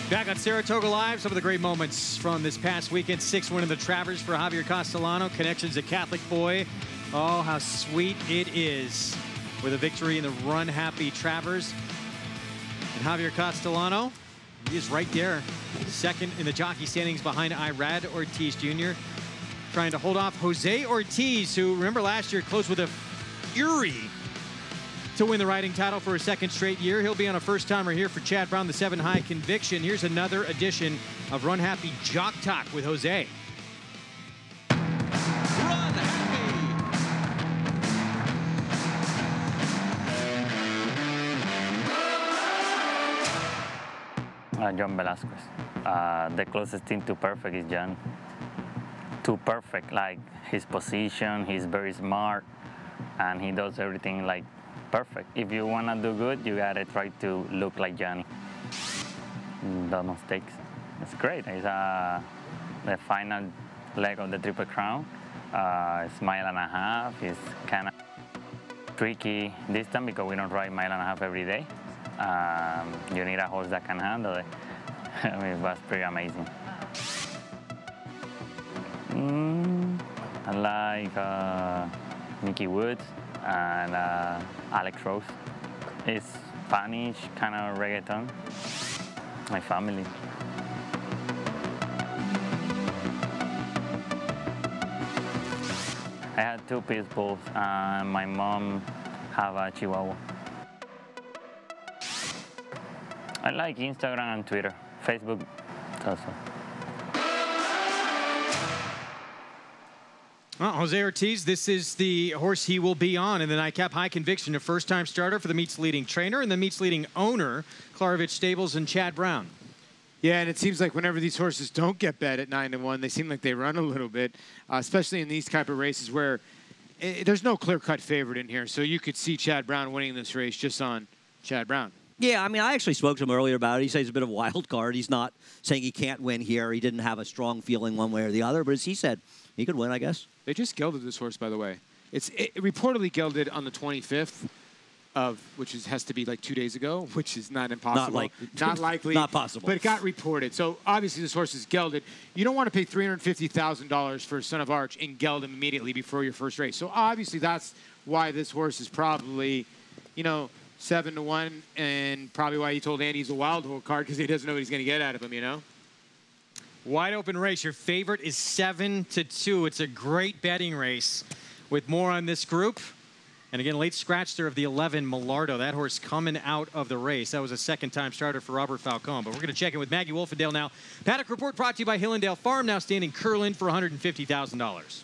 Back on Saratoga Live, some of the great moments from this past weekend. 6th win in the Travers for Javier Castellano. Connections, a Catholic boy. Oh, how sweet it is with a victory in the Run Happy Travers. And Javier Castellano, he is right there. 2nd in the jockey standings behind Irad Ortiz Jr. Trying to hold off Jose Ortiz, who, remember last year, closed with a fury to win the riding title for a 2nd straight year. He'll be on a first-timer here for Chad Brown, the 7 High Conviction. Here's another edition of Run Happy Jock Talk with Jose. John Velasquez. The closest thing to perfect is John. Too perfect, like his position, he's very smart, and he does everything like perfect. If you want to do good, you gotta try to look like Johnny. No mistakes. It's great. the final leg of the Triple Crown. It's 1.5 miles. It's kind of tricky distance because we don't ride 1.5 miles every day. You need a horse that can handle it. I mean, it was pretty amazing. I like Mickey Woods and Alex Rose. It's Spanish, kind of reggaeton. My family. I had 2 pit bulls, and my mom have a Chihuahua. I like Instagram and Twitter. Facebook also. Well, Jose Ortiz, this is the horse he will be on in the nightcap. High Conviction, a first-time starter for the meet's leading trainer and the meet's leading owner, Klarovich Stables and Chad Brown. Yeah, and it seems like whenever these horses don't get bet at 9-1, they seem like they run a little bit, especially in these type of races where there's no clear-cut favorite in here. So you could see Chad Brown winning this race just on Chad Brown. Yeah, I mean, I actually spoke to him earlier about it. He says he's a bit of a wild card. He's not saying he can't win here. He didn't have a strong feeling one way or the other, but as he said, he could win, I guess. They just gelded this horse, by the way. It reportedly gelded on the 25th of, which has to be like 2 days ago, which is not impossible. Not likely. Not possible. But it got reported. So obviously this horse is gelded. You don't want to pay $350,000 for Son of Arch and geld him immediately before your first race. So obviously that's why this horse is probably, 7-1, and probably why he told Andy he's a wild card, because he doesn't know what he's going to get out of him, Wide open race. Your favorite is 7-2. It's a great betting race with more on this group. And again, late scratcher of the 11, Millardo. That horse coming out of the race. That was a second-time starter for Robert Falcone. But we're going to check in with Maggie Wolfendale now. Paddock Report brought to you by Hillendale Farm, now standing Curlin for $150,000.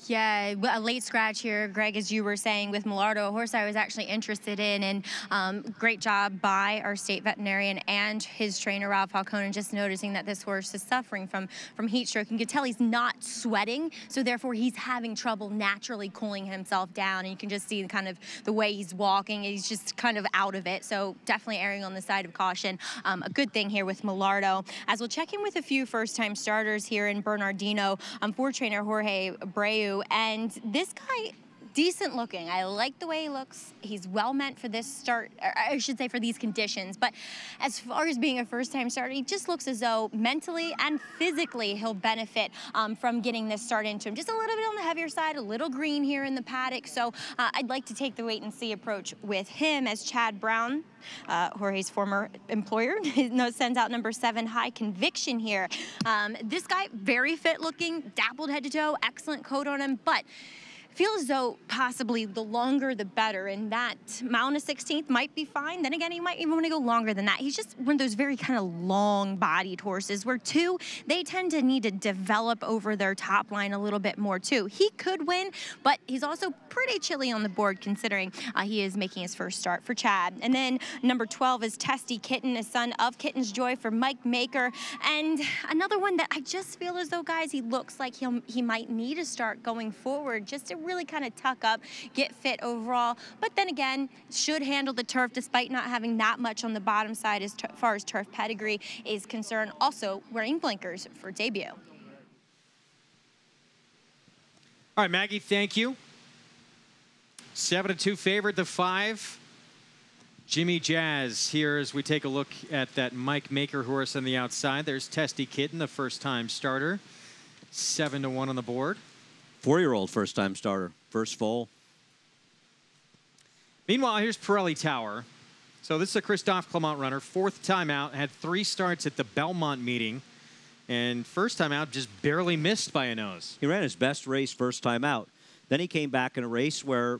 Yeah, a late scratch here, Greg, as you were saying, with Millardo, a horse I was actually interested in. And great job by our state veterinarian and his trainer, Rob Falcone, just noticing that this horse is suffering from heat stroke. You can tell he's not sweating, so therefore he's having trouble naturally cooling himself down. And you can just see kind of the way he's walking. He's just kind of out of it, so definitely erring on the side of caution. A good thing here with Millardo. As we'll check in with a few first-time starters here in Bernardino for trainer Jorge Abreu. And this guy, decent looking. I like the way he looks. He's well meant for this start, or I should say for these conditions. But as far as being a first-time starter, he just looks as though mentally and physically he'll benefit from getting this start into him. Just a little bit on the heavier side, a little green here in the paddock. So I'd like to take the wait-and-see approach with him, as Chad Brown, Jorge's former employer, sends out number 7, High Conviction here. This guy, very fit looking, dappled head to toe, excellent coat on him, but feel as though possibly the longer the better, and that mile and a 16th might be fine. Then again, he might even want to go longer than that. He's just one of those very kind of long-bodied horses where, too, they tend to need to develop over their top line a little bit more, too. He could win, but he's also pretty chilly on the board considering he is making his first start for Chad. And then number 12 is Testy Kitten, a son of Kitten's Joy for Mike Maker. And another one that I just feel as though, guys, he looks like he might need a start going forward just to really kind of tuck up, get fit overall. But then again, should handle the turf despite not having that much on the bottom side as far as turf pedigree is concerned. Also wearing blinkers for debut. All right, Maggie, thank you. 7-2 favorite, the 5. Jimmy Jazz here as we take a look at that Mike Maker horse on the outside. There's Testy Kitten, the first-time starter. 7-1 on the board. 4-year-old first-time starter, first foal. Meanwhile, here's Pirelli Tower. So this is a Christophe Clement runner, 4th time out, had 3 starts at the Belmont meeting, and first time out just barely missed by a nose. He ran his best race first time out. Then he came back in a race where,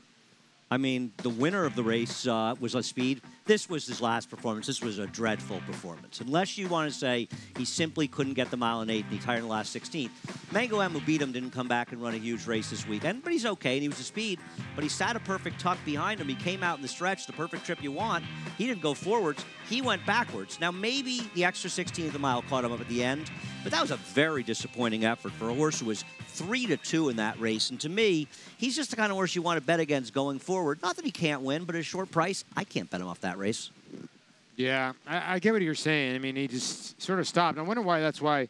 I mean, the winner of the race was a speed. This was his last performance. This was a dreadful performance. Unless you want to say he simply couldn't get the mile and 8 and he tired in the last 16th. Mango M, who beat him, didn't come back and run a huge race this weekend, but he's okay, and he was a speed. But he sat a perfect tuck behind him. He came out in the stretch, the perfect trip you want. He didn't go forwards. He went backwards. Now, maybe the extra 16th of the mile caught him up at the end, but that was a very disappointing effort for a horse who was 3-2 in that race. And to me, he's just the kind of horse you want to bet against going forward. Not that he can't win, but at a short price, I can't bet him off that race. Yeah, I get what you're saying. I mean, he just sort of stopped. I wonder why that's why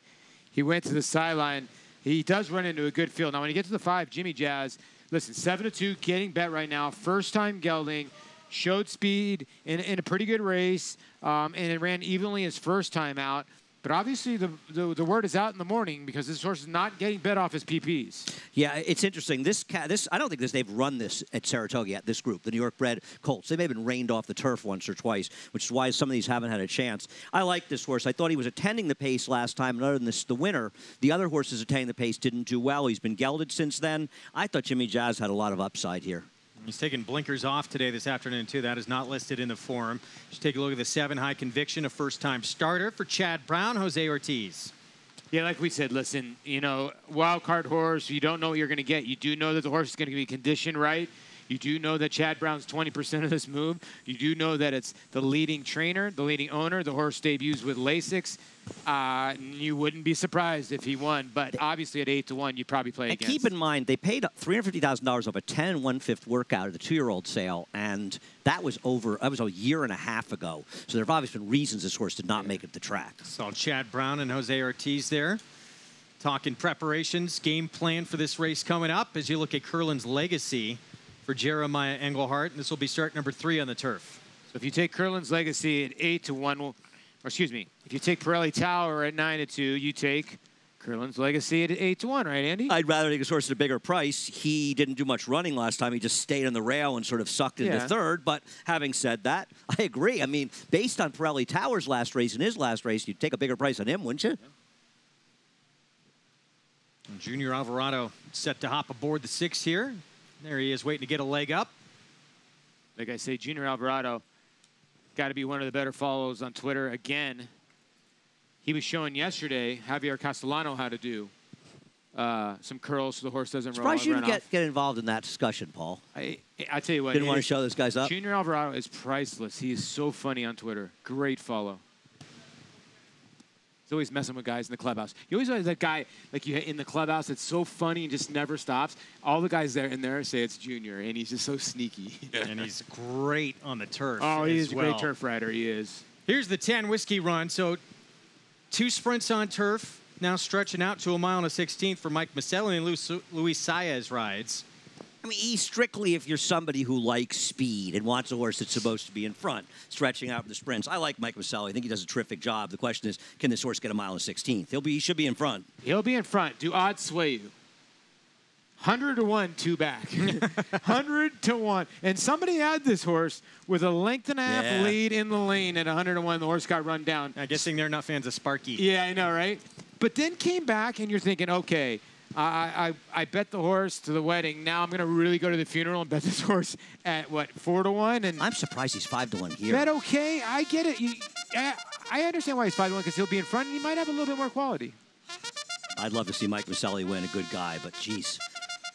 He went to the sideline. He does run into a good field. Now, when you get to the 5, Jimmy Jazz, listen, 7-2, getting bet right now. First time gelding, showed speed in a pretty good race, and it ran evenly his first time out. But obviously, the word is out in the morning because this horse is not getting bet off his PPs. Yeah, it's interesting. This I don't think they've run this at Saratoga yet, this group, the New York bred colts. They may have been reined off the turf once or twice, which is why some of these haven't had a chance. I like this horse. I thought he was attending the pace last time, and other than this, the winner, the other horses attending the pace didn't do well. He's been gelded since then. I thought Jimmy Jazz had a lot of upside here. He's taking blinkers off today, this afternoon, too. That is not listed in the form. Just take a look at the 7 High Conviction, a first-time starter for Chad Brown, Jose Ortiz. Yeah, like we said, listen, you know, wild card horse, you don't know what you're going to get. You do know that the horse is going to be conditioned right. You do know that Chad Brown's 20% of this move. You do know that it's the leading trainer, the leading owner. The horse debuts with Lasix. You wouldn't be surprised if he won, but obviously at 8-1, you'd probably play against. And keep in mind, they paid $350,000 off a 10 1/5 workout at the 2-year-old sale, and that was a year and a half ago. So there have obviously been reasons this horse did not make it the track. Saw Chad Brown and Jose Ortiz there. Talking preparations, game plan for this race coming up as you look at Curlin's Legacy for Jeremiah Englehart, and this will be start number 3 on the turf. So if you take Curlin's Legacy at 8-1, or excuse me, if you take Pirelli Tower at 9-2, you take Curlin's Legacy at 8-1, right, Andy? I'd rather take his horse at a bigger price. He didn't do much running last time. He just stayed on the rail and sort of sucked into third. But having said that, I agree. I mean, based on Pirelli Tower's last race and his last race, you'd take a bigger price on him, wouldn't you? And Junior Alvarado set to hop aboard the 6 here. There he is, waiting to get a leg up. Like I say, Junior Alvarado got to be one of the better follows on Twitter. Again, he was showing yesterday Javier Castellano how to do some curls so the horse doesn't run off. Surprised you didn't get involved in that discussion, Paul. I tell you what. Didn't want to show those guys up? Junior Alvarado is priceless. He is so funny on Twitter. Great follow. He's always messing with guys in the clubhouse. You always have that guy like you in the clubhouse that's so funny and just never stops. All the guys in there say it's Junior, and he's just so sneaky. And he's great on the turf. Oh, he is well. a great turf rider. He is. Here's the 10 Whiskey Run. So 2 sprints on turf, now stretching out to 1 mile and a 16th for Mike Maselli and Luis Saez rides. I mean, he's strictly if you're somebody who likes speed and wants a horse that's supposed to be in front, stretching out for the sprints. I like Mike Maselli. I think he does a terrific job. The question is, can this horse get 1 mile and 16th? He should be in front. He'll be in front. Do odds sway you? 100-1, 2 back. 100-1. And somebody had this horse with a length and a half lead in the lane at 100-1. The horse got run down. I'm guessing they're not fans of Sparky. Yeah, I know, right? But then came back, and you're thinking, okay, I bet the horse to the wedding. Now I'm going to really go to the funeral and bet this horse at, what, 4-1? And I'm surprised he's 5-1 here. Bet okay. I get it. I understand why he's 5-1 because he'll be in front and he might have a little bit more quality. I'd love to see Mike Maselli win, a good guy, but geez,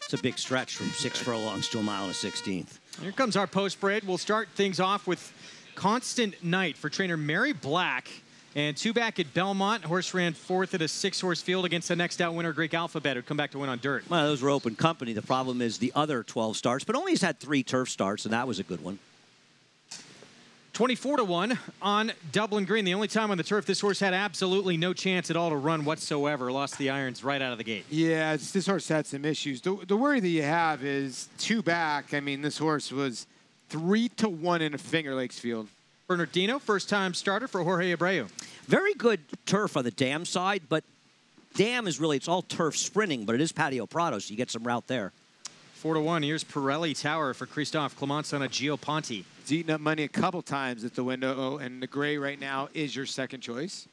it's a big stretch from 6 furlongs to 1 mile and a 16th. Here comes our post-parade. We'll start things off with Constant Night for trainer Mary Black. And 2 back at Belmont. Horse ran 4th at a 6-horse field against the next out winner, Greek Alphabet, who'd come back to win on dirt. Well, those were open company. The problem is the other 12 starts, but only has had 3 turf starts, and that was a good one. 24-1 on Dublin Green. The only time on the turf this horse had absolutely no chance at all to run whatsoever. Lost the irons right out of the gate. Yeah, this horse had some issues. The worry that you have is 2 back. I mean, this horse was 3-1 in a Finger Lakes field. Bernardino, first-time starter for Jorge Abreu. Very good turf on the dam side, but dam is really, it's all turf sprinting, but it is Patio Prado, so you get some route there. 4-1. Here's Pirelli Tower for Christophe Clements on a Gio Ponte. He's eaten up money a couple times at the window, and the gray right now is your second choice.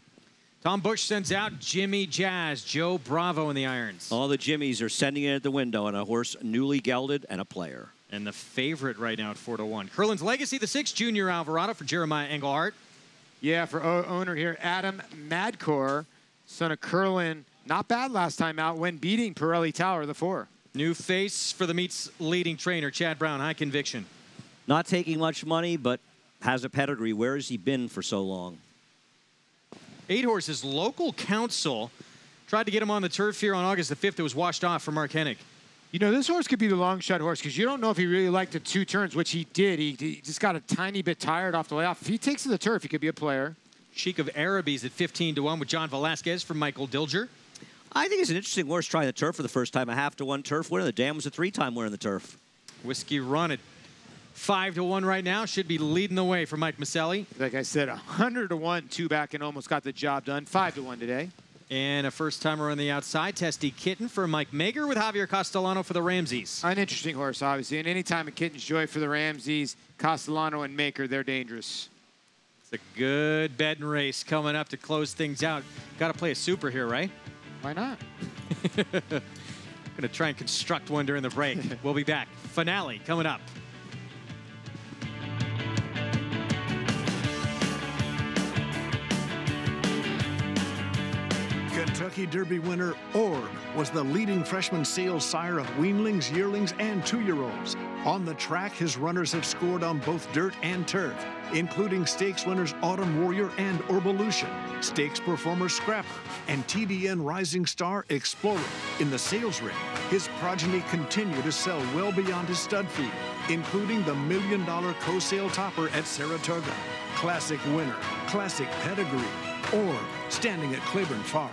Tom Bush sends out Jimmy Jazz, Joe Bravo in the irons. All the Jimmies are sending it at the window on a horse newly gelded and a player. And the favorite right now at 4-1. Curlin's Legacy, the 6, Junior Alvarado for Jeremiah Englehart. Yeah, for owner here, Adam Madcore, son of Curlin. Not bad last time out when beating Pirelli Tower, the 4. New face for the meet's leading trainer, Chad Brown, high conviction. Not taking much money, but has a pedigree. Where has he been for so long? 8 horses, local council tried to get him on the turf here on August the 5th. It was washed off for Mark Hennig. You know, this horse could be the long shot horse because you don't know if he really liked the 2 turns, which he did. He just got a tiny bit tired off the layoff. If he takes to the turf, he could be a player. Sheik of Arabies at 15-1 with John Velasquez from Michael Dilger. I think it's an interesting horse trying the turf for the first time. A 1/2 turf winner. The Dam was a 3-time winner in the turf. Whiskey Run at 5-1 right now. Should be leading the way for Mike Maselli. Like I said, 100-1, 2 back and almost got the job done. 5-1 today. And a first-timer on the outside, Testy Kitten for Mike Mager with Javier Castellano for the Ramses. An interesting horse, obviously. And anytime a Kitten's Joy for the Ramses, Castellano and Maker, they're dangerous. It's a good betting race coming up to close things out. Got to play a super here, right? Why not? Going to try and construct one during the break. We'll be back. Finale coming up. Kentucky Derby winner Orb was the leading freshman sales sire of weanlings, yearlings, and 2-year-olds. On the track, his runners have scored on both dirt and turf, including stakes winners Autumn Warrior and Orvolution, stakes performer Scrapper, and TDN Rising Star Explorer. In the sales ring, his progeny continue to sell well beyond his stud fee, including the $1 million co-sale topper at Saratoga, classic winner, classic pedigree, Orb, standing at Claiborne Farm.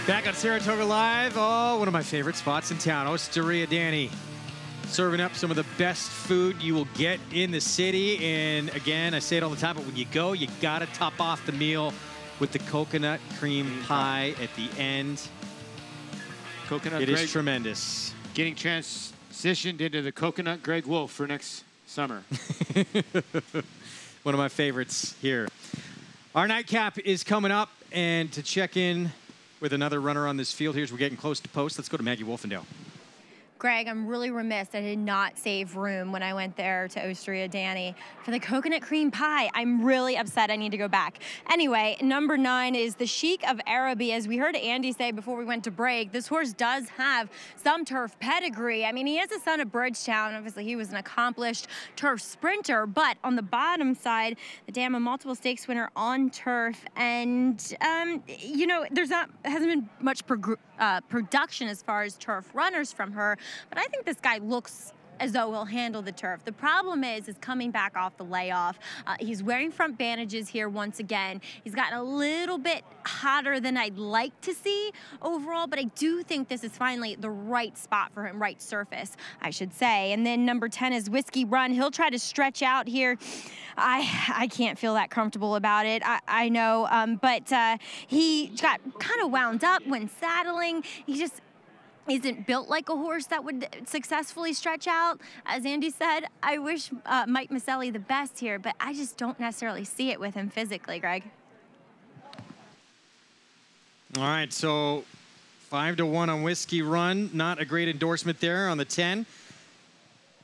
Back on Saratoga Live. Oh, one of my favorite spots in town. Osteria Danny serving up some of the best food you will get in the city. And again, I say it all the time, but when you go, you got to top off the meal with the coconut cream pie at the end. Coconut It Greg, is tremendous. Getting transitioned into the Coconut Greg Wolf for next summer. One of my favorites here. Our nightcap is coming up, and to check in with another runner on this field here as we're getting close to post, let's go to Maggie Wolfendale. Greg, I'm really remiss. I did not save room when I went there to Osteria Danny for the coconut cream pie. I'm really upset. I need to go back. Anyway, number 9 is the Sheik of Araby. As we heard Andy say before we went to break, this horse does have some turf pedigree. I mean, he is a son of Bridgetown. Obviously, he was an accomplished turf sprinter. But on the bottom side, the dam a multiple stakes winner on turf. And, you know, hasn't been much production as far as turf runners from her. But I think this guy looks as though he'll handle the turf. The problem is coming back off the layoff. He's wearing front bandages here once again. He's gotten a little bit hotter than I'd like to see overall, but I do think this is finally the right spot for him, right surface, I should say. And then number 10 is Whiskey Run. He'll try to stretch out here. I can't feel that comfortable about it. I know, but he got kind of wound up when saddling. He just isn't built like a horse that would successfully stretch out. As Andy said, I wish Mike Maselli the best here, but I just don't necessarily see it with him physically, Greg. All right, so 5-1 on Whiskey Run. Not a great endorsement there on the 10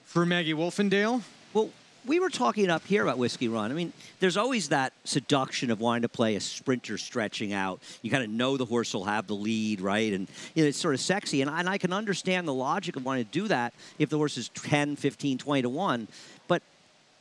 for Maggie Wolfendale. Well, we were talking up here about Whiskey Run. I mean, there's always that seduction of wanting to play a sprinter stretching out. You kind of know the horse will have the lead, right? And you know, it's sort of sexy. And I can understand the logic of wanting to do that if the horse is 10, 15, 20-1. But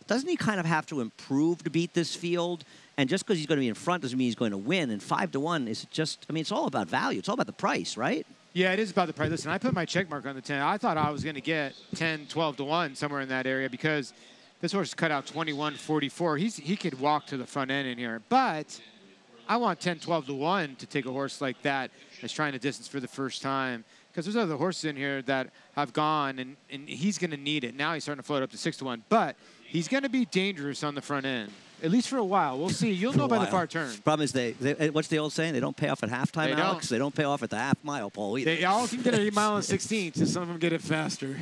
doesn't he kind of have to improve to beat this field? And just because he's going to be in front doesn't mean he's going to win. And 5-1 is just, I mean, it's all about value. It's all about the price, right? Yeah, it is about the price. Listen, I put my check mark on the 10. I thought I was going to get 10, 12-1 somewhere in that area because this horse cut out 21-44. He could walk to the front end in here. But I want 10, 12-1 to take a horse like that that's trying to distance for the first time. Because there's other horses in here that have gone, and he's going to need it. Now he's starting to float up to 6-1. But he's going to be dangerous on the front end, at least for a while. We'll see. You'll know by the far turn. Problem is, what's the old saying? They don't pay off at halftime, Alex. They don't pay off at the half mile, Paul, either. They all can get 8 mile and 16, so some of them get it faster.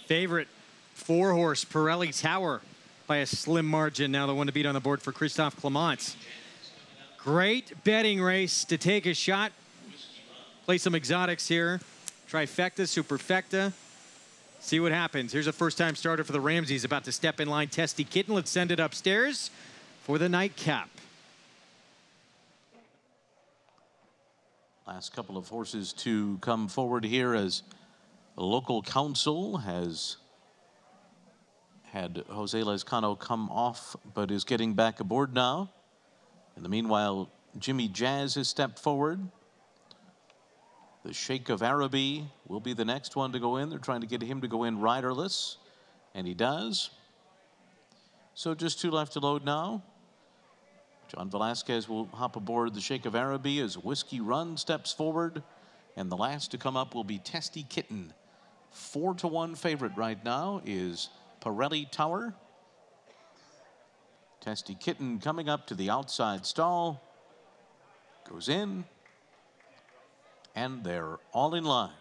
Favorite 4-horse Pirelli Tower by a slim margin. Now the one to beat on the board for Christophe Clement. Great betting race to take a shot. Play some exotics here. Trifecta, superfecta. See what happens. Here's a first-time starter for the Ramseys about to step in line. Testy Kitten. Let's send it upstairs for the nightcap. Last couple of horses to come forward here as the local council has had Jose Lezcano come off, but is getting back aboard now. In the meanwhile, Jimmy Jazz has stepped forward. The Sheikh of Araby will be the next one to go in. They're trying to get him to go in riderless, and he does. So just 2 left to load now. John Velasquez will hop aboard the Sheikh of Araby as Whiskey Run steps forward. And the last to come up will be Testy Kitten. 4-1 favorite right now is Pirelli Tower. Testy Kitten coming up to the outside stall. Goes in. And they're all in line.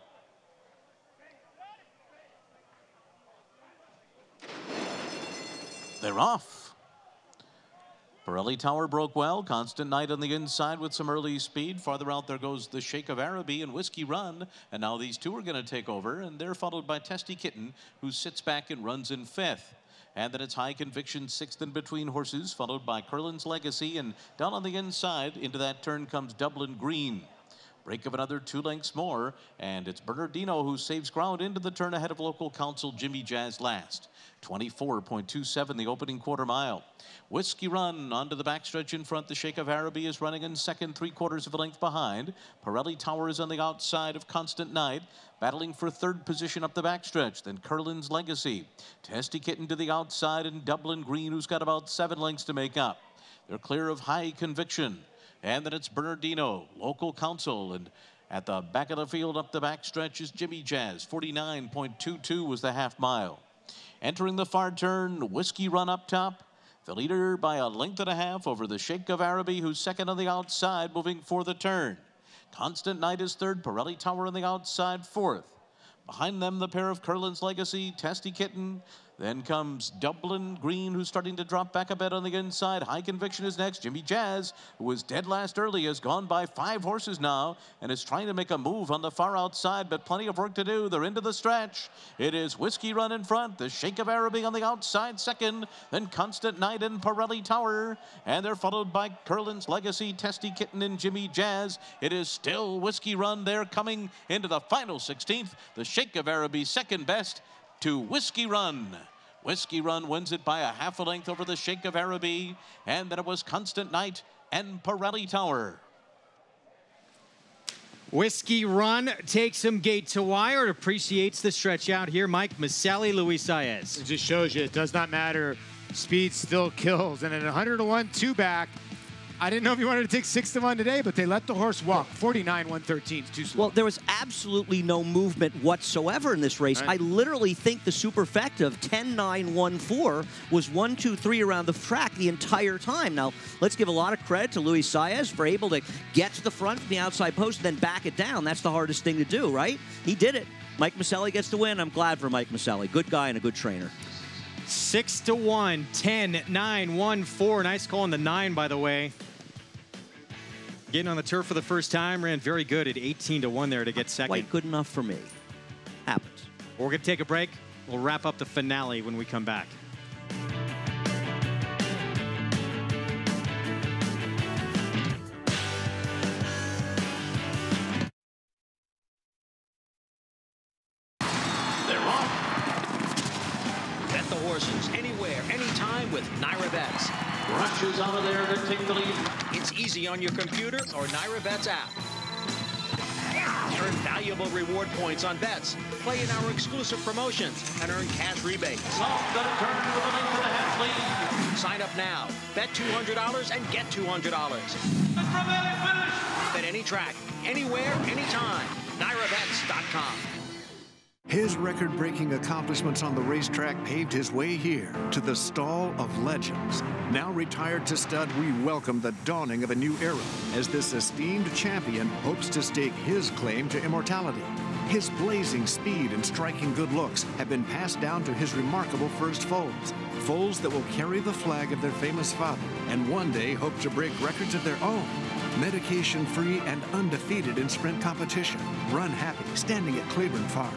They're off. Pirelli Tower broke well. Constant Night on the inside with some early speed. Farther out there goes the Sheikh of Araby and Whiskey Run. And now these two are going to take over. And they're followed by Testy Kitten, who sits back and runs in 5th. And then it's High Conviction 6th in between horses, followed by Curlin's Legacy. And down on the inside, into that turn comes Dublin Green. Break of another 2 lengths more, and it's Bernardino who saves ground into the turn ahead of local council Jimmy Jazz last. 24.27 the opening quarter mile. Whiskey Run onto the backstretch in front. The Sheikh of Araby is running in second, 3/4 of a length behind. Pirelli Tower is on the outside of Constant Night, battling for 3rd position up the backstretch. Then Curlin's Legacy. Testy Kitten to the outside, and Dublin Green, who's got about 7 lengths to make up. They're clear of High Conviction. And then it's Bernardino, local council. And at the back of the field up the backstretch is Jimmy Jazz. 49.22 was the half mile. Entering the far turn, Whiskey Run up top. The leader by 1.5 lengths over the Sheikh of Araby, who's second on the outside, moving for the turn. Constant Night is 3rd. Pirelli Tower on the outside, 4th. Behind them, the pair of Curlin's Legacy, Testy Kitten. Then comes Dublin Green, who's starting to drop back a bit on the inside. High Conviction is next. Jimmy Jazz, who was dead last early, has gone by 5 horses now and is trying to make a move on the far outside, but plenty of work to do. They're into the stretch. It is Whiskey Run in front. The Sheikh of Araby on the outside, second. Then Constant Night and Pirelli Tower. And they're followed by Curlin's Legacy, Testy Kitten, and Jimmy Jazz. It is still Whiskey Run. They're coming into the final 16th. The Sheikh of Araby second best to Whiskey Run. Whiskey Run wins it by 1/2 length over the Sheikh of Araby. And then it was Constant Night and Pirelli Tower. Whiskey Run takes him gate to wire. It appreciates the stretch out here. Mike Maselli, Luis Saez. It just shows you it does not matter. Speed still kills. And at 100-1 2-back, I didn't know if you wanted to take 6-1 today, but they let the horse walk. 49-113 is too slow. Well, there was absolutely no movement whatsoever in this race. Right. I literally think the superfecta of 10-9-1-4 was 1, 2, 3 around the track the entire time. Now, let's give a lot of credit to Luis Saez for able to get to the front from the outside post and then back it down. That's the hardest thing to do, right? He did it. Mike Maselli gets the win. I'm glad for Mike Maselli. Good guy and a good trainer. 6-1, 10-9-1-4. Nice call on the 9, by the way. Getting on the turf for the first time, ran very good at 18-1 there to get second. Quite good enough for me. Happens. We're going to take a break. We'll wrap up the finale when we come back. horses anywhere, anytime with Naira Bets. Rushes out of there to take the lead. It's easy on your computer or Naira Bets app. Earn valuable reward points on bets. Play in our exclusive promotions and earn cash rebates. Off the turn with a link to the half lead. Sign up now. Bet $200 and get $200. Bet any track, anywhere, anytime. NairaBets.com. His record-breaking accomplishments on the racetrack paved his way here to the Stall of Legends. Now retired to stud, we welcome the dawning of a new era as this esteemed champion hopes to stake his claim to immortality. His blazing speed and striking good looks have been passed down to his remarkable first foals. Foals that will carry the flag of their famous father and one day hope to break records of their own. Medication-free and undefeated in sprint competition. Run happy, standing at Claiborne Farm.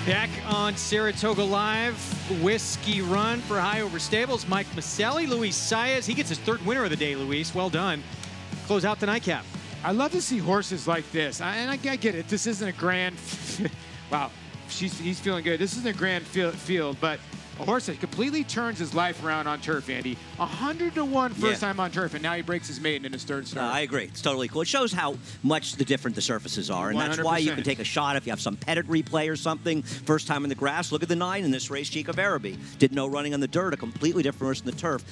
Back on Saratoga Live, Whiskey Run for High Over Stables. Mike Maselli, Luis Saez. He gets his third winner of the day, Luis. Well done. Close out the nightcap. I love to see horses like this. And I get it. This isn't a grand... wow, he's feeling good. This isn't a grand field, but a horse that completely turns his life around on turf, Andy. 100-1 first time on turf, and now he breaks his maiden in his third start. I agree. It's totally cool. It shows how much the different the surfaces are, and that's why you can take a shot if you have some pedigree play or something. First time in the grass. Look at the 9 in this race, Chico Veraby. Didn't know running on the dirt, a completely different horse than the turf.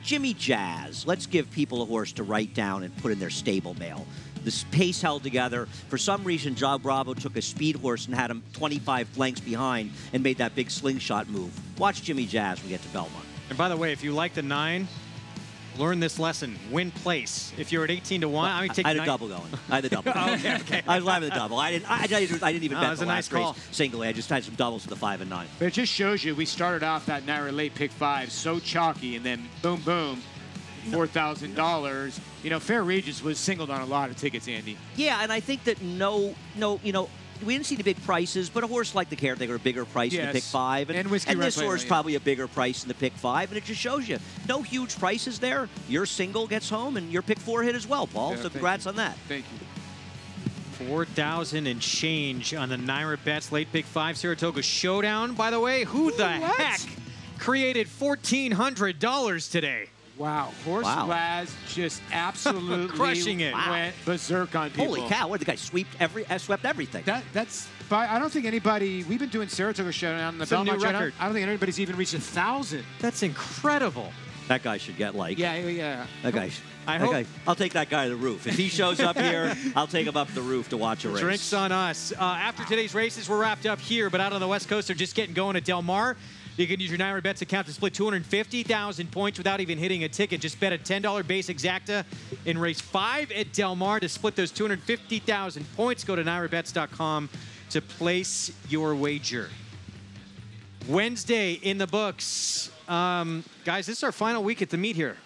Jimmy Jazz. Let's give people a horse to write down and put in their stable mail. This pace held together. For some reason, Joe Bravo took a speed horse and had him 25 lengths behind and made that big slingshot move. Watch Jimmy Jazz when we get to Belmont. And by the way, if you like the 9, learn this lesson. Win place. If you're at 18-1, Well, I mean, take I had a double going. I had the double. okay. I was live at the double. I didn't even bet was the a nice last race call. singly. I just had some doubles to the 5 and 9. But it just shows you, we started off that Naira late pick 5 so chalky, and then boom, boom, $4,000. You know, Fair Regis was singled on a lot of tickets, Andy. Yeah, and I think that we didn't see the big prices, but a horse like the Caretaker, a bigger price in the pick 5. And Whiskey Run this Lately, horse probably a bigger price in the pick 5, and it just shows you no huge prices there. Your single gets home, and your pick 4 hit as well, Paul. Yeah, so congrats on that. Thank you. 4,000 and change on the Naira Bets late pick 5 Saratoga Showdown. By the way, who the heck created $1,400 today? Wow, Horse Laz just absolutely crushing it. Went berserk on people. Holy cow! What, the guy swept everything. That's. I don't think anybody. We've been doing Saratoga Showdown in the Belmont Showdown. I don't think anybody's even reached 1,000. That's incredible. That guy should get like. Yeah. That guy. hope- I'll take that guy to the roof. If he shows up here, I'll take him up the roof to watch a race. Drinks on us. After today's races, we're wrapped up here, but out on the West Coast, they're just getting going at Del Mar. You can use your Naira Bets account to split 250,000 points without even hitting a ticket. Just bet a $10 base exacta in race 5 at Del Mar to split those 250,000 points. Go to NairaBets.com to place your wager. Wednesday in the books. Guys, this is our final week at the meet here.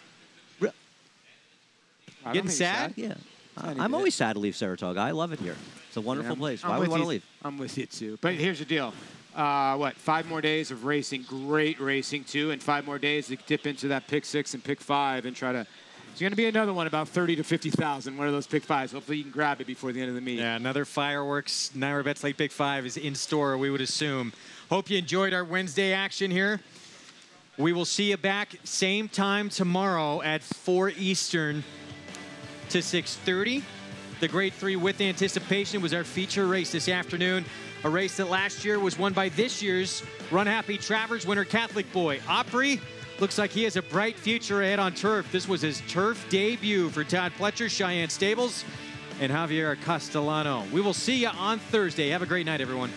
Getting sad? Yeah. I'm always sad to leave Saratoga. I love it here. It's a wonderful place. Why would we want to leave? I'm with you, too. But here's the deal. 5 more days of racing, great racing too, and 5 more days to dip into that pick 6 and pick 5 and try to. It's going to be another one about 30 to 50,000. One of those pick 5s. Hopefully you can grab it before the end of the meet. Yeah, another fireworks Naira Bets late pick 5 is in store, we would assume. Hope you enjoyed our Wednesday action here. We will see you back same time tomorrow at 4 Eastern to 6:30. The Grade 3 with Anticipation was our feature race this afternoon. A race that last year was won by this year's Run Happy Travers winner, Catholic Boy. Opry looks like he has a bright future ahead on turf. This was his turf debut for Todd Pletcher, Cheyenne Stables, and Javier Castellano. We will see you on Thursday. Have a great night, everyone.